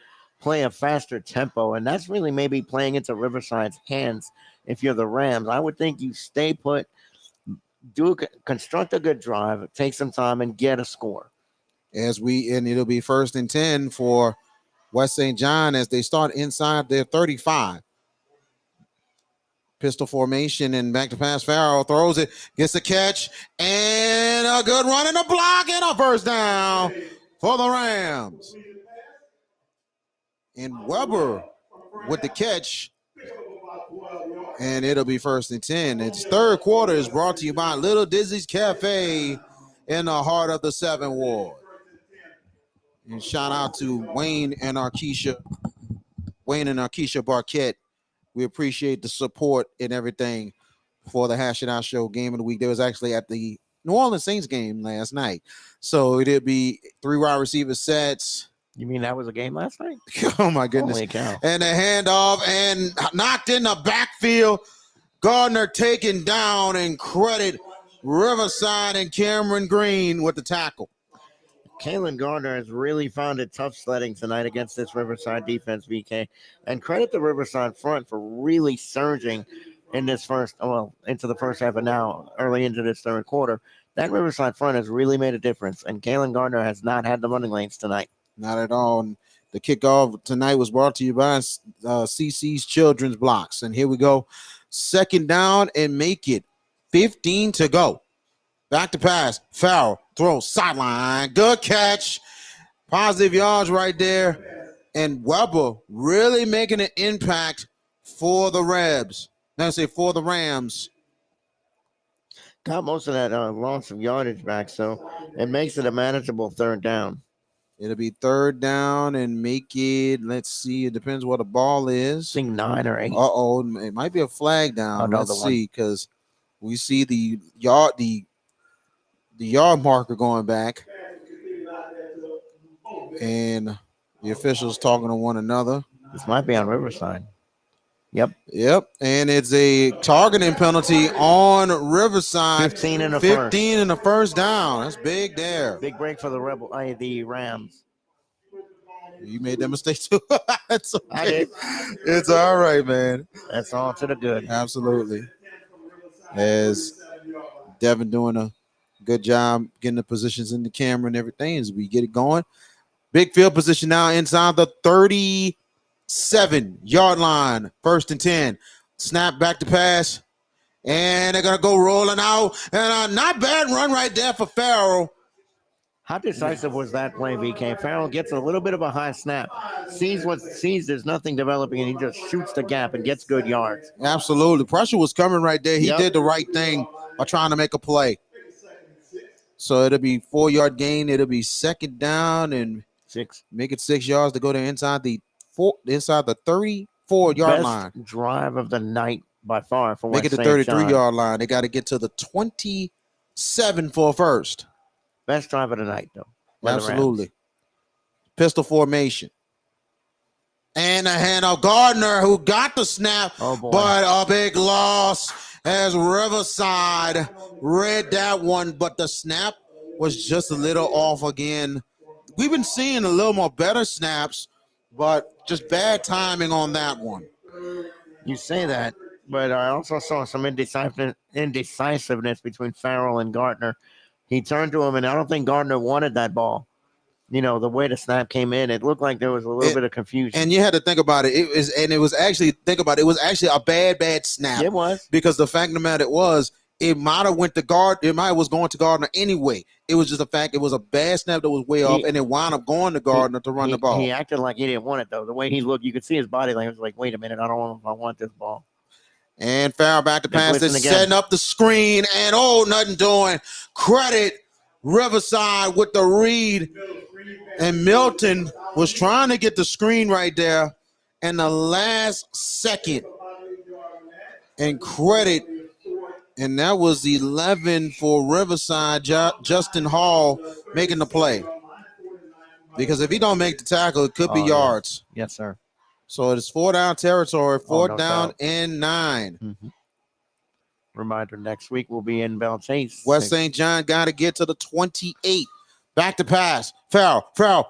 play a faster tempo. And that's really maybe playing into Riverside's hands if you're the Rams. I would think you stay put, construct a good drive, take some time, and get a score. And it'll be 1st and 10 for West St. John as they start inside their 35. Pistol formation and back to pass. Farrell throws it, gets a catch, and a good run and a block and a first down for the Rams. And Weber with the catch, and it'll be 1st and 10. Its third quarter is brought to you by Little Dizzy's Cafe in the heart of the 7th Ward. And shout out to Wayne and Arkesha Barquette. We appreciate the support and everything for the Hash It Out Show game of the week. They was actually at the New Orleans Saints game last night. So it'll be 3 wide receiver sets. You mean that was a game last night? Oh, my goodness. Holy cow. And a handoff and knocked in the backfield. Gardner taken down, and credit Riverside and Cameron Green with the tackle. Kalen Gardner has really found it tough sledding tonight against this Riverside defense, VK. And credit the Riverside front for really surging in this into the first half and now early into this third quarter. That Riverside front has really made a difference. And Kalen Gardner has not had the running lanes tonight. Not at all. And the kickoff tonight was brought to you by CC's Children's Blocks. And here we go. 2nd down and make it 15 to go. Back to pass. Farrell throws sideline. Good catch. Positive yards right there. And Weber really making an impact for the Rebs. For the Rams. Got most of that loss of yardage back, so it makes it a manageable 3rd down. It'll be 3rd down and make it, let's see, it depends what the ball is. I think 9 or 8. Uh-oh, it might be a flag down. Let's see, because we see the yard marker going back. And the officials talking to one another. This might be on Riverside. Yep. And it's a targeting penalty on Riverside. 15 in the 15 in the first down. That's big there. Big break for the Rams. You made that mistake too. It's okay. I did. It's all right, man. That's all to the good. Absolutely. As Devin doing a good job getting the positions in the camera and everything as we get it going. Big field position now inside the 37-yard line. 1st and 10. Snap back to pass. And they're going to go rolling out. And a not bad run right there for Farrell. How decisive was that play, VK? Farrell gets a little bit of a high snap. Sees there's nothing developing, and he just shoots the gap and gets good yards. Absolutely. Pressure was coming right there. He did the right thing by trying to make a play. So it'll be 4-yard gain. It'll be 2nd down and 6. Make it 6 yards to go to inside the 34-yard line. Drive of the night by far for Make it the 33-yard line. They got to get to the 27 for a first. Best drive of the night, though. Absolutely. Pistol formation. And a handoff. Gardner, who got the snap, but a big loss as Riverside read that one, but the snap was just a little off again. We've been seeing a little more better snaps, but just bad timing on that one. You say that, but I also saw some indecisiveness between Farrell and Gardner. He turned to him, and I don't think Gardner wanted that ball. You know, the way the snap came in, it looked like there was a little bit of confusion. And you had to think about it. It was actually a bad snap. It was. Because the fact of the matter was, it might have went to guard. It might was going to Gardner anyway. It was just a fact. It was a bad snap that was way off, and it wound up going to Gardner to run the ball. He acted like he didn't want it, though. The way he looked, you could see his body language. Like, wait a minute, I don't know if I want this ball. And Farrell back to pass. They're setting up the screen, and nothing doing. Credit Riverside with the read. And Milton was trying to get the screen right there in the last second. And credit, and that was 11 for Riverside, Justin Hall making the play. Because if he don't make the tackle, it could be yards. Yes, sir. So it's 4-down territory, 4th down and 9. Mm-hmm. Reminder, next week we'll be in Belchase. West St. John got to get to the 28. Back to pass. Farrell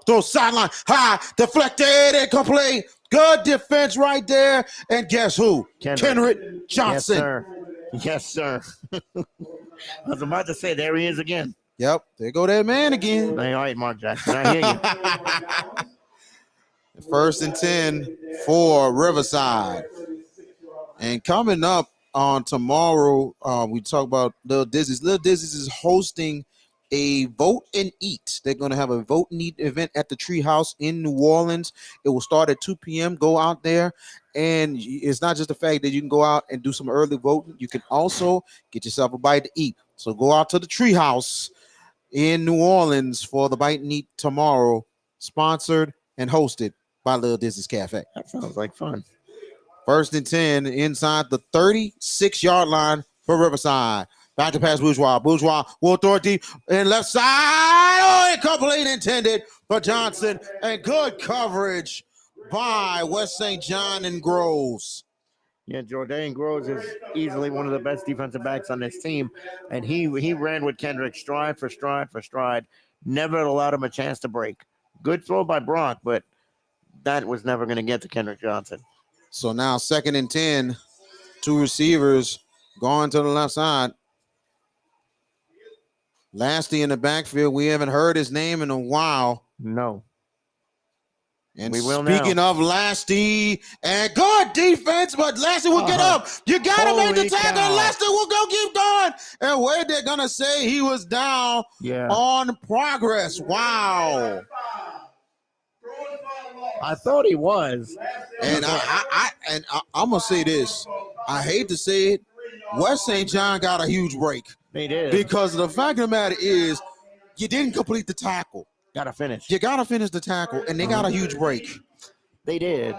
throws sideline. High. Deflected. Incomplete. Good defense right there. And guess who? Kenrick Johnson. Yes, sir. I was about to say, there he is again. Yep, there go that man again. All right, Mark Jackson, I hear you. First and 10 for Riverside. And coming up on tomorrow, we talk about Little Dizzy's. Little Dizzy's is hosting a vote and eat. They're going to have a vote and eat event at the Treehouse in New Orleans. It will start at 2 p.m. Go out there. And it's not just the fact that you can go out and do some early voting. You can also get yourself a bite to eat. So go out to the Treehouse in New Orleans for the bite and eat tomorrow, sponsored and hosted by Little Dizzy's Cafe. That sounds like fun. First and 10 inside the 36-yard line for Riverside. Back to pass Bourgeois. Bourgeois will throw it deep and left side. Oh, incomplete intended for Johnson. And good coverage by West St. John and Groves. Yeah, Jordan Groves is easily one of the best defensive backs on this team. And he ran with Kendrick stride for stride for stride. Never allowed him a chance to break. Good throw by Brock, but that was never going to get to Kendrick Johnson. So now 2nd and 10, 2 receivers going to the left side. Lasty in the backfield. We haven't heard his name in a while. No. And we will speaking now. of Lasty, and good defense, but Lasty will get up. You got to make the tackle. Cow. Lasty will go keep going. And where they're going to say he was down on progress. Wow. I thought he was. And I'm going to say this. I hate to say it. West St. John got a huge break. They did. Because the fact of the matter is, you didn't complete the tackle. Got to finish. You got to finish the tackle, and they got a huge break. They did.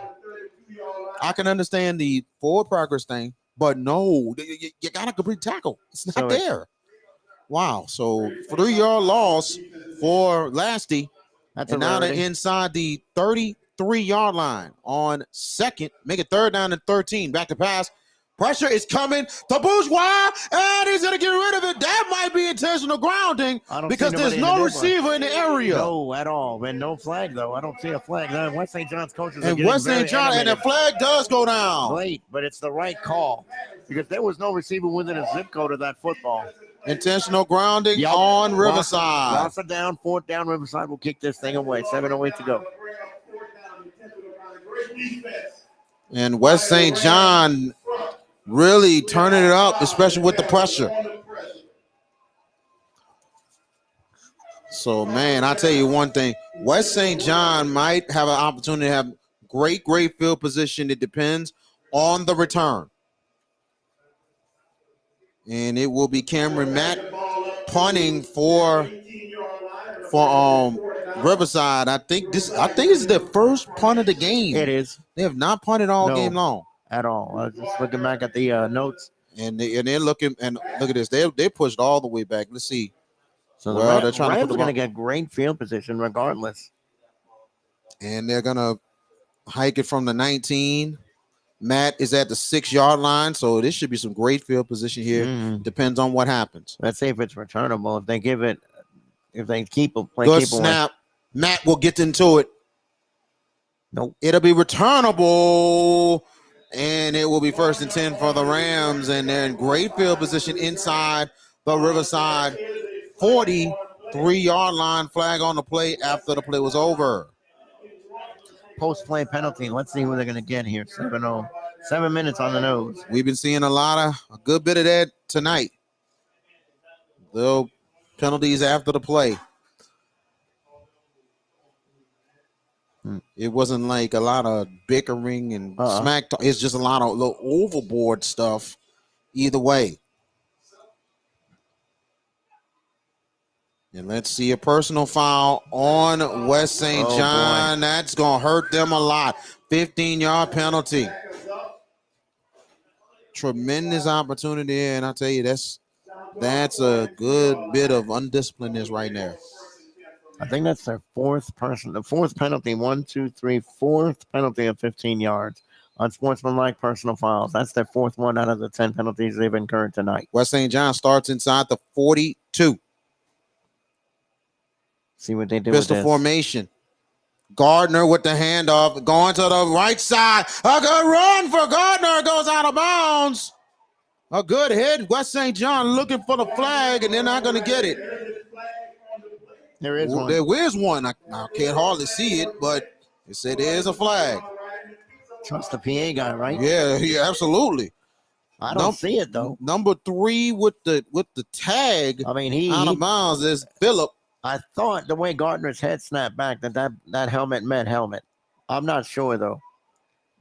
I can understand the forward progress thing, but no, you got to complete tackle. It's not there. Wow. So 3-yard loss for Lasty. And now they're inside the 33-yard line on second. Make it 3rd down and 13. Back to pass. Pressure is coming to Bourgeois, and he's going to get rid of it. That might be intentional grounding because there's no receiver in the area. No, at all. And no flag, though. I don't see a flag. West St. John's coaches are and West St. John, and the flag does go down. Late, but it's the right call because there was no receiver within a zip code of that football. Intentional grounding on Riverside. Loss of down, 4th down. Riverside will kick this thing away. 7:08 to go. And West St. John really turning it up, especially with the pressure. So, man, I'll tell you one thing. West St. John might have an opportunity to have great field position. It depends on the return. And it will be Cameron Matt punting for Riverside. I think this is their first punt of the game. It is. They have not punted all game long. At all. I was just looking back at the notes. And they're looking, and look at this. They pushed all the way back. Let's see. So they're trying Rams to put going to get great field position regardless. And they're going to hike it from the 19. Matt is at the 6-yard line, so this should be some great field position here. Depends on what happens. Let's see if it's returnable. If they give it, if they keep a play. Good snap. Matt will get into it. Nope. It'll be returnable. And it will be 1st and 10 for the Rams. And they're in great field position inside the Riverside 43-yard line. Flag on the play after the play was over. Post-play penalty. Let's see who they're going to get here. 7-0. 7 minutes on the nose. We've been seeing a good bit of that tonight. Little penalties after the play. It wasn't like a lot of bickering and smack talk. It's just a lot of little overboard stuff either way. And let's see a personal foul on West St. John. Boy. That's going to hurt them a lot. 15-yard penalty. Tremendous opportunity. And I tell you, that's a good bit of undisciplinedness right there. I think that's their fourth penalty. 1, 2, 3, fourth penalty of 15 yards on sportsmanlike personal fouls. That's their 4th one out of the 10 penalties they've incurred tonight. West St. John starts inside the 42. See what they do Pistol with this. formation. Gardner with the handoff, going to the right side. A good run for Gardner, goes out of bounds. A good hit. West St. John looking for the flag, and they're not going to get it. There is one. There is one. I can't hardly see it, but it said there is a flag. Trust the PA guy, right? Yeah, absolutely. I don't see it though. Number 3 with the tag. I mean, out of bounds is Phillip. I thought the way Gardner's head snapped back that helmet meant helmet. I'm not sure though.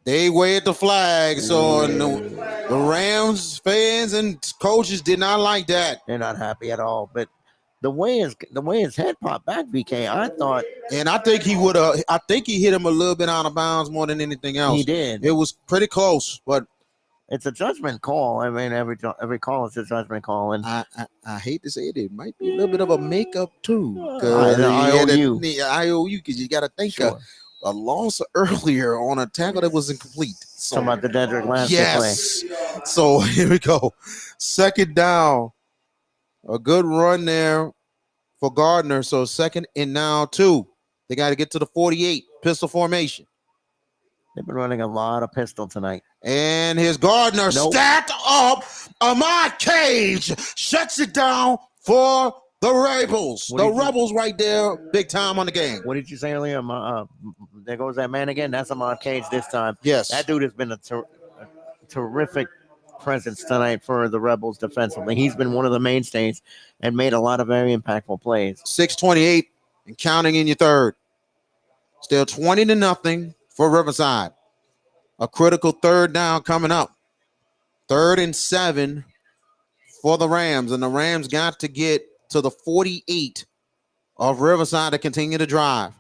They waved the flag, so the Rams fans and coaches did not like that. They're not happy at all. But the way his head popped back, BK, I thought, and I think he would have. I think he hit him a little bit out of bounds more than anything else. He did. It was pretty close, but it's a judgment call. I mean, every call is a judgment call, and I hate to say it, it might be a little bit of a makeup too. IOU, because you got to think a loss earlier on a tackle that was incomplete. So, talking about the Dedrick last play. So here we go. Second down. A good run there for Gardner. So 2nd and now 2. They got to get to the 48. Pistol formation. They've been running a lot of pistol tonight. And here's Gardner stacked up. Ahmad Cage shuts it down for the Rebels. The Rebels right there, big time on the game. What did you say earlier? There goes that man again. That's Ahmad Cage this time. Yes. That dude has been a terrific presence tonight for the Rebels defensively. He's been one of the mainstays and made a lot of very impactful plays. 6:28 and counting in your third. Still 20-0 for Riverside. A critical third down coming up. 3rd and 7 for the Rams, and the Rams got to get to the 48 of Riverside to continue to drive.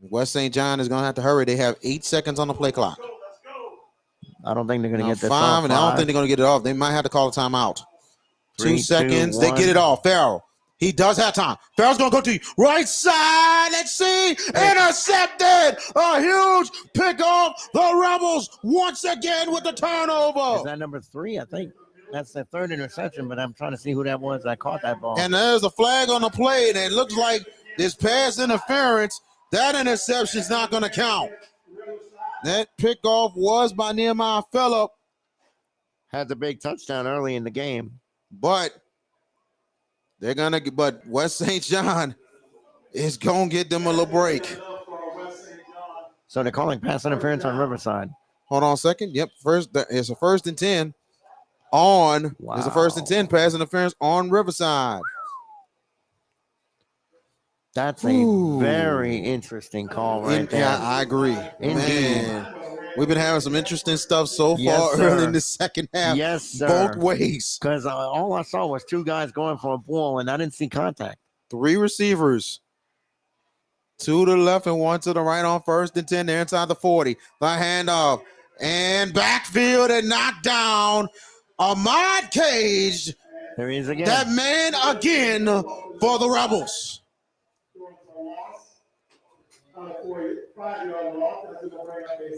West St. John is going to have to hurry. They have 8 seconds on the play clock. I don't think they're going to get this 5, off. And I don't think they're going to get it off. They might have to call a timeout. 2 seconds. 2, they get it off. Farrell. He does have time. Farrell's going to go to the right side. Let's see. Intercepted. A huge pickoff. The Rebels once again with the turnover. Is that number 3? I think that's the 3rd interception, but I'm trying to see who that was that caught that ball. And there's a flag on the play, and it looks like this pass interference. That interception's not going to count. That pickoff was by Nehemiah Phillip. Had the big touchdown early in the game. But but West St. John is going to get them a little break. So they're calling pass interference on Riverside. Hold on a second. Yep, it's a 1st and 10 on. Wow. It's a 1st and 10 pass interference on Riverside. That's a very interesting call right there. Yeah, I agree. Indeed. Man, we've been having some interesting stuff so far early in the second half. Yes, sir. Both ways. Because all I saw was 2 guys going for a ball, and I didn't see contact. 3 receivers. 2 to the left and 1 to the right on 1st and 10. They're inside the 40. The handoff. And backfield and knocked down. Ahmad Cage. There he is again. That man again for the Rebels.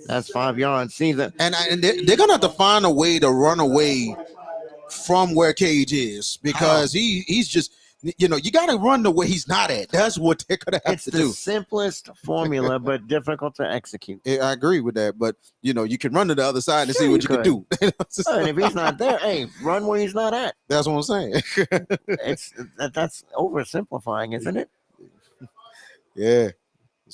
That's 5 yards. See that? And they're gonna have to find a way to run away from where Cage is, because he's just, you got to run the way he's not at. That's what they're gonna have to do. It's the simplest formula, but difficult to execute. I agree with that, but you can run to the other side and see what you can do. And if he's not there, hey, run where he's not at. That's what I'm saying. That's oversimplifying, isn't it? Yeah.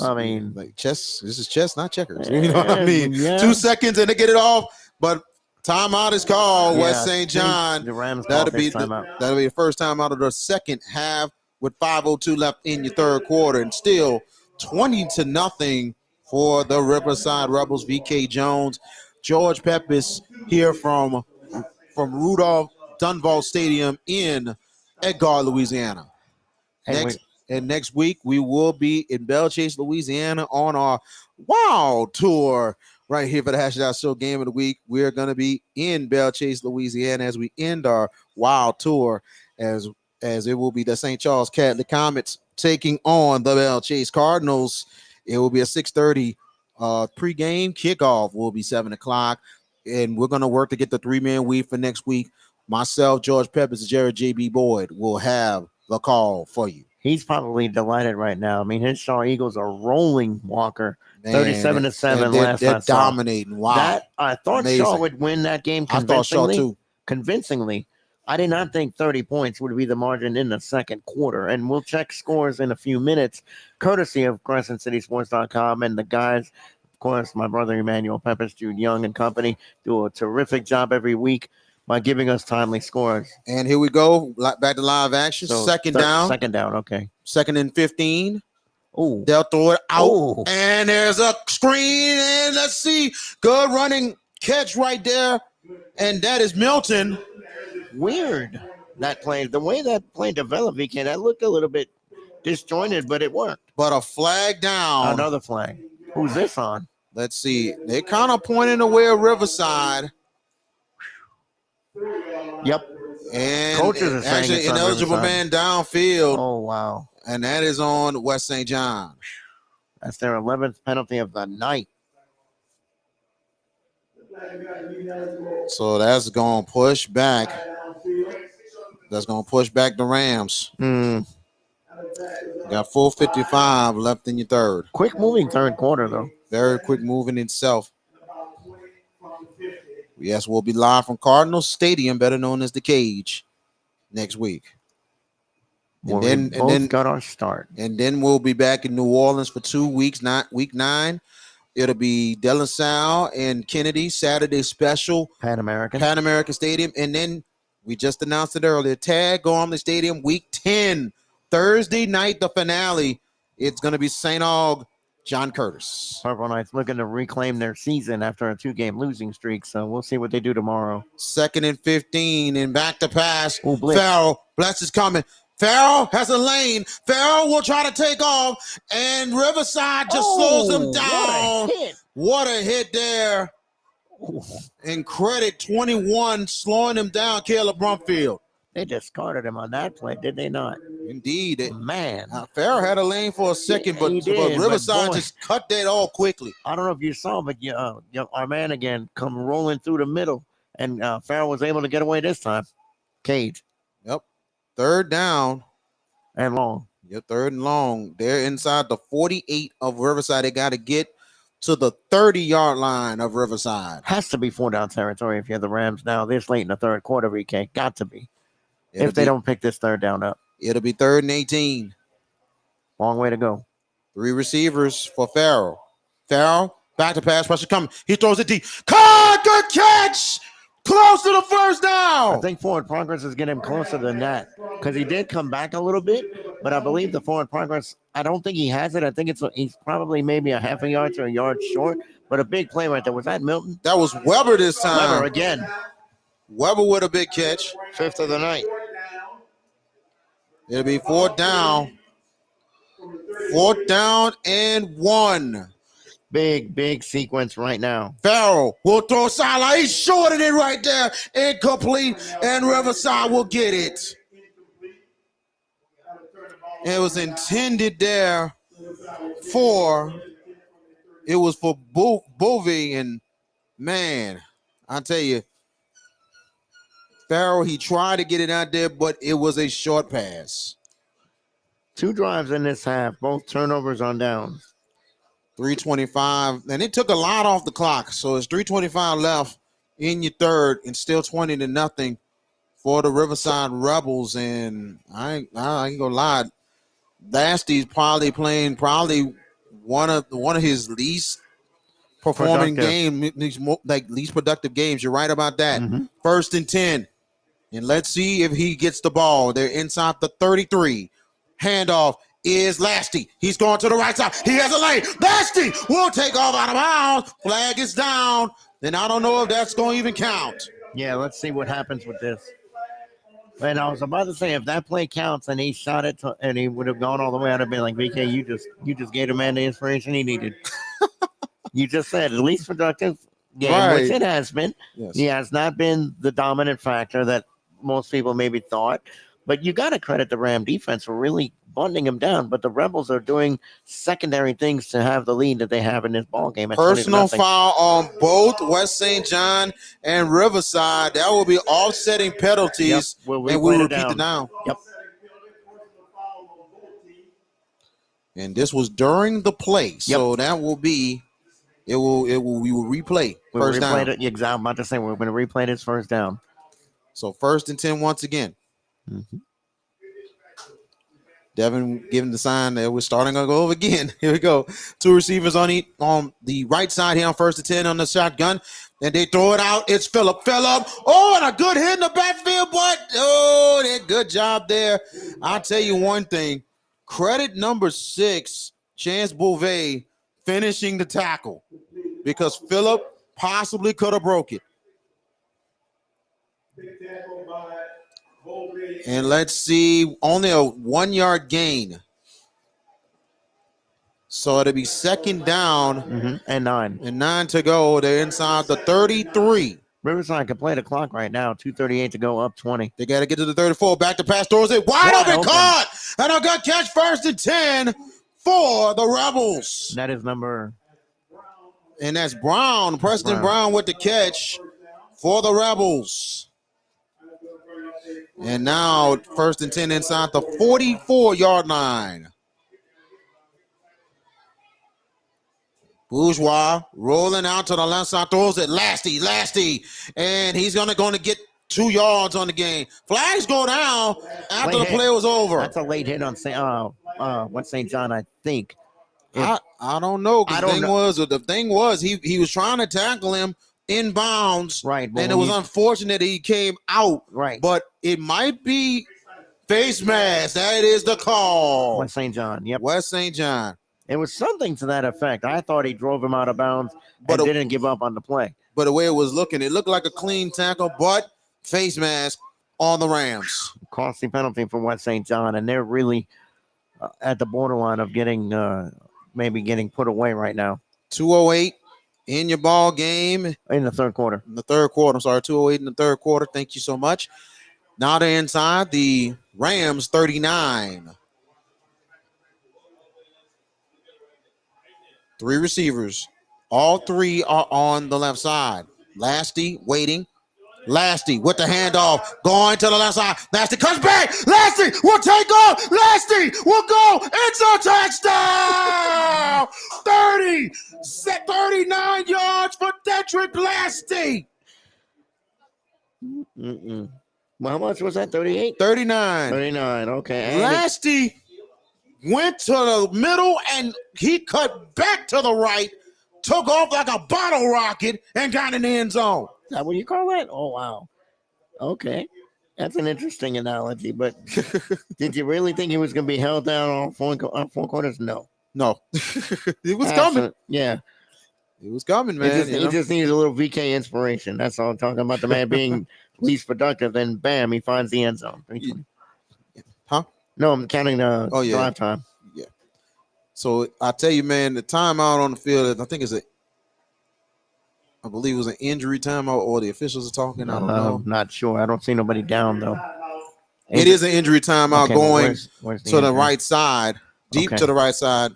I mean, like chess. This is chess, not checkers. You know what I mean? Yeah. 2 seconds and they get it off, but timeout is called. West St. John. The Rams that'll be timeout. That'll be the first time out of the second half with 5:02 left in your third quarter, and still 20-0 for the Riverside Rebels. VK Jones, George Peppis here from Rudolph Dunval Stadium in Edgar, Louisiana. Next week, we will be in Belle Chase, Louisiana on our Wow Tour right here for the Hashtag Show Game of the Week. We're going to be in Belle Chase, Louisiana as we end our Wow Tour, as it will be the St. Charles Catholic Comets taking on the Belle Chase Cardinals. It will be a 6:30 pregame. Kickoff will be 7 o'clock, and we're going to work to get the 3-man weave for next week. Myself, George Peppers, and Jared J.B. Boyd will have the call for you. He's probably delighted right now. I mean, his Shaw Eagles are rolling, Walker. Man, 37-7 last they're I saw. dominating. Wow. That I thought Amazing. Shaw would win that game I thought Shaw convincingly. too. Convincingly. I did not think 30 points would be the margin in the second quarter. And we'll check scores in a few minutes, courtesy of CrescentCitySports.com and the guys. Of course, my brother Emmanuel Peppers, Jude Young and company do a terrific job every week by giving us timely scores. And here we go. Back to live action. So Second down. Second down, okay. 2nd and 15. Oh, They'll throw it out. Ooh. And there's a screen. And let's see. Good running catch right there. And that is Milton. Weird. That play, the way that play developed, VK, that looked a little bit disjointed, but it worked. But a flag down. Another flag. Who's this on? Let's see. They kind of pointing away at Riverside. Yep. And Coaches are saying actually it's on ineligible Riverside. man downfield. Oh, wow. And that is on West St. John. That's their 11th penalty of the night. So that's going to push back. That's going to push back the Rams. Got 4:55 left in your third. Quick moving third quarter, though. Very quick moving itself. Yes, we'll be live from Cardinals Stadium, better known as the Cage, next week. And then got our start. And then we'll be back in New Orleans for 2 weeks, week 9. It'll be De La Salle and Kennedy, Saturday special. Pan American Stadium. And then we just announced it earlier, Tag Gormley Stadium, week 10. Thursday night, the finale. It's going to be St. Aug, John Curtis. Purple Knights looking to reclaim their season after a 2-game losing streak. So we'll see what they do tomorrow. 2nd and 15 and back to pass. Ooh, blitz. Farrell, blitz is coming. Farrell has a lane. Farrell will try to take off, and Riverside just slows him down. What a hit there. And credit 21 slowing him down, Caleb Brumfield. They discarded him on that play, did they not? Indeed. Man. Farrell had a lane for a second, but Riverside just cut that all quickly. I don't know if you saw, but our man again come rolling through the middle, and Farrell was able to get away this time. Cage. Yep. 3rd down. And long. Yep, 3rd and long. They're inside the 48 of Riverside. They got to get to the 30-yard line of Riverside. Has to be 4-down territory if you're the Rams now this late in the third quarter, VK. Got to be. If they don't pick this 3rd down up. It'll be 3rd and 18. Long way to go. 3 receivers for Farrell. Farrell, back to pass pressure coming. He throws it deep. Caught! Good catch! Close to the 1st down. I think forward progress is getting him closer than that because he did come back a little bit, but I believe the forward progress, I don't think he has it. I think he's probably maybe a half a yard to a yard short, but a big play right there. Was that Milton? That was Weber this time. Weber again. Weber with a big catch. 5th of the night. It'll be 4th down. 4th down and 1. Big sequence right now. Farrell will throw a sideline. He's shorted it right there. Incomplete. And Riverside will get it. It was intended there for Bovey. And man, I tell you, Farrell, he tried to get it out there, but it was a short pass. 2 drives in this half, both turnovers on downs. 3:25, and it took a lot off the clock. So it's 3:25 left in your third, and still 20-0 for the Riverside Rebels. And I ain't gonna lie, Lasty's probably playing one of his least performing least productive games. You're right about that. 1st and 10, and let's see if he gets the ball. They're inside the 33. Handoff is Lasty. He's going to the right side. He has a lane. Lasty will take off out of bounds. Flag is down. And I don't know if that's going to even count. Yeah, let's see what happens with this. And I was about to say, if that play counts and he shot it and he would have gone all the way, I'd have been like, VK, you just gave the man the inspiration he needed. You just said, at least productive game, which it has been. Yes. He has not been the dominant factor that most people maybe thought. But you got to credit the Ram defense for really bunting him down. But the Rebels are doing secondary things to have the lead that they have in this ball game. Personal foul on both West St. John and Riverside. That will be offsetting penalties. Yep. And we'll repeat it down. Yep. And this was during the play. So that will be, we will replay first down. Exactly. I'm about to say we're going to replay this first down. So 1st and 10 once again. Mm-hmm. Devin giving the sign that we're starting to go over again. Here we go. 2 receivers on the right side here on 1st and 10 on the shotgun. And they throw it out. It's Phillip. Oh, and a good hit in the backfield, but good job there. I'll tell you one thing. Credit number 6, Chance Bouvet, finishing the tackle because Phillip possibly could have broke it. And let's see, only a 1-yard gain. So it'll be 2nd down and 9. And 9 to go. They're inside the 33. Riverside can play the clock right now. 2:38 to go, up 20. They got to get to the 34. Back to pass, throws it wide open, caught. And a good catch, 1st and 10 for the Rebels. That is number. And that's Brown, Preston Brown with the catch for the Rebels. And now 1st and 10 inside the 44-yard line. Bourgeois rolling out to the left side, throws it. Lasty, and he's gonna get 2 yards on the game. Flags go down after the play was over. That's a late hit on St. John, I think. I don't know. The thing was he was trying to tackle him inbounds, right? And it was unfortunate he came out, right? But it might be face mask. That is the call. West St. John. Yep. West St. John. It was something to that effect. I thought he drove him out of bounds, but didn't give up on the play. But the way it was looking, it looked like a clean tackle, but face mask on the Rams. Costly penalty for West St. John, and they're really at the borderline of getting put away right now. 2:08 in your ball game. In the third quarter. 2:08 in the third quarter. Thank you so much. Now they're inside the Rams 39. 3 receivers. All 3 are on the left side. Lasty waiting. Lasty with the handoff. Going to the left side. Lasty comes back. Lasty will take off. Lasty will go. It's a touchdown. 39 yards for Dedrick Lasty. Well, how much was that? 38? 39. 39, okay. Lasty went to the middle and he cut back to the right, took off like a bottle rocket, and got in the end zone. Is that what you call that? Oh, wow. Okay. That's an interesting analogy, but did you really think he was going to be held down on 4 quarters? No. It was coming. Yeah. It was coming, man. He just needs a little VK inspiration. That's all I'm talking about. The man being least productive, then bam, he finds the end zone. Huh? No, I'm counting the drive time. Yeah. So I tell you, man, the timeout on the field, I believe it was an injury timeout, or the officials are talking. I don't know. I'm not sure. I don't see nobody down though. It is an injury timeout going where's to the right side, deep to the right side.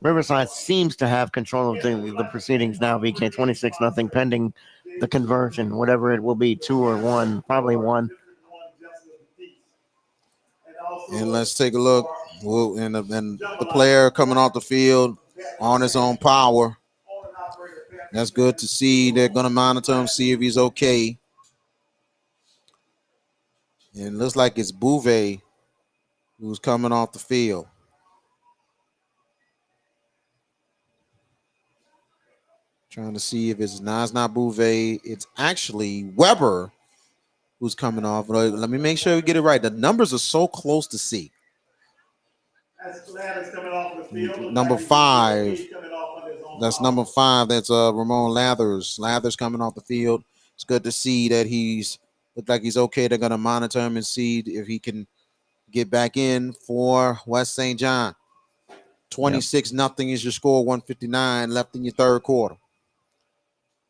Riverside seems to have control of the proceedings now. VK 26-0 pending the conversion, whatever it will be, 2 or 1, probably 1. And let's take a look. And the player coming off the field on his own power. That's good to see. They're going to monitor him, see if he's okay. And it looks like it's Bouvet who's coming off the field. Trying to see if it's not Bouvet. It's actually Weber who's coming off. Let me make sure we get it right. The numbers are so close to see. Number 5. That's number 5. That's Ramon Lathers. Lathers coming off the field. It's good to see that looked like he's okay. They're going to monitor him and see if he can get back in for West St. John. 26-0 is your score. 1:59 left in your third quarter.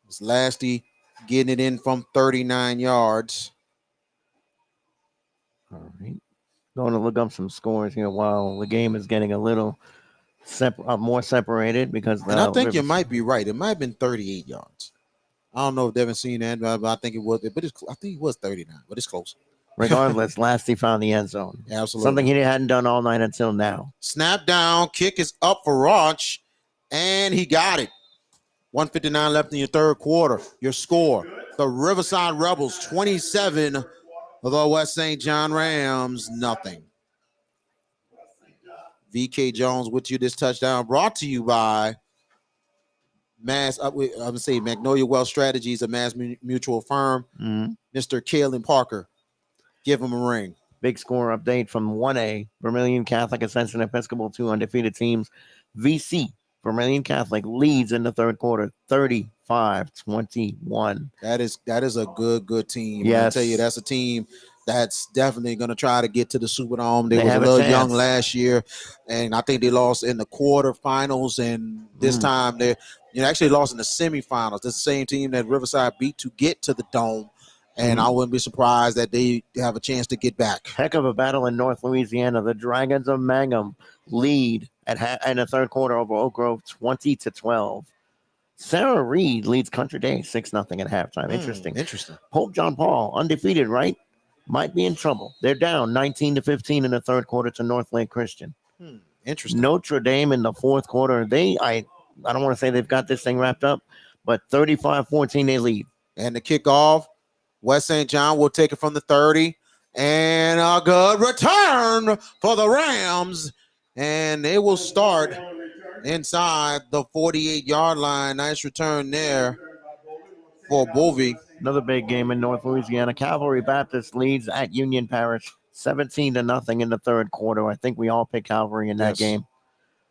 It's Lasty getting it in from 39 yards. All right. Going to look up some scores here while the game is getting a little more separated because. And I think you might be right. It might have been 38 yards. I don't know if Devin's seen that, but I think it was. But I think it was 39, but it's close. Regardless, Lasty found the end zone. Absolutely. Something he hadn't done all night until now. Snap down, kick is up for Roach, and he got it. 1:59 left in your third quarter. Your score, the Riverside Rebels 27, the West St. John Rams nothing. VK Jones with you this touchdown brought to you by Magnolia Wealth Strategies, a Mass Mutual firm. Mr. Kalen Parker, give him a ring. Big score update from 1A, Vermilion Catholic, Ascension Episcopal, 2 undefeated teams. VC, Vermilion Catholic, leads in the third quarter, 35-21. That is a good team. Yes. I tell you, that's a team that's definitely going to try to get to the Superdome. They was a have a little chance. young last year, and I think they lost in the quarterfinals, and this time they actually lost in the semifinals. That's the same team that Riverside beat to get to the Dome, and I wouldn't be surprised that they have a chance to get back. Heck of a battle in North Louisiana. The Dragons of Mangum lead in the third quarter over Oak Grove, 20-12. Sarah Reed leads Country Day 6-0 at halftime. Interesting. Hope John Paul, undefeated, right? Might be in trouble. They're down 19-15 in the third quarter to North Lake Christian. Interesting. Notre Dame in the fourth quarter. I don't want to say they've got this thing wrapped up, but 35-14 they lead. And the kickoff, West St. John will take it from the 30. And a good return for the Rams. And they will start inside the 48-yard line. Nice return there for Bovey. Another big game in North Louisiana. Calvary Baptist leads at Union Parish 17-0 in the third quarter. I think we all picked Calvary in that game.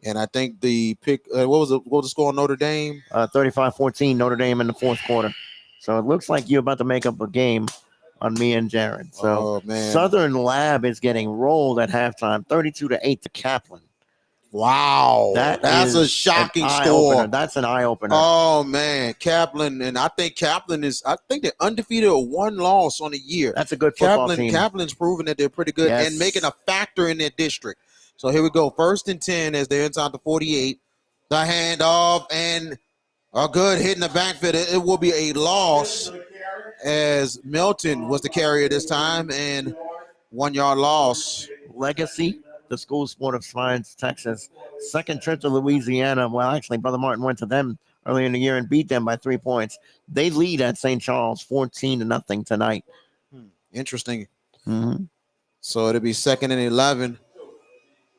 And I think the pick, what was the score on Notre Dame? 35-14 Notre Dame in the fourth quarter. So it looks like you're about to make up a game on me and Jared. So Southern Lab is getting rolled at halftime, 32-8 to Kaplan. Wow, that's a shocking score. That's an eye opener. Oh man, Kaplan, and I think they're undefeated or one loss on the year. That's a good football team. Kaplan's proven that they're pretty good and making a factor in their district. So here we go, 1st and 10 as they're inside the 48. The handoff and a good hit in the backfield. It will be a loss as Milton was the carrier this time, and 1 yard loss. Legacy, the School Sport of Science, Texas. Second trip to Louisiana. Well, actually, Brother Martin went to them earlier in the year and beat them by 3 points. They lead at St. Charles 14-0 tonight. Interesting. So it'll be 2nd and 11.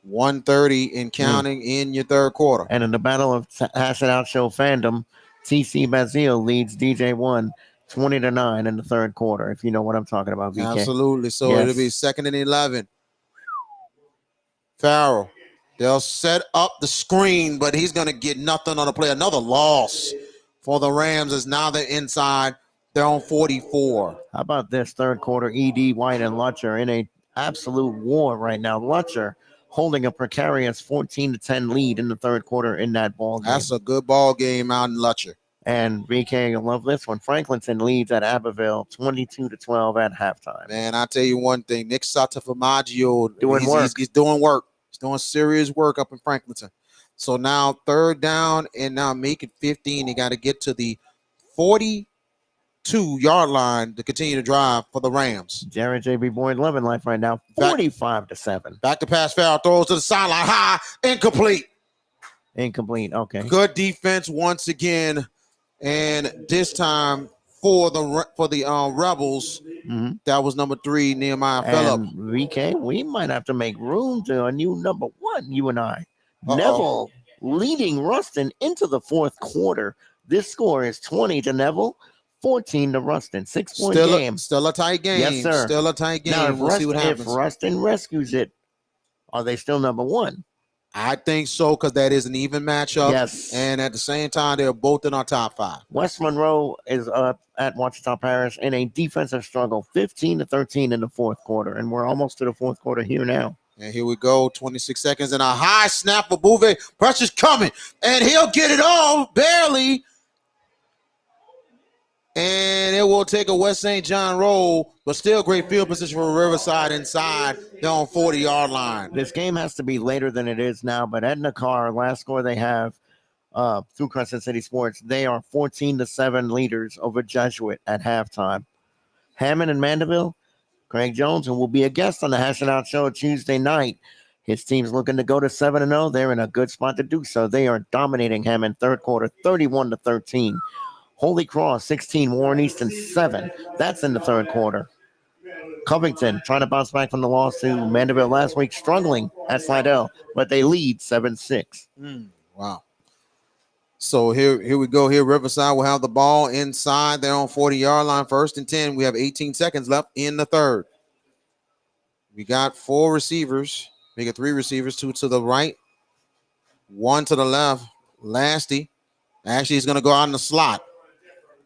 1:30 and counting in your third quarter. And in the battle of Hash It Out Show fandom, TC Bazile leads DJ1 20-9 in the third quarter, if you know what I'm talking about, VK. Absolutely. So it'll be 2nd and 11. Farrell. They'll set up the screen, but he's going to get nothing on the play. Another loss for the Rams as now they're inside. They're on 44. How about this third quarter? ED, White, and Lutcher in a absolute war right now. Lutcher holding a precarious 14-10 lead in the third quarter in that ball game. That's a good ball game out in Lutcher. And VK, you'll love this one. Franklinton leads at Abbeville 22-12 at halftime. Man, I'll tell you one thing. Nick Sotafamaggio doing work. He's doing work. He's doing serious work up in Franklinton. So now 3rd down and now make it 15. They got to get to the 42-yard line to continue to drive for the Rams. Jared J.B. Boyd loving life right now, 45-7. Back to pass, Farrell throws to the sideline, high, incomplete. Incomplete, okay. Good defense once again, and this time for the Rebels, that was number 3, Nehemiah Phillip. VK, we might have to make room to a new number 1, you and I. Neville leading Ruston into the fourth quarter. This score is 20 to Neville. 14 to Ruston, 6-point game. Still a tight game. Yes, sir. Still a tight game. Now, we'll see what happens. If Ruston rescues it, are they still number 1? I think so, because that is an even matchup. Yes. And at the same time, they're both in our top 5. West Monroe is up at Ouachita Parish in a defensive struggle, 15-13 in the fourth quarter. And we're almost to the fourth quarter here now. And here we go, 26 seconds, and a high snap for Bouvet. Pressure's coming, and he'll get it all, barely. And it will take a West St. John roll, but still great field position for Riverside inside. They're on 40-yard line. This game has to be later than it is now, but Edna Carr, last score they have through Crescent City Sports, they are 14-7 leaders over Jesuit at halftime. Hammond and Mandeville, Craig Jones, who will be a guest on the Hash It Out Show Tuesday night. His team's looking to go to 7-0. They're in a good spot to do so. They are dominating him in third quarter, 31-13. Holy Cross, 16. Warren Easton, 7. That's in the third quarter. Covington trying to bounce back from the loss to Mandeville last week, struggling at Slidell, but they lead 7-6. Wow. So here we go. Here, Riverside will have the ball inside their own 40-yard line. 1st and 10. We have 18 seconds left in the third. We got 4 receivers. We got 3 receivers, 2 to the right, 1 to the left. Lasty. Actually, he's going to go out in the slot.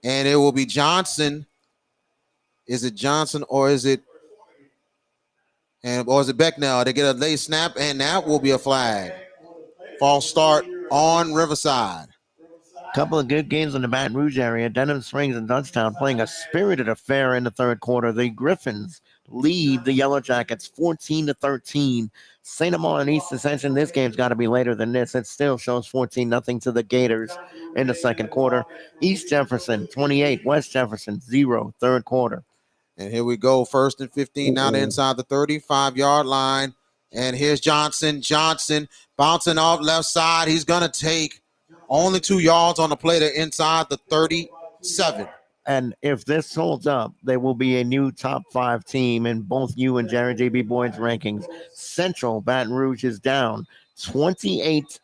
And it will be Johnson. Is it Johnson or is it Becknell? They get a late snap, and that will be a flag. False start on Riverside. Couple of good games in the Baton Rouge area. Denham Springs and Dutchtown playing a spirited affair in the third quarter. The Griffins lead the Yellow Jackets 14-13. St. Amant and East Ascension, this game's got to be later than this. It still shows 14-0 to the Gators in the second quarter. East Jefferson 28, West Jefferson 0, third quarter. And here we go, 1st and 15, now to inside the 35-yard line. And here's Johnson. Johnson bouncing off left side. He's going to take only 2 yards on the play to inside the 37. And if this holds up, there will be a new top 5 team in both you and Jared J.B. Boyd's rankings. Central Baton Rouge is down 28-10,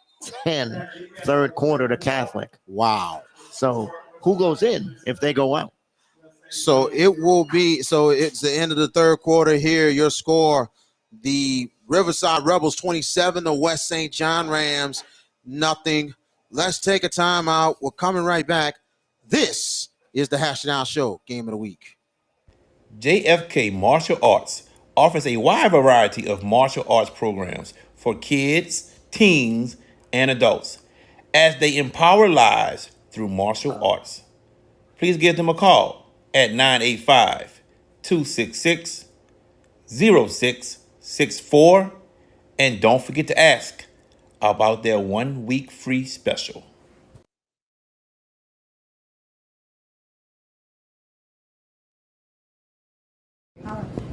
third quarter to Catholic. Wow. So who goes in if they go out? So it's the end of the third quarter here. Your score, the Riverside Rebels 27, the West St. John Rams nothing. Let's take a timeout. We're coming right back. This is the Hash It Out Show, Game of the Week. JFK Martial Arts offers a wide variety of martial arts programs for kids, teens, and adults as they empower lives through martial arts. Please give them a call at 985-266-0664, and don't forget to ask about their 1-week free special.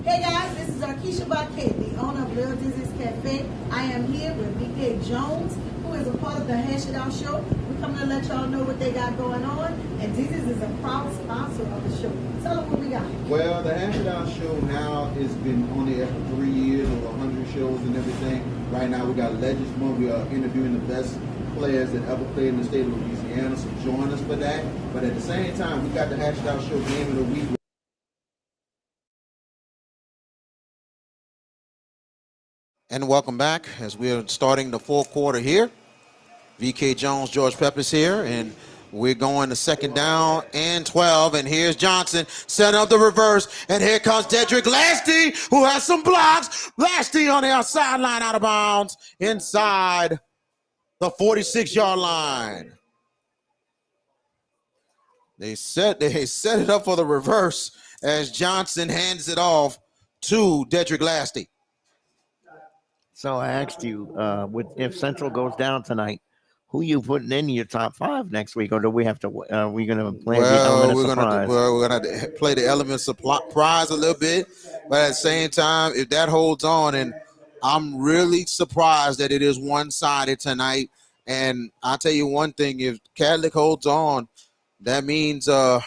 Hey guys, this is Arkisha Baquet, the owner of Little Dizzy's Cafe. I am here with B.K. Jones, who is a part of the Hash It Out Show. We're coming to let y'all know what they got going on, and Dizzy's is a proud sponsor of the show. Tell them what we got. Well, the Hash It Out Show now has been on the air for 3 years, over 100 shows and everything. Right now we got Legends Month. We are interviewing the best players that ever played in the state of Louisiana, so join us for that. But at the same time, we got the Hash It Out Show Game of the Week. And welcome back as we are starting the fourth quarter here. VK Jones, George Peppers here, and we're going to 2nd down and 12. And here's Johnson setting up the reverse, and here comes Dedrick Lasty, who has some blocks. Lasty on the outside line, out of bounds, inside the 46-yard line. They set it up for the reverse as Johnson hands it off to Dedrick Lasty. So I asked you, if Central goes down tonight, who you putting in your top 5 next week, or do we have to? Are we going to play the element of surprise? We're gonna play the element of surprise a little bit, but at the same time, if that holds on, and I'm really surprised that it is one-sided tonight. And I'll tell you one thing: if Catholic holds on, that means the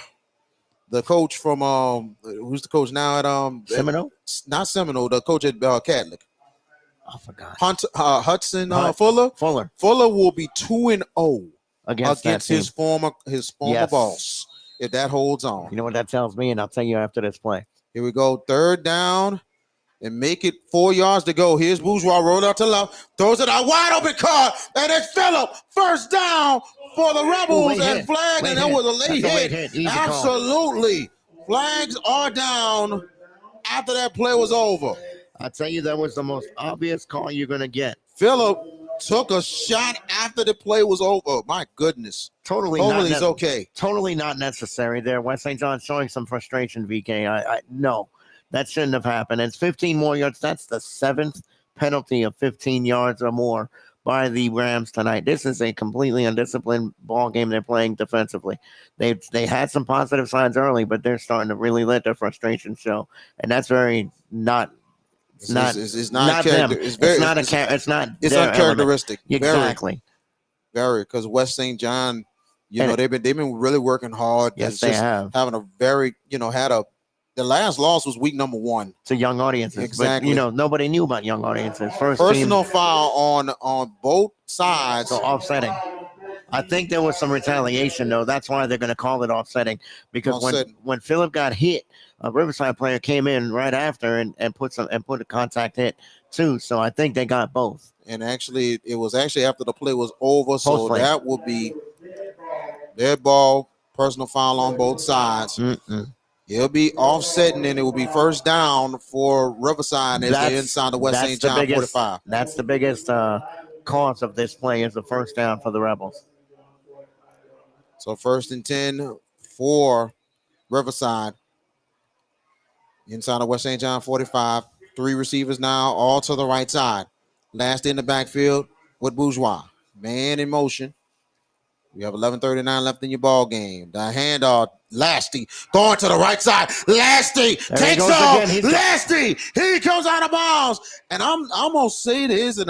coach from who's the coach now at Seminole? Not Seminole, the coach at Catholic. I forgot. Hudson Fuller. Fuller will be 2-0 against his former boss if that holds on. You know what that tells me, and I'll tell you after this play. Here we go, 3rd down, and make it 4 yards to go. Here's Bourgeois, rolled out to left, throws it out, wide open cut, and it's Phillip. 1st down for the Rebels, and flag, and that was a late hit. Absolutely, flags are down after that play was over. I tell you, that was the most obvious call you're going to get. Phillip took a shot after the play was over. My goodness. Totally not necessary there. West St. John showing some frustration, VK. No, that shouldn't have happened. It's 15 more yards. That's the 7th penalty of 15 yards or more by the Rams tonight. This is a completely undisciplined ball game they're playing defensively. They had some positive signs early, but they're starting to really let their frustration show, and that's very not. It's not them. It's very. It's not. It's their uncharacteristic. Element. Exactly. Very, because West St. John, they've been really working hard. Yes, they have. Having a very, the last loss was week number 1 to young audiences. Exactly. But nobody knew about young audiences. Personal foul on both sides. So offsetting. I think there was some retaliation though. That's why they're going to call it offsetting, because when Phillip got hit, a Riverside player came in right after and put a contact hit too. So I think they got both. And actually, it was after the play was over. So that would be their ball, personal foul on both sides. It'll be offsetting, and it will be first down for Riverside as they're inside the West St. John 45. That's the biggest cause of this play is the first down for the Rebels. So 1st and 10 for Riverside. Inside of West St. John 45. 3 receivers now, all to the right side. Last in the backfield with Bourgeois. Man in motion. We have 11:39 left in your ball game. The handoff, Lasty going to the right side. Lasty takes off. Lasty, he comes out of bounds. And I'm gonna say this, and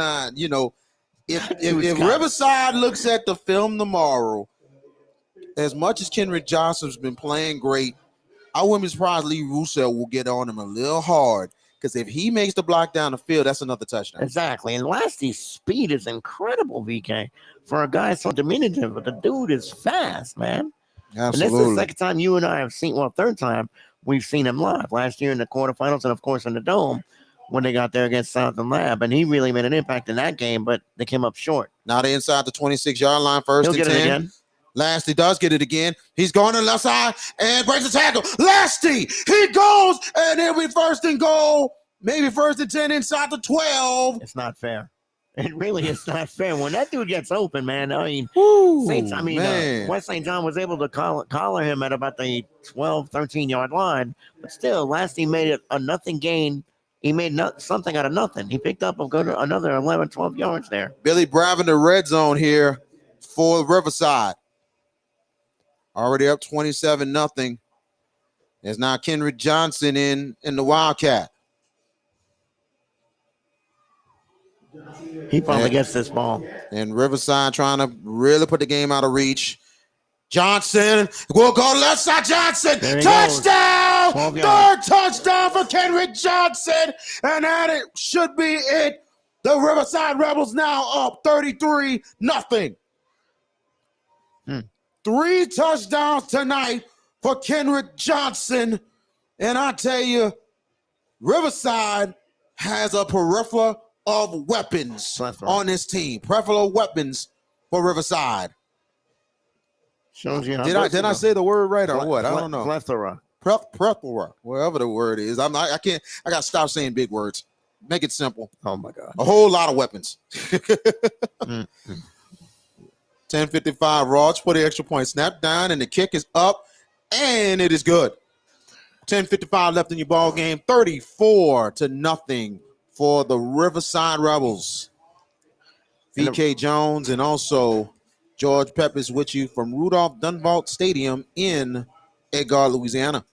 if Riverside looks at the film tomorrow, as much as Kenrick Johnson's been playing great, I wouldn't be surprised Lee Russell will get on him a little hard. Because if he makes the block down the field, that's another touchdown. Exactly. And Lasty's speed is incredible, VK, for a guy so diminutive. But the dude is fast, man. Absolutely. And this is the second time you and I have seen, third time we've seen him live. Last year in the quarterfinals and, of course, in the Dome when they got there against Southern Lab. And he really made an impact in that game, but they came up short. Now they're inside the 26-yard line, 1st and 10. He'll get it again. Lasty does get it again. He's going to the left side and breaks the tackle. Lasty, he goes, and it'll be 1st and goal. Maybe 1st and 10 inside the 12. It's not fair. It really is not fair. When that dude gets open, man, West St. John was able to collar him at about the 12, 13-yard line. But still, Lasty made it a nothing gain. He made something out of nothing. He picked up another 11, 12 yards there. Billy Brav in the red zone here for Riverside. Already up 27-0. There's now Kenrick Johnson in the Wildcat. He probably gets this ball. And Riverside trying to really put the game out of reach. Johnson will go left side. Johnson, touchdown! 3rd touchdown for Kenrick Johnson. And that should be it. The Riverside Rebels now up 33-0. 3 touchdowns tonight for Kenrick Johnson. And I tell you, Riverside has a plethora of weapons on this team. Plethora of weapons for Riverside. Shows you how did I say the word right or what? I don't know. Plethora. Plethora. Whatever the word is. I gotta stop saying big words. Make it simple. Oh my God. A whole lot of weapons. 10:55 Rods for the extra point. Snap down and the kick is up and it is good. 10:55 left in your ball game. 34-0 for the Riverside Rebels. VK Jones and also George Peppers with you from Rudolph Dunvalt Stadium in Edgar, Louisiana.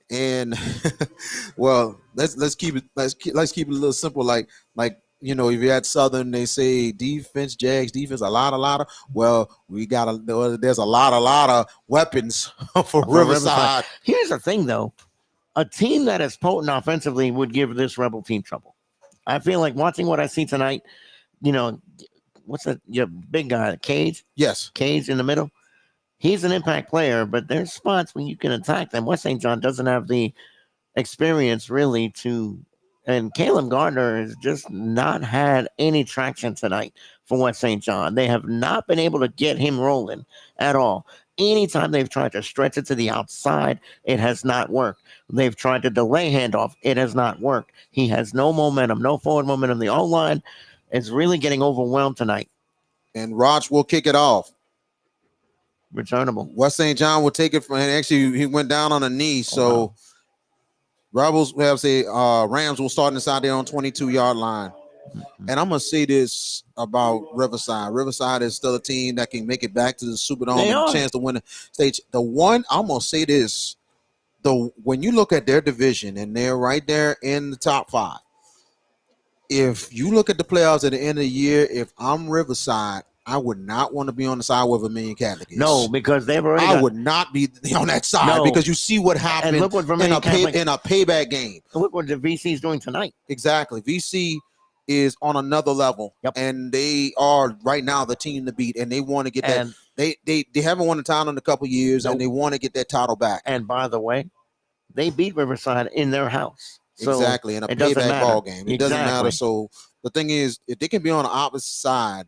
And well, let's keep it a little simple. Like if you're at Southern, they say defense, Jags defense, a lot of. Well, there's a lot of weapons for Riverside. Here's the thing, though. A team that is potent offensively would give this Rebel team trouble. I feel like watching what I see tonight, what's that? Your big guy, Cage? Yes. Cage in the middle. He's an impact player, but there's spots when you can attack them. West St. John doesn't have the experience really and Caleb Gardner has just not had any traction tonight for West St. John. They have not been able to get him rolling at all. Anytime they've tried to stretch it to the outside, it has not worked. They've tried to delay handoff. It has not worked. He has no momentum, no forward momentum. The O-line is really getting overwhelmed tonight. And Roch will kick it off. Returnable. West St. John will take it from, and actually he went down on a knee. So wow. Rebels, Rams will start inside their own 22-yard line. And I'm gonna say this about Riverside. Riverside is still a team that can make it back to the Superdome They and a are. chance to win the stage. I'm gonna say this. When you look at their division and they're right there in the top 5, if you look at the playoffs at the end of the year, if I'm Riverside, I would not want to be on the side where Vermilion Catholic is. No, because they've already. I would not be on that side No. because you see what happened And look what Vermilion Catholic. in a payback game. Look what the VC is doing tonight. Exactly. VC is on another level, and they are right now the team to beat, and they want to get And- that. They haven't won a title in a couple years, Nope. and they want to get that title back. And by the way, they beat Riverside in their house. So exactly, in a it doesn't payback matter. ball game. It doesn't matter. Exactly. So the thing is, if they can be on the opposite side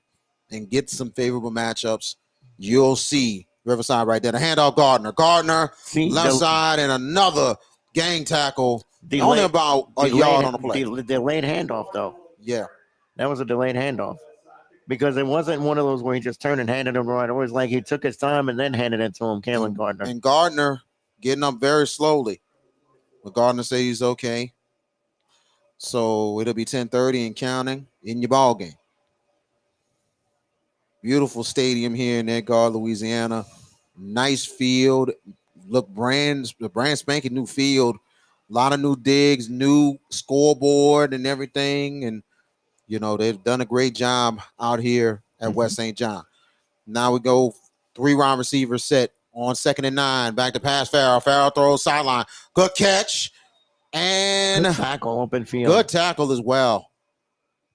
and get some favorable matchups, you'll see Riverside right there. The handoff Gardner, See, left side, and another gang tackle. Only about a yard on the play. Delayed handoff, though. Yeah. That was a delayed handoff. Because it wasn't one of those where he just turned and handed him right. It was like he took his time and then handed it to him, Kalen Gardner. And Gardner getting up very slowly. But Gardner says he's okay. So it'll be 10:30 and counting in your ball game. Beautiful stadium here in Edgar, Louisiana. Nice field. Look, brand spanking new field. A lot of new digs, new scoreboard and everything. And, you know, they've done a great job out here at West St. John. Now we go 3 wide receiver set on 2nd and 9. Back to pass Farrell. Farrell throws sideline. Good catch. And good tackle, open field. Good tackle as well.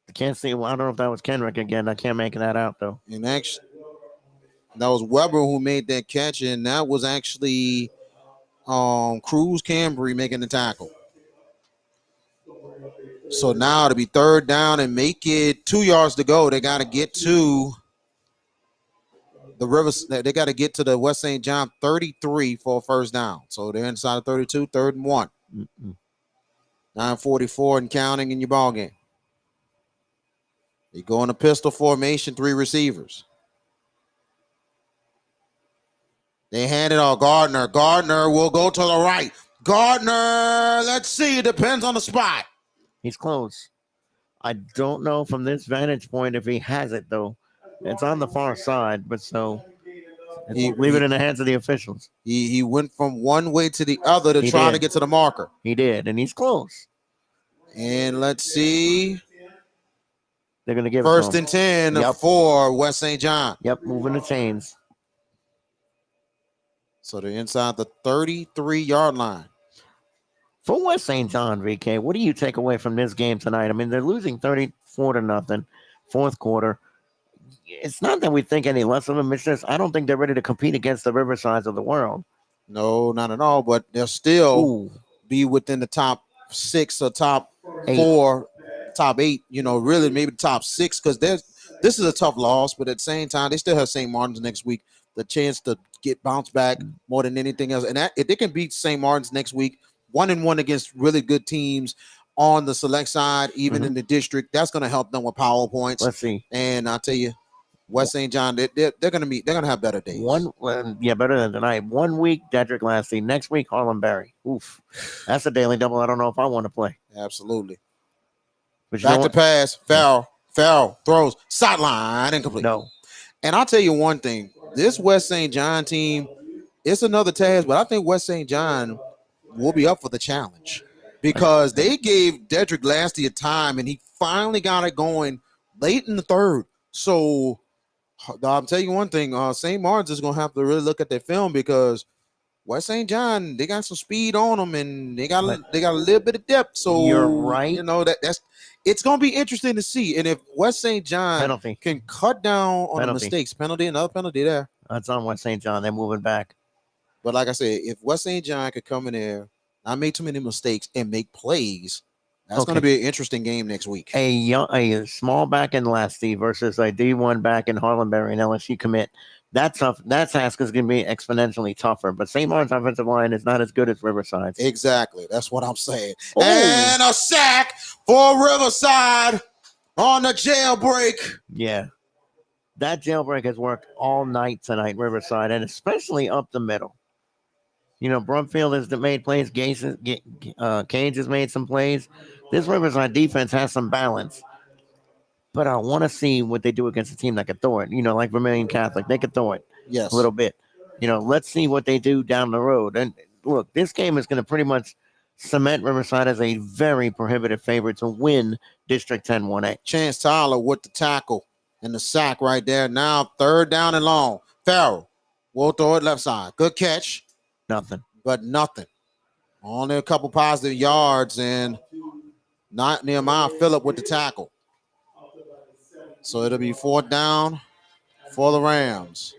I can't see. Well, I don't know if that was Kenrick again. I can't make that out, though. And actually, that was Weber who made that catch, and that was actually Cruz Cambry making the tackle. So now it'll be 3rd down and make it 2 yards to go. They got to get to the Rivers. They got to get to the West St. John 33 for a 1st down. So they're inside of 32, 3rd and 1. 9:44 and counting in your ball game. They go in a pistol formation, 3 receivers. They hand it off Gardner. Gardner will go to the right. Gardner, let's see. It depends on the spot. He's close. I don't know from this vantage point if he has it, though. It's on the far side, but so leave it in the hands of the officials. He went from one way to the other to try to get to the marker. He did, and he's close. And let's see. They're going to give 1st and 10 for West St. John. Yep, moving the chains. So they're inside the 33-yard line. For West St. John, VK, what do you take away from this game tonight? I mean, they're losing 34-0, 4th quarter. It's not that we think any less of them. It's just I don't think they're ready to compete against the Riversides of the world. No, not at all. But they'll still be within the top 6 or top 4, top 8. You know, really maybe top 6 because this is a tough loss. But at the same time, they still have St. Martin's next week. The chance to get bounced back more than anything else. And that, if they can beat St. Martin's next week, 1-1 against really good teams on the select side, even in the district, that's going to help them with power points. Let's see. And I'll tell you, West St. John, they're going to have better days. Better than tonight. 1 week, Dedrick Lassie. Next week, Harlem Berry. Oof, that's a daily double. I don't know if I want to play. Absolutely. But back to pass. Farrell throws sideline incomplete. No. And I'll tell you one thing. This West St. John team, it's another task, but I think West St. John will be up for the challenge because they gave Dedrick Lasty a time, and he finally got it going late in the 3rd. So I'll tell you one thing. St. Martin's is going to have to really look at their film because West St. John, they got some speed on them, and they got a little bit of depth. So you're right. You know, that's it's going to be interesting to see. And if West St. John can cut down on the mistakes, another penalty there. That's on West St. John. They're moving back. But like I said, if West St. John could come in there, not make too many mistakes, and make plays, that's going to be an interesting game next week. A small back in Lasty versus a D1 back in Harlem Berry and LSU commit. That's tough. That task is going to be exponentially tougher. But St. Martin's offensive line is not as good as Riverside's. Exactly. That's what I'm saying. Ooh. And a sack for Riverside on the jailbreak. Yeah. That jailbreak has worked all night tonight, Riverside, and especially up the middle. You know, Brumfield has made plays. Cage has made some plays. This Riverside defense has some balance. but I want to see what they do against a team that can throw it. Like Vermilion Catholic, they can throw it Yes. a little bit. Let's see what they do down the road. And look, this game is going to pretty much cement Riverside as a very prohibitive favorite to win District 10 1A. Chance Tyler with the tackle and the sack right there. Now 3rd down and long. Farrell will throw it left side. Good catch. Nothing. But nothing. Only a couple positive yards, and not Nehemiah Phillip with the tackle. So it'll be 4th down for the Rams.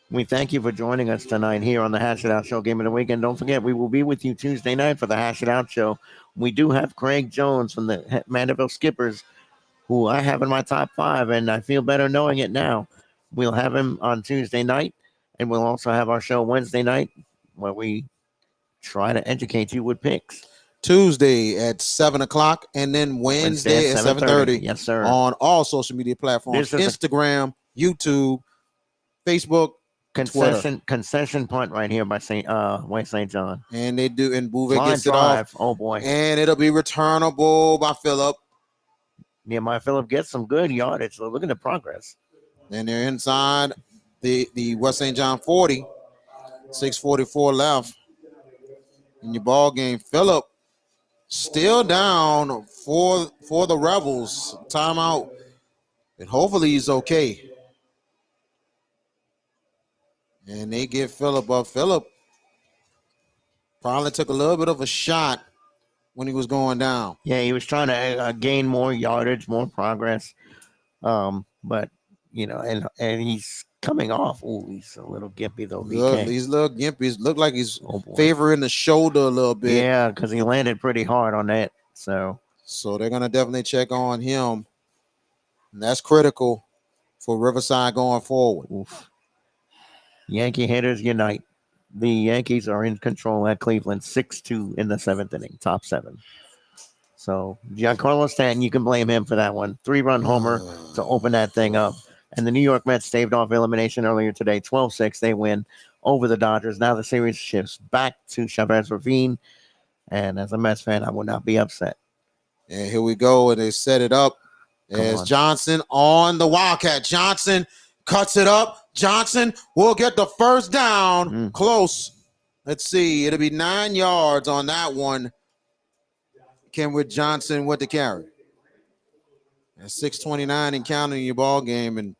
We thank you for joining us tonight here on the Hash It Out Show Game of the Week. And don't forget, we will be with you Tuesday night for the Hash It Out Show. We do have Craig Jones from the Mandeville Skippers, who I have in my top 5, and I feel better knowing it now. We'll have him on Tuesday night, and we'll also have our show Wednesday night where we try to educate you with picks. Tuesday at 7 o'clock, and then Wednesday at 7:30. Yes, sir. On all social media platforms: Instagram, YouTube, Facebook, concession punt right here by West St. John. And they do, and Bouvet Line gets it drive. off. Oh boy. And it'll be returnable by Phillip. Nehemiah Phillip gets some good yardage. So look at the progress. And they're inside the West St. John 40. 6:44 left in your ball game. Phillip still down for the Rebels. Timeout. And hopefully he's okay. And they get Phillip up. Phillip probably took a little bit of a shot when he was going down. Yeah, he was trying to gain more yardage, more progress. But, and he's coming off. Oh, he's a little gimpy, though. He's a little gimpy. Look like he's favoring the shoulder a little bit. Yeah, because he landed pretty hard on that. So they're going to definitely check on him. And that's critical for Riverside going forward. Oof. Yankee hitters unite. The Yankees are in control at Cleveland, 6-2 in the 7th inning, top 7. So Giancarlo Stanton, you can blame him for that one. 3-run homer to open that thing up. And the New York Mets staved off elimination earlier today, 12-6. They win over the Dodgers. Now the series shifts back to Chavez Ravine. And as a Mets fan, I would not be upset. And here we go. And they set it up as Johnson on the Wildcat. Johnson cuts it up. Johnson will get the first down. Close. Let's see. It'll be 9 yards on that one. Kenwood Johnson with the carry. At 6:29 and counting your ball game. And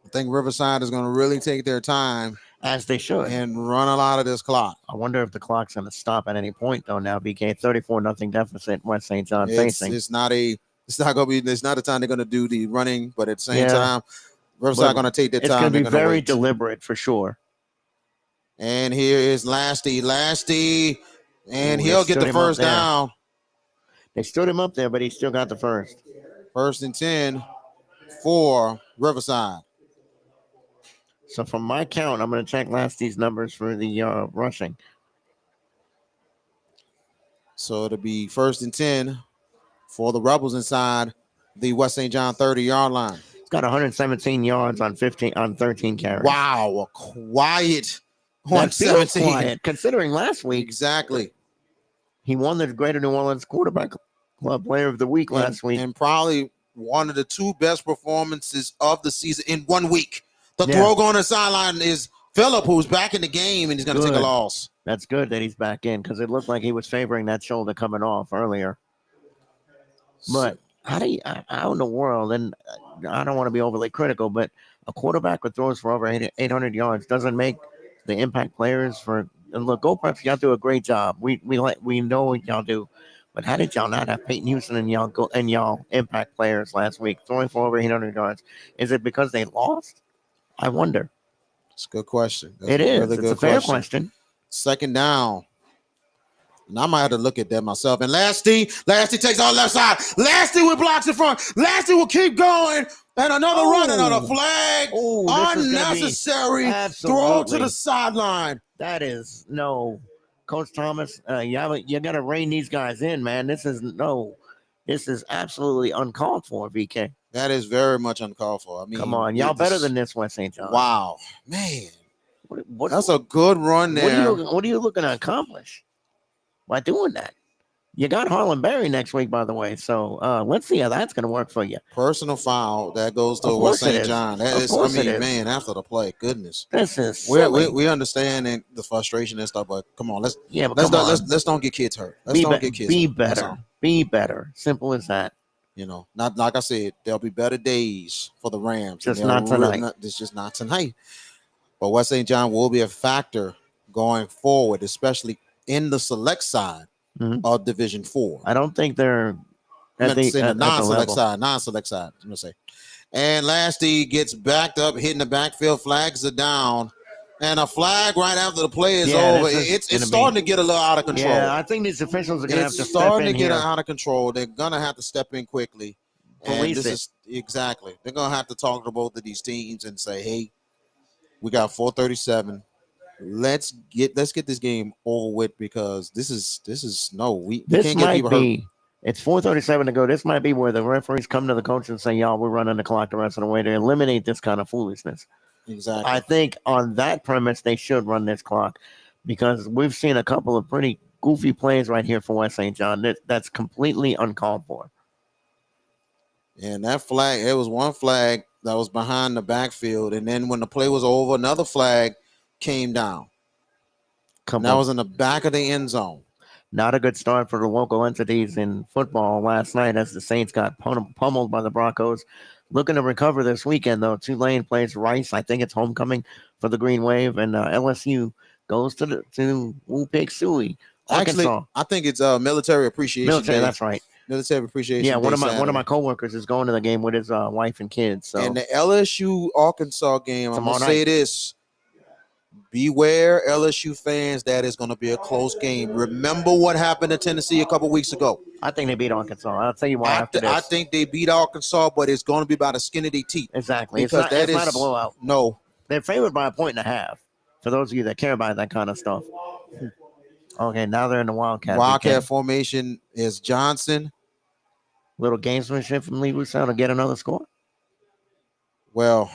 I think Riverside is going to really take their time. As they should. And run a lot of this clock. I wonder if the clock's going to stop at any point, though, now, BK. 34-0 deficit, West St. John facing. It's not a time they're going to do the running, but at the same time, Riverside going to take their time. It's going to be very deliberate for sure. And here is Lasty. And he'll get the first down. They stood him up there, but he still got the first. 1st and 10 for Riverside. So from my count, I'm going to check Lasty's numbers for the rushing. So it'll be 1st and 10 for the Rebels inside the West St. John 30-yard line. He's got 117 yards on 13 carries. Wow, quiet. That feels quiet, considering last week. Exactly. He won the Greater New Orleans Quarterback Club Player of the Week last week. And probably one of the 2 best performances of the season in 1 week. The throw going to the sideline is Phillip, who's back in the game, and he's going to take a loss. That's good that he's back in because it looked like he was favoring that shoulder coming off earlier. But how in the world, and I don't want to be overly critical, but a quarterback who throws for over 800 yards doesn't make the impact players for. And look, Go Preps, y'all do a great job. We know what y'all do. But how did y'all not have Peyton Houston and y'all impact players last week throwing for over 800 yards? Is it because they lost? I wonder. It's a good question. It's a fair question. 2nd down. And I might have to look at that myself. And Lasty takes on left side. Lasty with blocks in front. Lasty will keep going. And another run, another flag. Unnecessary throw to the sideline. That is Coach Thomas, you got to rein these guys in, man. This is absolutely uncalled for, VK. That is very much uncalled for. I mean, come on, y'all better than this, West St. John. Wow, man, that's a good run there. What are you looking to accomplish by doing that? You got Harlan Berry next week, by the way. So let's see how that's going to work for you. Personal foul that goes to Of West course it St. is. John. That Of is, I course it mean, is. man, after the play, goodness. This is silly. We understand the frustration and stuff, but come on, let's don't get kids hurt. Let's don't get kids be hurt. That's better. all. Be better. Simple as that. You know, not like I said, there'll be better days for the Rams. Just not tonight. It's just not tonight. But West St. John will be a factor going forward, especially in the select side of Division 4. I don't think they're at the non-select side. Non-select side, I'm gonna say. And Lasty gets backed up, hitting the backfield, flags are down. And a flag right after the play is over. It's starting to get a little out of control. Yeah, I think these officials are going to have to step in. It's starting to get out of control. They're going to have to step in quickly. Police it. Exactly. They're going to have to talk to both of these teams and say, hey, we got 4:37. Let's get this game over with because this is we can't get people hurt. It's 4:37 to go. This might be where the referees come to the coach and say, y'all, we're running the clock the rest of the way to eliminate this kind of foolishness. Exactly. I think on that premise, they should run this clock because we've seen a couple of pretty goofy plays right here for West St. John. That's completely uncalled for. And that flag, it was one flag that was behind the backfield. And then when the play was over, another flag came down. That was in the back of the end zone. Not a good start for the local entities in football last night as the Saints got pummeled by the Broncos. Looking to recover this weekend, though. Tulane plays Rice. I think it's homecoming for the Green Wave. And LSU goes to Woo-Pig-Sooie, Arkansas. Actually, I think it's Military Appreciation Day. That's right. Military Appreciation Day. Yeah, one of my coworkers is going to the game with his wife and kids. So. And the LSU-Arkansas game, I'm going to say this. Beware, LSU fans, that is going to be a close game. Remember what happened to Tennessee a couple weeks ago. I think they beat Arkansas. I'll tell you why after this. I think they beat Arkansas, but it's going to be by the skin of their teeth. Exactly. Because it's not a blowout. No. They're favored by 1.5. For those of you that care about that kind of stuff. Okay, now they're in the Wildcat. Wildcat formation is Johnson. Little gamesmanship from Lee Roussel to get another score. Well,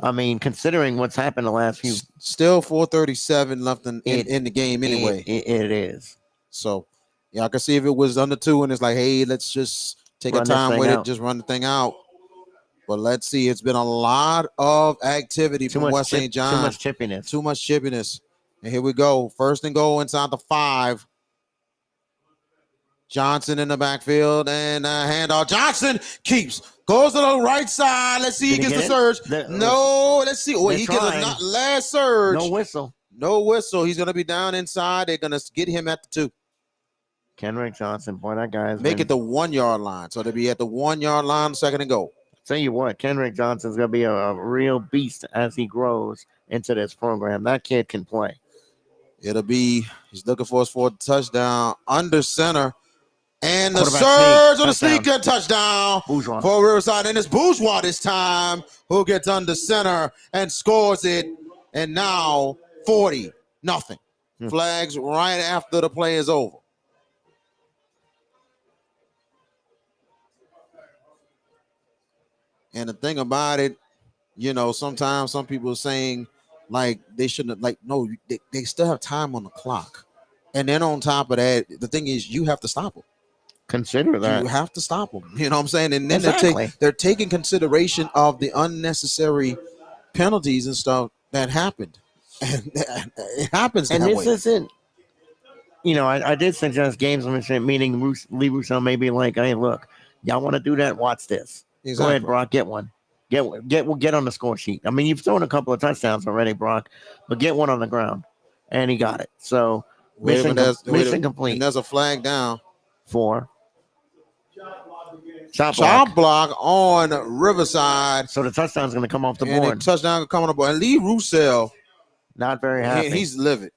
I mean, considering what's happened the last few. Still 4:37 left in the game anyway. It is. So, yeah, I can see if it was under 2 and it's like, hey, let's just take our time with it, just run the thing out. But let's see. It's been a lot of activity from West St. John. Too much chippiness. And here we go. First and goal inside the 5. Johnson in the backfield and handoff. Johnson goes to the right side. Let's see. He gets the surge. No, let's see. Oh, he gets a last surge. No whistle. He's going to be down inside. They're going to get him at the 2. Kenrick Johnson, boy, that guy's make it the 1 yard line. So they'll be at the 1 yard line, second and goal. Tell you what, Kenrick Johnson's going to be a real beast as he grows into this program. That kid can play. He's looking for his 4th touchdown under center. And the surge of the sneaker touchdown for Riverside. And it's Bourgeois this time who gets under center and scores it. And now 40-0. Flags right after the play is over. And the thing about it, sometimes some people are saying like they shouldn't no, they still have time on the clock. And then on top of that, the thing is you have to stop them. Consider that. You have to stop them. You know what I'm saying? And then they're taking consideration of the unnecessary penalties and stuff that happened. And it happens that way. And this isn't, I did suggest gamesmanship, meaning Lee Roussel may be like, hey, look, y'all want to do that? Watch this. Exactly. Go ahead, Brock, get one. Get on the score sheet. I mean, you've thrown a couple of touchdowns already, Brock, but get one on the ground. And he got it. So, mission complete. And there's a flag down. 4. Chop block on Riverside. So the touchdown's going to come off the board. The touchdown coming on the board. And Lee Roussel. Not very happy. He's livid.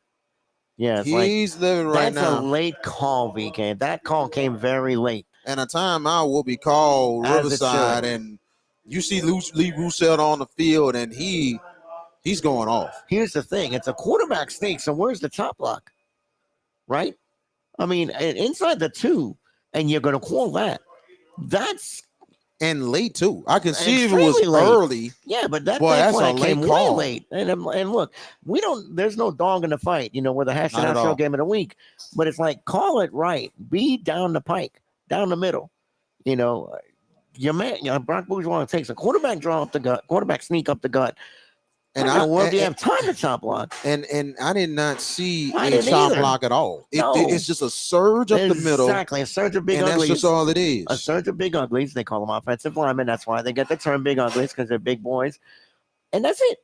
Yeah, he's living right now. That's a late call, VK. That call came very late. And a timeout will be called Riverside. And you see Lee Roussel on the field, and he's going off. Here's the thing. It's a quarterback sneak, so where's the chop block? Right? I mean, inside the 2, and you're going to call that. That's and late too. I can see if it Extremely was late. early. Yeah, but that that's a flag late came way call. late. And look, there's no dog in the fight, we're the Hash It Not Out at Show all. game of the week. But it's like, call it right. Be down the pike, down the middle. Your man, Brock Bourgeois takes a quarterback draw up the gut, quarterback sneak up the gut. And How in the world do you have time to chop block? And I did not see I a didn't chop either. block at all. No. It's just a surge up the middle. Exactly, a surge of big and uglies. that's just all it is. A surge of big uglies. They call them offensive linemen. That's why they get the term big uglies, because they're big boys. And that's it.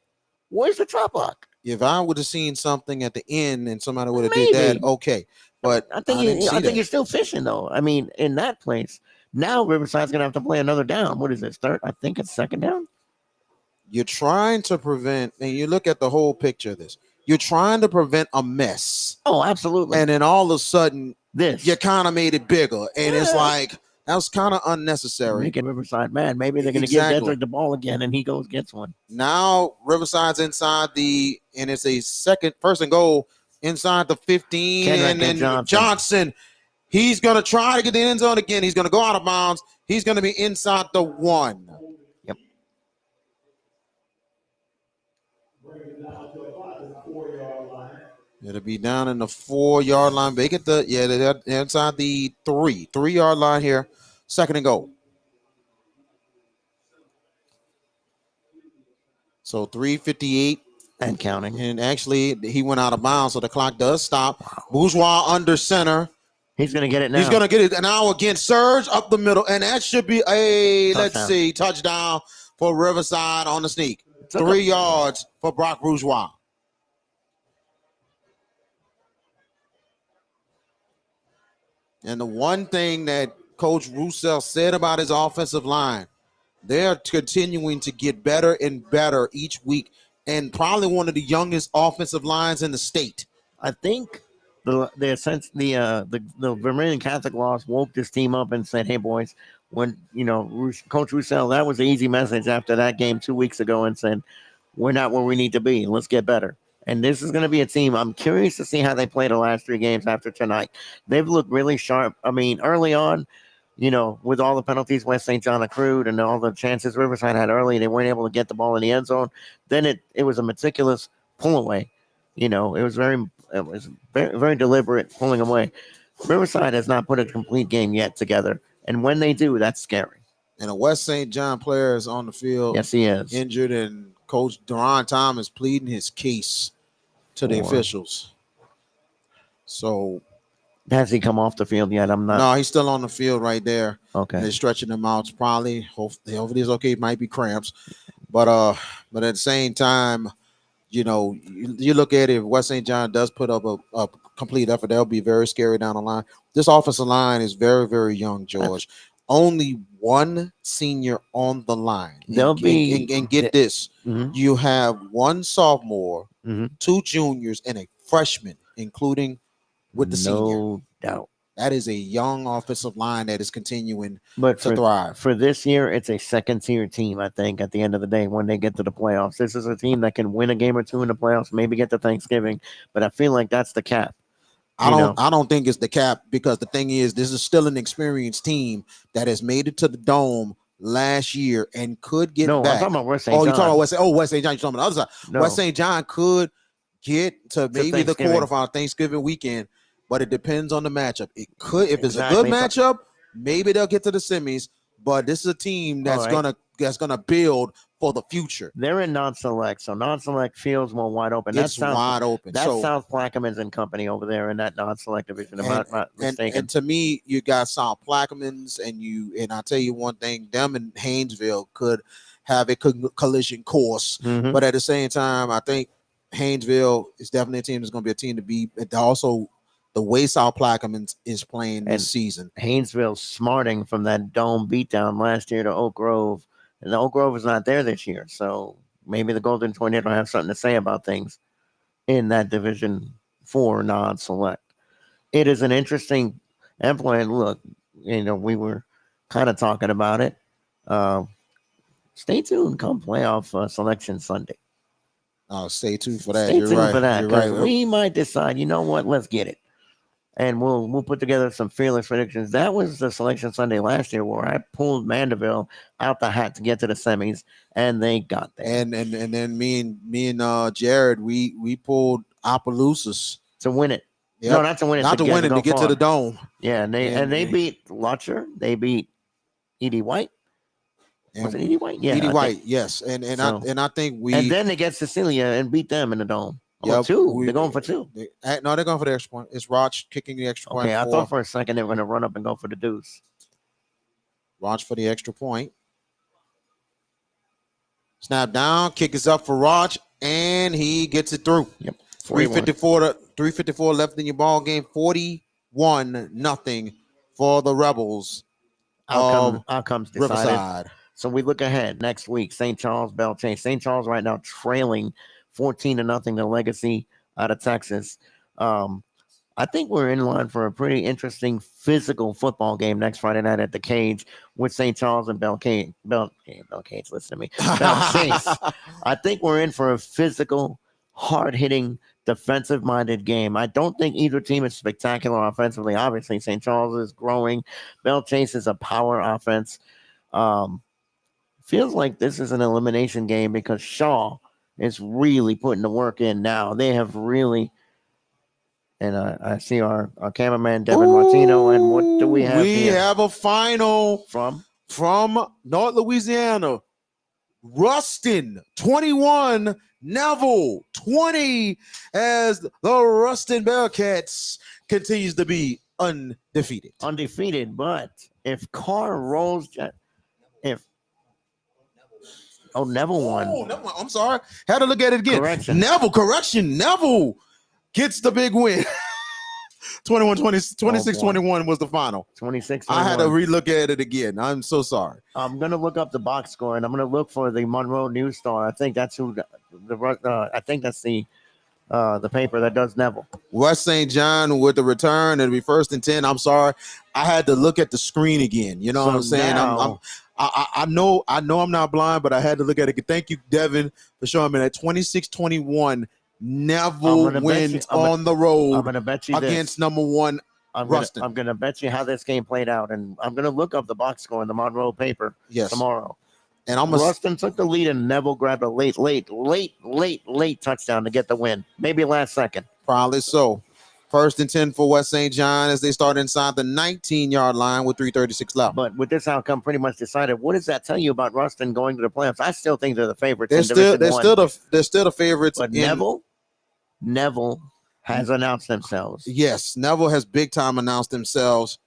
Where's the chop block? If I would have seen something at the end and somebody would have Maybe. did that, okay. But I think you're still fishing though. I mean, in that place. Now Riverside's gonna have to play another down. What is this? Third? I think it's second down. You're trying to prevent, and you look at the whole picture of this. You're trying to prevent a mess. Oh, absolutely. And then all of a sudden, this you kind of made it bigger, and it's like that was kind of unnecessary. Making Riverside mad. Maybe they're going to Exactly. give Dedrick the ball again, and he gets one. Now Riverside's inside and it's a first and goal inside the 15, Kenrick and then Johnson. He's going to try to get the end zone again. He's going to go out of bounds. He's going to be inside the 1. Yep. It'll be down in the 4-yard line. They get they're inside the 3-yard line here. Second and goal. So 3:58 and counting. And actually, he went out of bounds, so the clock does stop. Wow. Bourgeois under center. He's going to get it now. He's going to get it now again. Surge up the middle, and that should be a touchdown for Riverside on the sneak. 3 yards for Brock Bourgeois. And the one thing that Coach Roussel said about his offensive line, they're continuing to get better and better each week, and probably one of the youngest offensive lines in the state. I think the Vermilion Catholic loss woke this team up and said, "Hey boys, when Coach Roussel, that was the easy message after that game 2 weeks ago, and said we're not where we need to be. Let's get better." And this is going to be a team. I'm curious to see how they play the last 3 games after tonight. They've looked really sharp. I mean, early on, with all the penalties West St. John accrued and all the chances Riverside had early, they weren't able to get the ball in the end zone. Then it was a meticulous pull away. It was very, very deliberate pulling away. Riverside has not put a complete game yet together. And when they do, that's scary. And a West St. John player is on the field. Yes, he is. Injured, and Coach Deron Thomas pleading his case to the officials. So has he come off the field yet? I'm not. No, he's still on the field right there. Okay. They're stretching him out. Probably, hopefully he's okay. It might be cramps. But at the same time, you look at it, if West St. John does put up a complete effort, they'll be very scary down the line. This offensive line is very, very young, George. Only one senior on the line. And get this. Mm-hmm. You have one sophomore, mm-hmm. 2 juniors, and a freshman, including with the senior. No doubt. That is a young offensive line that is continuing to thrive. For this year, it's a second-tier team, I think, at the end of the day, when they get to the playoffs. This is a team that can win a game or 2 in the playoffs, maybe get to Thanksgiving, but I feel like that's the cap. I don't think it's the cap, because the thing is, this is still an experienced team that has made it to the Dome last year and could get back. I'm talking about West St. John. Oh, you're talking about West St. John. You're talking about the other side. No. West St. John could get to maybe the quarterfinal Thanksgiving weekend, but it depends on the that's if it's a good matchup, maybe they'll get to the semis. But this is a team that's gonna build for the future. They're in non-select, so non-select feels more wide open. It's wide open. That's South Plaquemines and company over there in that non-select division. If I'm not mistaken. And to me, you got South Plaquemines, and I'll tell you one thing: them and Haynesville could have a collision course. Mm-hmm. But at the same time, I think Haynesville is definitely a team that's going to be a team to beat. And also, the way South Plaquemines is playing this season. Haynesville smarting from that Dome beatdown last year to Oak Grove. And Oak Grove is not there this year. So maybe the Golden Tornado have something to say about things in that Division 4 non-select. It is an interesting employee. Look, we were kind of talking about it. Stay tuned come playoff selection Sunday. Oh, stay tuned for that. Stay tuned for that. You're right. We might decide, you know what, let's get it. and we'll put together some fearless predictions. That was the Selection Sunday last year where I pulled Mandeville out the hat to get to the semis, and they got there. And then me and Jared, we pulled Opelousas to win it. Yep. No, not to win it. Not to win it, to get to the dome. Yeah, and they beat Lutcher. They beat Edie White. Was it Edie White? Yeah, Edie White. Yes, and I think we. And then they get Cecilia and beat them in the dome. Yeah, two. They're going for two. No, they're going for the extra point. It's Roch kicking the extra point. Okay, I thought for a second they were going to run up and go for the deuce. Roch for the extra point. Snap down, kick is up for Roch, and he gets it through. Yep. 354 left in your ball game. 41-0 for the Rebels. Outcomes decided. Riverside. So we look ahead next week. St. Charles, Belle Chase. St. Charles right now trailing 14-0 to Legacy out of Texas. I think we're in line for a pretty interesting physical football game next Friday night at the Cage with St. Charles and Belle Cage. Listen to me. Belle Chase. I think we're in for a physical, hard-hitting, defensive-minded game. I don't think either team is spectacular offensively. Obviously, St. Charles is growing. Belle Chase is a power offense. Feels like this is an elimination game because Shaw is really putting the work in now. They have really... And I see our cameraman, Devin Martino. And what do we have here? We have a final from North Louisiana. Ruston 21, Neville 20, as the Ruston Bearcats continues to be undefeated. But if Carr rolls, Neville won. Oh, Neville, I'm sorry. Had to look at it again. Correction. Neville gets the big win. 26-21 was the final. 26-21. I had to relook at it again. I'm so sorry. I'm going to look up the box score, and I'm going to look for the Monroe News Star. I think that's who I think that's the paper that does Neville. West St. John with the return. It'll be 1st and 10. I'm sorry. I had to look at the screen again. You know what I'm saying? I know I'm not blind, but I had to look at it. Thank you, Devin, for showing me that 26-21. Neville wins on the road. I'm going to bet you against number 1 Ruston. I'm going to bet you how this game played out, and I'm going to look up the box score in the Monroe paper tomorrow. And Ruston took the lead, and Neville grabbed a late touchdown to get the win. Maybe last second. Probably so. 1st and 10 for West St. John as they start inside the 19-yard line with 3:36 left. But with this outcome pretty much decided, what does that tell you about Ruston going to the playoffs? I still think they're the favorites. They're still the favorites. But Neville has announced themselves. Yes, Neville has big time announced themselves.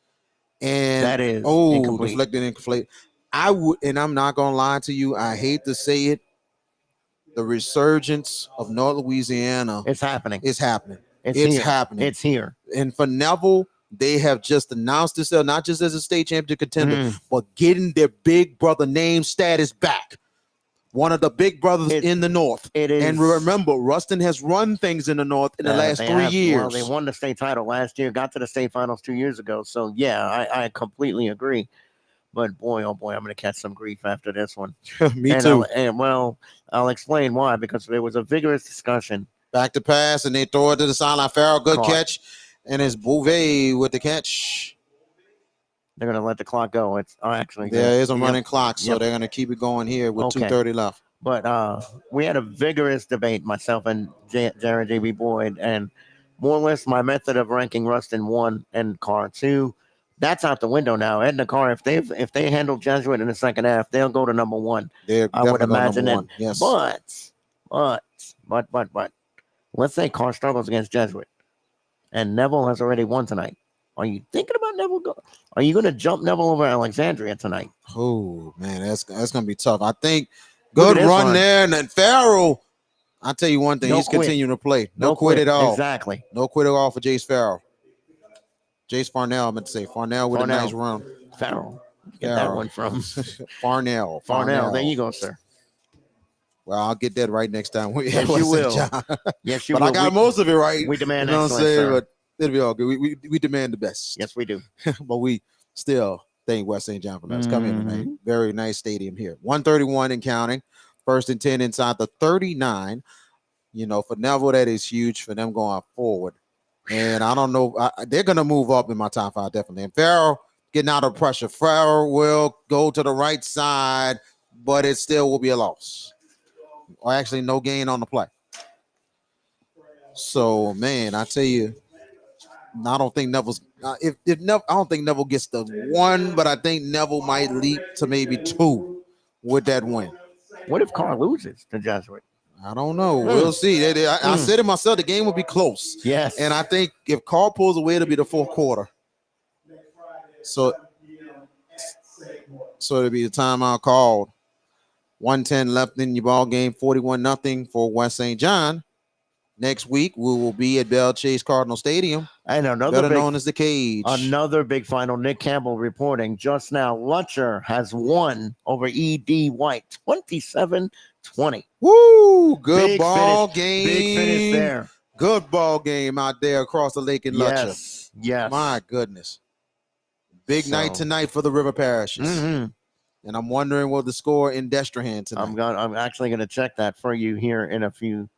And that is incomplete. I would, and I'm not gonna lie to you, I hate to say it. The resurgence of North Louisiana. It's happening. It's happening. It's here. And for Neville, they have just announced themselves not just as a state championship contender, but getting their big brother name status back. One of the big brothers in the North. It is. And remember, Ruston has run things in the North in the last 3 years. Well, they won the state title last year, got to the state finals 2 years ago. So, yeah, I completely agree. But, boy, oh, boy, I'm going to catch some grief after this one. Me too. I'll explain why, because there was a vigorous discussion. Back to pass, and they throw it to the sideline. Farrell, good catch. And it's Bouvet with the catch. They're going to let the clock go. There is a running clock, so they're going to keep it going here with 2:30 left. But we had a vigorous debate, myself and Jared J.B. Boyd, and more or less my method of ranking Ruston 1 and Carr 2. That's out the window now. Edna Carr, if they handle Jesuit in the second half, they'll go to number 1. I would imagine that. Yes. But let's say Carr struggles against Jesuit, and Neville has already won tonight. Are you thinking about Neville? Are you going to jump Neville over Alexandria tonight? Oh, man, that's going to be tough. I think good run there. And then Farrell, I'll tell you one thing. He's continuing to play. No quit at all. Exactly. No quit at all for Jace Farrell. Jace Farnell, I meant to say. Farnell with a nice run. Farrell. Get that one from? Farnell. There you go, sir. Well, I'll get that right next time. Yes, you will. Yes, you will. But I got most of it right. We demand excellence, sir. But it'll be all good. We demand the best. Yes, we do. But we still thank West St. John for us coming in tonight. Very nice stadium here. 131 and counting. 1st and 10 inside the 39. You know, for Neville, that is huge for them going forward. And I don't know. They're going to move up in my top 5, definitely. And Farrell getting out of pressure. Farrell will go to the right side, but it still will be a loss. Or actually, no gain on the play. So, man, I tell you, I don't think Neville's. I don't think Neville gets the 1, but I think Neville might leap to maybe 2 with that win. What if Carr loses to Jesuit? I don't know. We'll see. I said it myself. The game will be close. Yes. And I think if Carr pulls away, it'll be the 4th quarter. So it'll be the timeout called. 1:10 left in your ball game. 41-0 for West St. John. Next week, we will be at Bell Chase Cardinal Stadium, and better known as the Cage. Another big final. Nick Campbell reporting just now. Lutcher has won over E.D. White, 27-20. Woo! Good Big ball finish. game. Big finish there. Good ball game out there across the lake in Lutcher. Yes. My goodness. Big night tonight for the River Parishes. Mm-hmm. And I'm wondering what the score in Destrehan tonight. I'm actually going to check that for you here in a few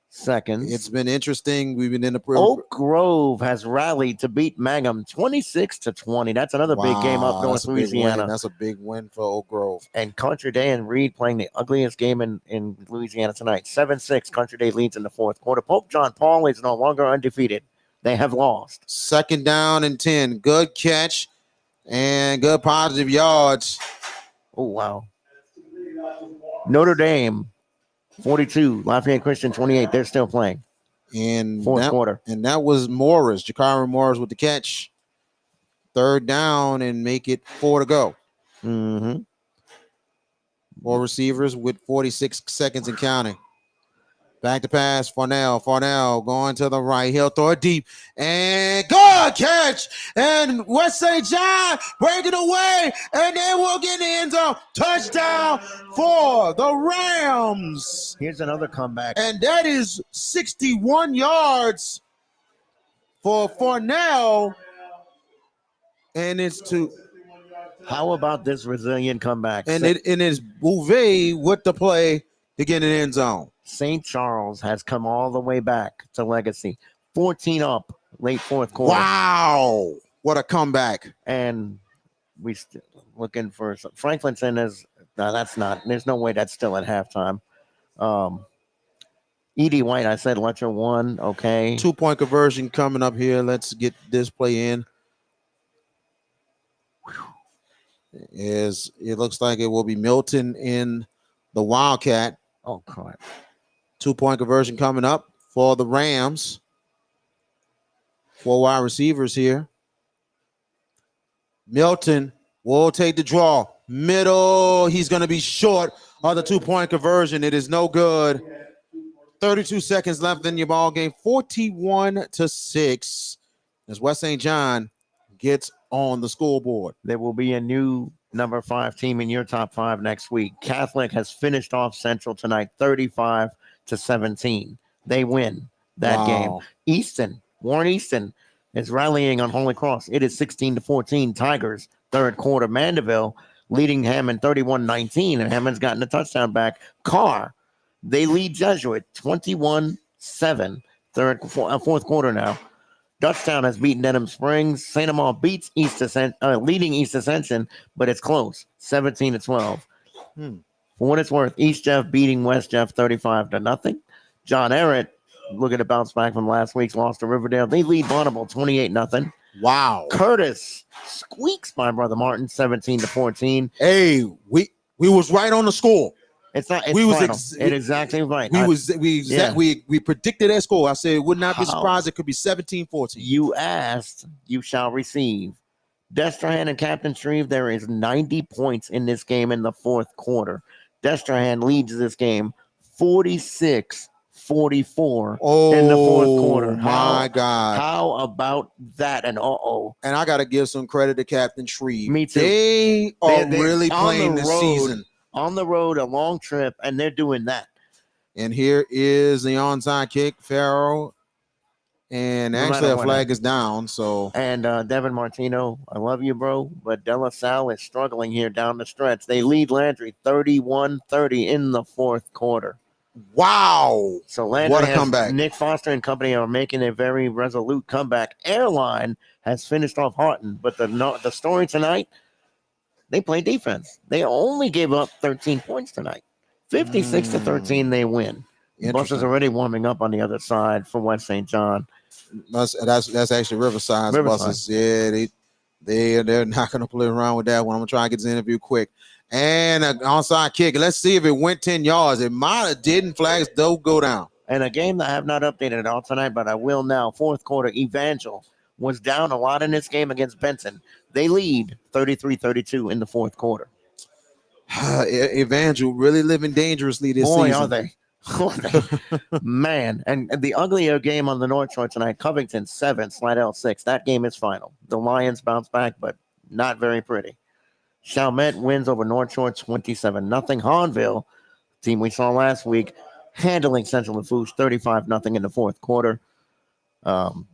seconds. It's been interesting. We've been in the Oak Grove has rallied to beat Mangum 26-20. That's another big game up North Louisiana. That's a big win for Oak Grove. And Country Day and Reed playing the ugliest game in Louisiana tonight. 7-6. Country Day leads in the 4th quarter. Pope John Paul is no longer undefeated. They have lost. 2nd down and 10. Good catch and good positive yards. Oh, wow. Notre Dame 42, Lafayette Christian 28. They're still playing. And 4th quarter. And that was Morris, Jakari Morris with the catch. 3rd down and make it 4 to go. Mm-hmm. 4 receivers with 46 seconds and counting. Back to pass, Farnell. Farnell going to the right. He'll throw it deep. And good catch. And West St. John breaking away. And they will get in the end zone. Touchdown for the Rams. Here's another comeback. And that is 61 yards for Farnell. And it's to. How about this resilient comeback? And it is Bouvet with the play to get in the end zone. St. Charles has come all the way back to Legacy. 14 up, late 4th quarter. Wow. What a comeback. And we still looking for some. Franklinton is, no, that's not, there's no way that's still at halftime. E.D. White, I said Letcher won. Okay. 2-point conversion coming up here. Let's get this play in. It looks like it will be Milton in the Wildcat. Oh, God. 2-point conversion coming up for the Rams. 4 wide receivers here. Milton will take the draw. Middle. He's going to be short of the 2-point conversion. It is no good. 32 seconds left in your ball game. 41-6 as West St. John gets on the scoreboard. There will be a new number 5 team in your top 5 next week. Catholic has finished off Central tonight 35-17. They win that game. Warren Easton is rallying on Holy Cross. It is 16-14 Tigers. 3rd quarter. Mandeville leading Hammond 31-19, and Hammond's gotten a touchdown back. Carr, they lead Jesuit 21-7. 4th quarter now. Dutchtown has beaten Denham Springs. St. Amal beats leading East Ascension, but it's close, 17-12. For what it's worth, East Jeff beating West Jeff 35-0. John Ehret, looking to bounce back from last week's loss to Riverdale. They lead Bonneville 28-0. Wow. Curtis squeaks by Brother Martin 17-14. Hey, we was right on the score. It's not. It's we was it's exactly right. We predicted that score. I said would not be surprised. It could be 17-14. You asked, you shall receive. Destrehan and Captain Shreve, there is 90 points in this game in the 4th quarter. Destrehan leads this game 46-44 in the 4th quarter. My God. How about that? And And I got to give some credit to Captain Shreve. Me too. They are really playing this season. On the road, a long trip, and they're doing that. And here is the onside kick, Farrell. And actually, a flag is down. So and Devin Martino, I love you, bro, but De La Salle is struggling here down the stretch. They lead Landry 31-30 in the 4th quarter. Wow. So Landry What a has, comeback. Nick Foster and company are making a very resolute comeback. Airline has finished off Houghton, but the story tonight, they play defense. They only gave up 13 points tonight. 56-13, they win. Buses already warming up on the other side for West St. John. That's actually Riverside's buses. Yeah, they're not going to play around with that one. I'm going to try and get this interview quick. And an onside kick. Let's see if it went 10 yards. It might have didn't. Flags don't go down. And a game that I have not updated at all tonight, but I will now. Fourth quarter, Evangel was down a lot in this game against Benson. They lead 33-32 in the fourth quarter. Evangel really living dangerously this Boy, season. are they. Man. And the uglier game on the North Shore tonight, Covington 7, Slidell 6. That game is final. The Lions bounce back, but not very pretty. Chalmette wins over North Shore 27-0. Hahnville, team we saw last week, handling Central Lafourche 35-0 in the fourth quarter. And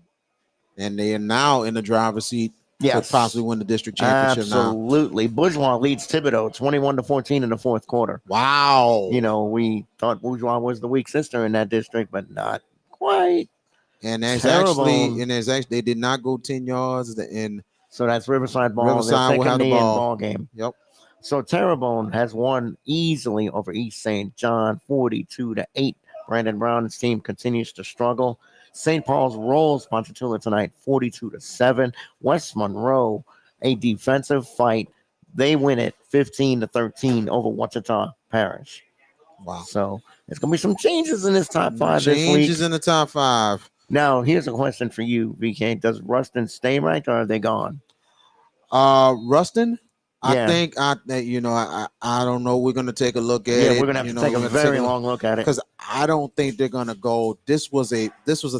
they are now in the driver's seat. Yes. To possibly win the district championship now. Absolutely. Bourgeois leads Thibodaux 21-14 in the fourth quarter. Wow. You know, we thought Bourgeois was the weak sister in that district, but not quite. And there's Terrebonne, actually they did not go 10 yards so that's Riverside ball. Riverside will have the ball game. Yep. So Terrebonne has won easily over East St. John 42-8. Brandon Brown's team continues to struggle. St. Paul's rolls Ponchatoula tonight 42-7. West Monroe, a defensive fight. They win it 15-13 over Wichita Parish. Wow. So there's going to be some changes in this top five this week. Changes in the top five. Now, here's a question for you, VK. Does Ruston stay ranked or are they gone? Ruston? Yeah. I think I don't know. We're gonna take a look at it. Yeah, we're gonna have to take a very long look at it because I don't think they're gonna go. This was a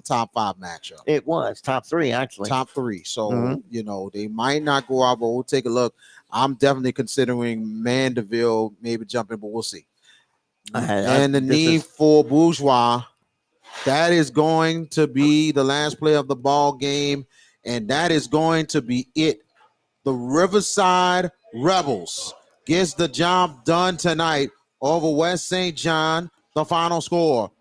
top 5 matchup. It was top 3 actually. Top 3. So they might not go out, but we'll take a look. I'm definitely considering Mandeville maybe jumping, but we'll see. And the need for Bourgeois, that is going to be the last play of the ball game, and that is going to be it. The Riverside Rebels gets the job done tonight over West St. John. The final score,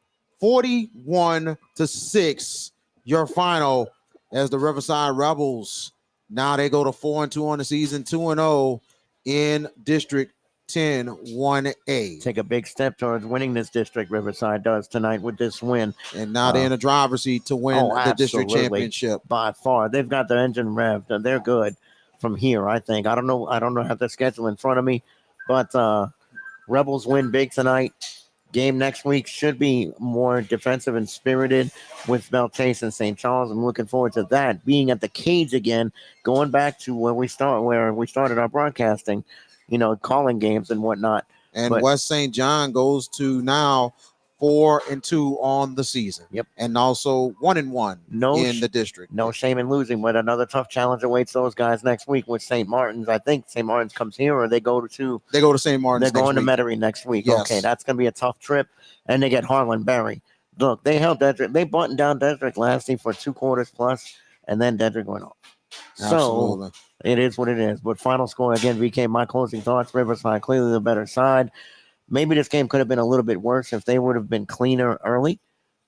41-6. Your final as the Riverside Rebels. Now they go to 4-2 on the season, 2-0 in District 10 1A. Take a big step towards winning this district. Riverside does tonight with this win. And now they're in the driver's seat to win the district championship. By far. They've got their engine revved. They're good from here, I think. I don't know how their schedule in front of me, but Rebels win big tonight. Game next week should be more defensive and spirited with Belle Chase and St. Charles. I'm looking forward to that. Being at the cage again, going back to where we started our broadcasting, calling games and whatnot. And West St. John goes to now 4-2 on the season. Yep. And also 1-1 in the district. No shame in losing, but another tough challenge awaits those guys next week with St. Martin's. I think St. Martin's comes here or they go to St. Martin's. They're going to Metairie next week. Yes. Okay, that's going to be a tough trip. And they get Harlan Berry. Look, they held Dedrick. They buttoned down Dedrick last year for 2 quarters plus, and then Dedrick went off. Absolutely. So it is what it is. But final score, again, VK, my closing thoughts, Riverside clearly the better side. Maybe this game could have been a little bit worse if they would have been cleaner early,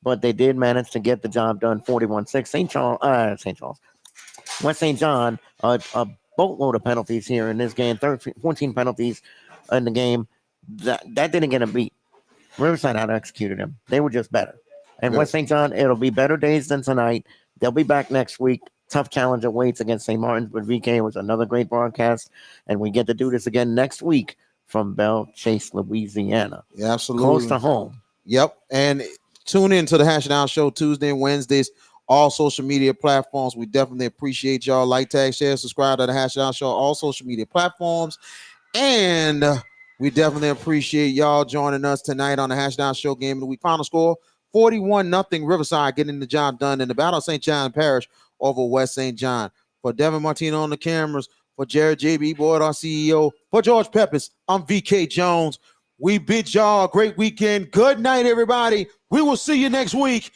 but they did manage to get the job done 41-6. St. Charles. West St. John, a boatload of penalties here in this game, 14 penalties in the game. That didn't get a beat. Riverside out-executed them. They were just better. And West St. John, it'll be better days than tonight. They'll be back next week. Tough challenge awaits against St. Martin's, but VK was another great broadcast, and we get to do this again next week from Belle Chase, Louisiana. Yeah, absolutely. Close to home. Yep. And tune in to the Hash It Out Show Tuesday and Wednesdays, all social media platforms. We definitely appreciate y'all. Like, tag, share, subscribe to the Hash It Out Show, all social media platforms. And we definitely appreciate y'all joining us tonight on the Hash It Out Show Game of the Week. Final score, 41-0 Riverside getting the job done in the Battle of St. John Parish over West St. John. For Devin Martino on the cameras, for Jared JB Boyd, our CEO, for George Peppers, I'm VK Jones. We bid y'all a great weekend. Good night, everybody. We will see you next week.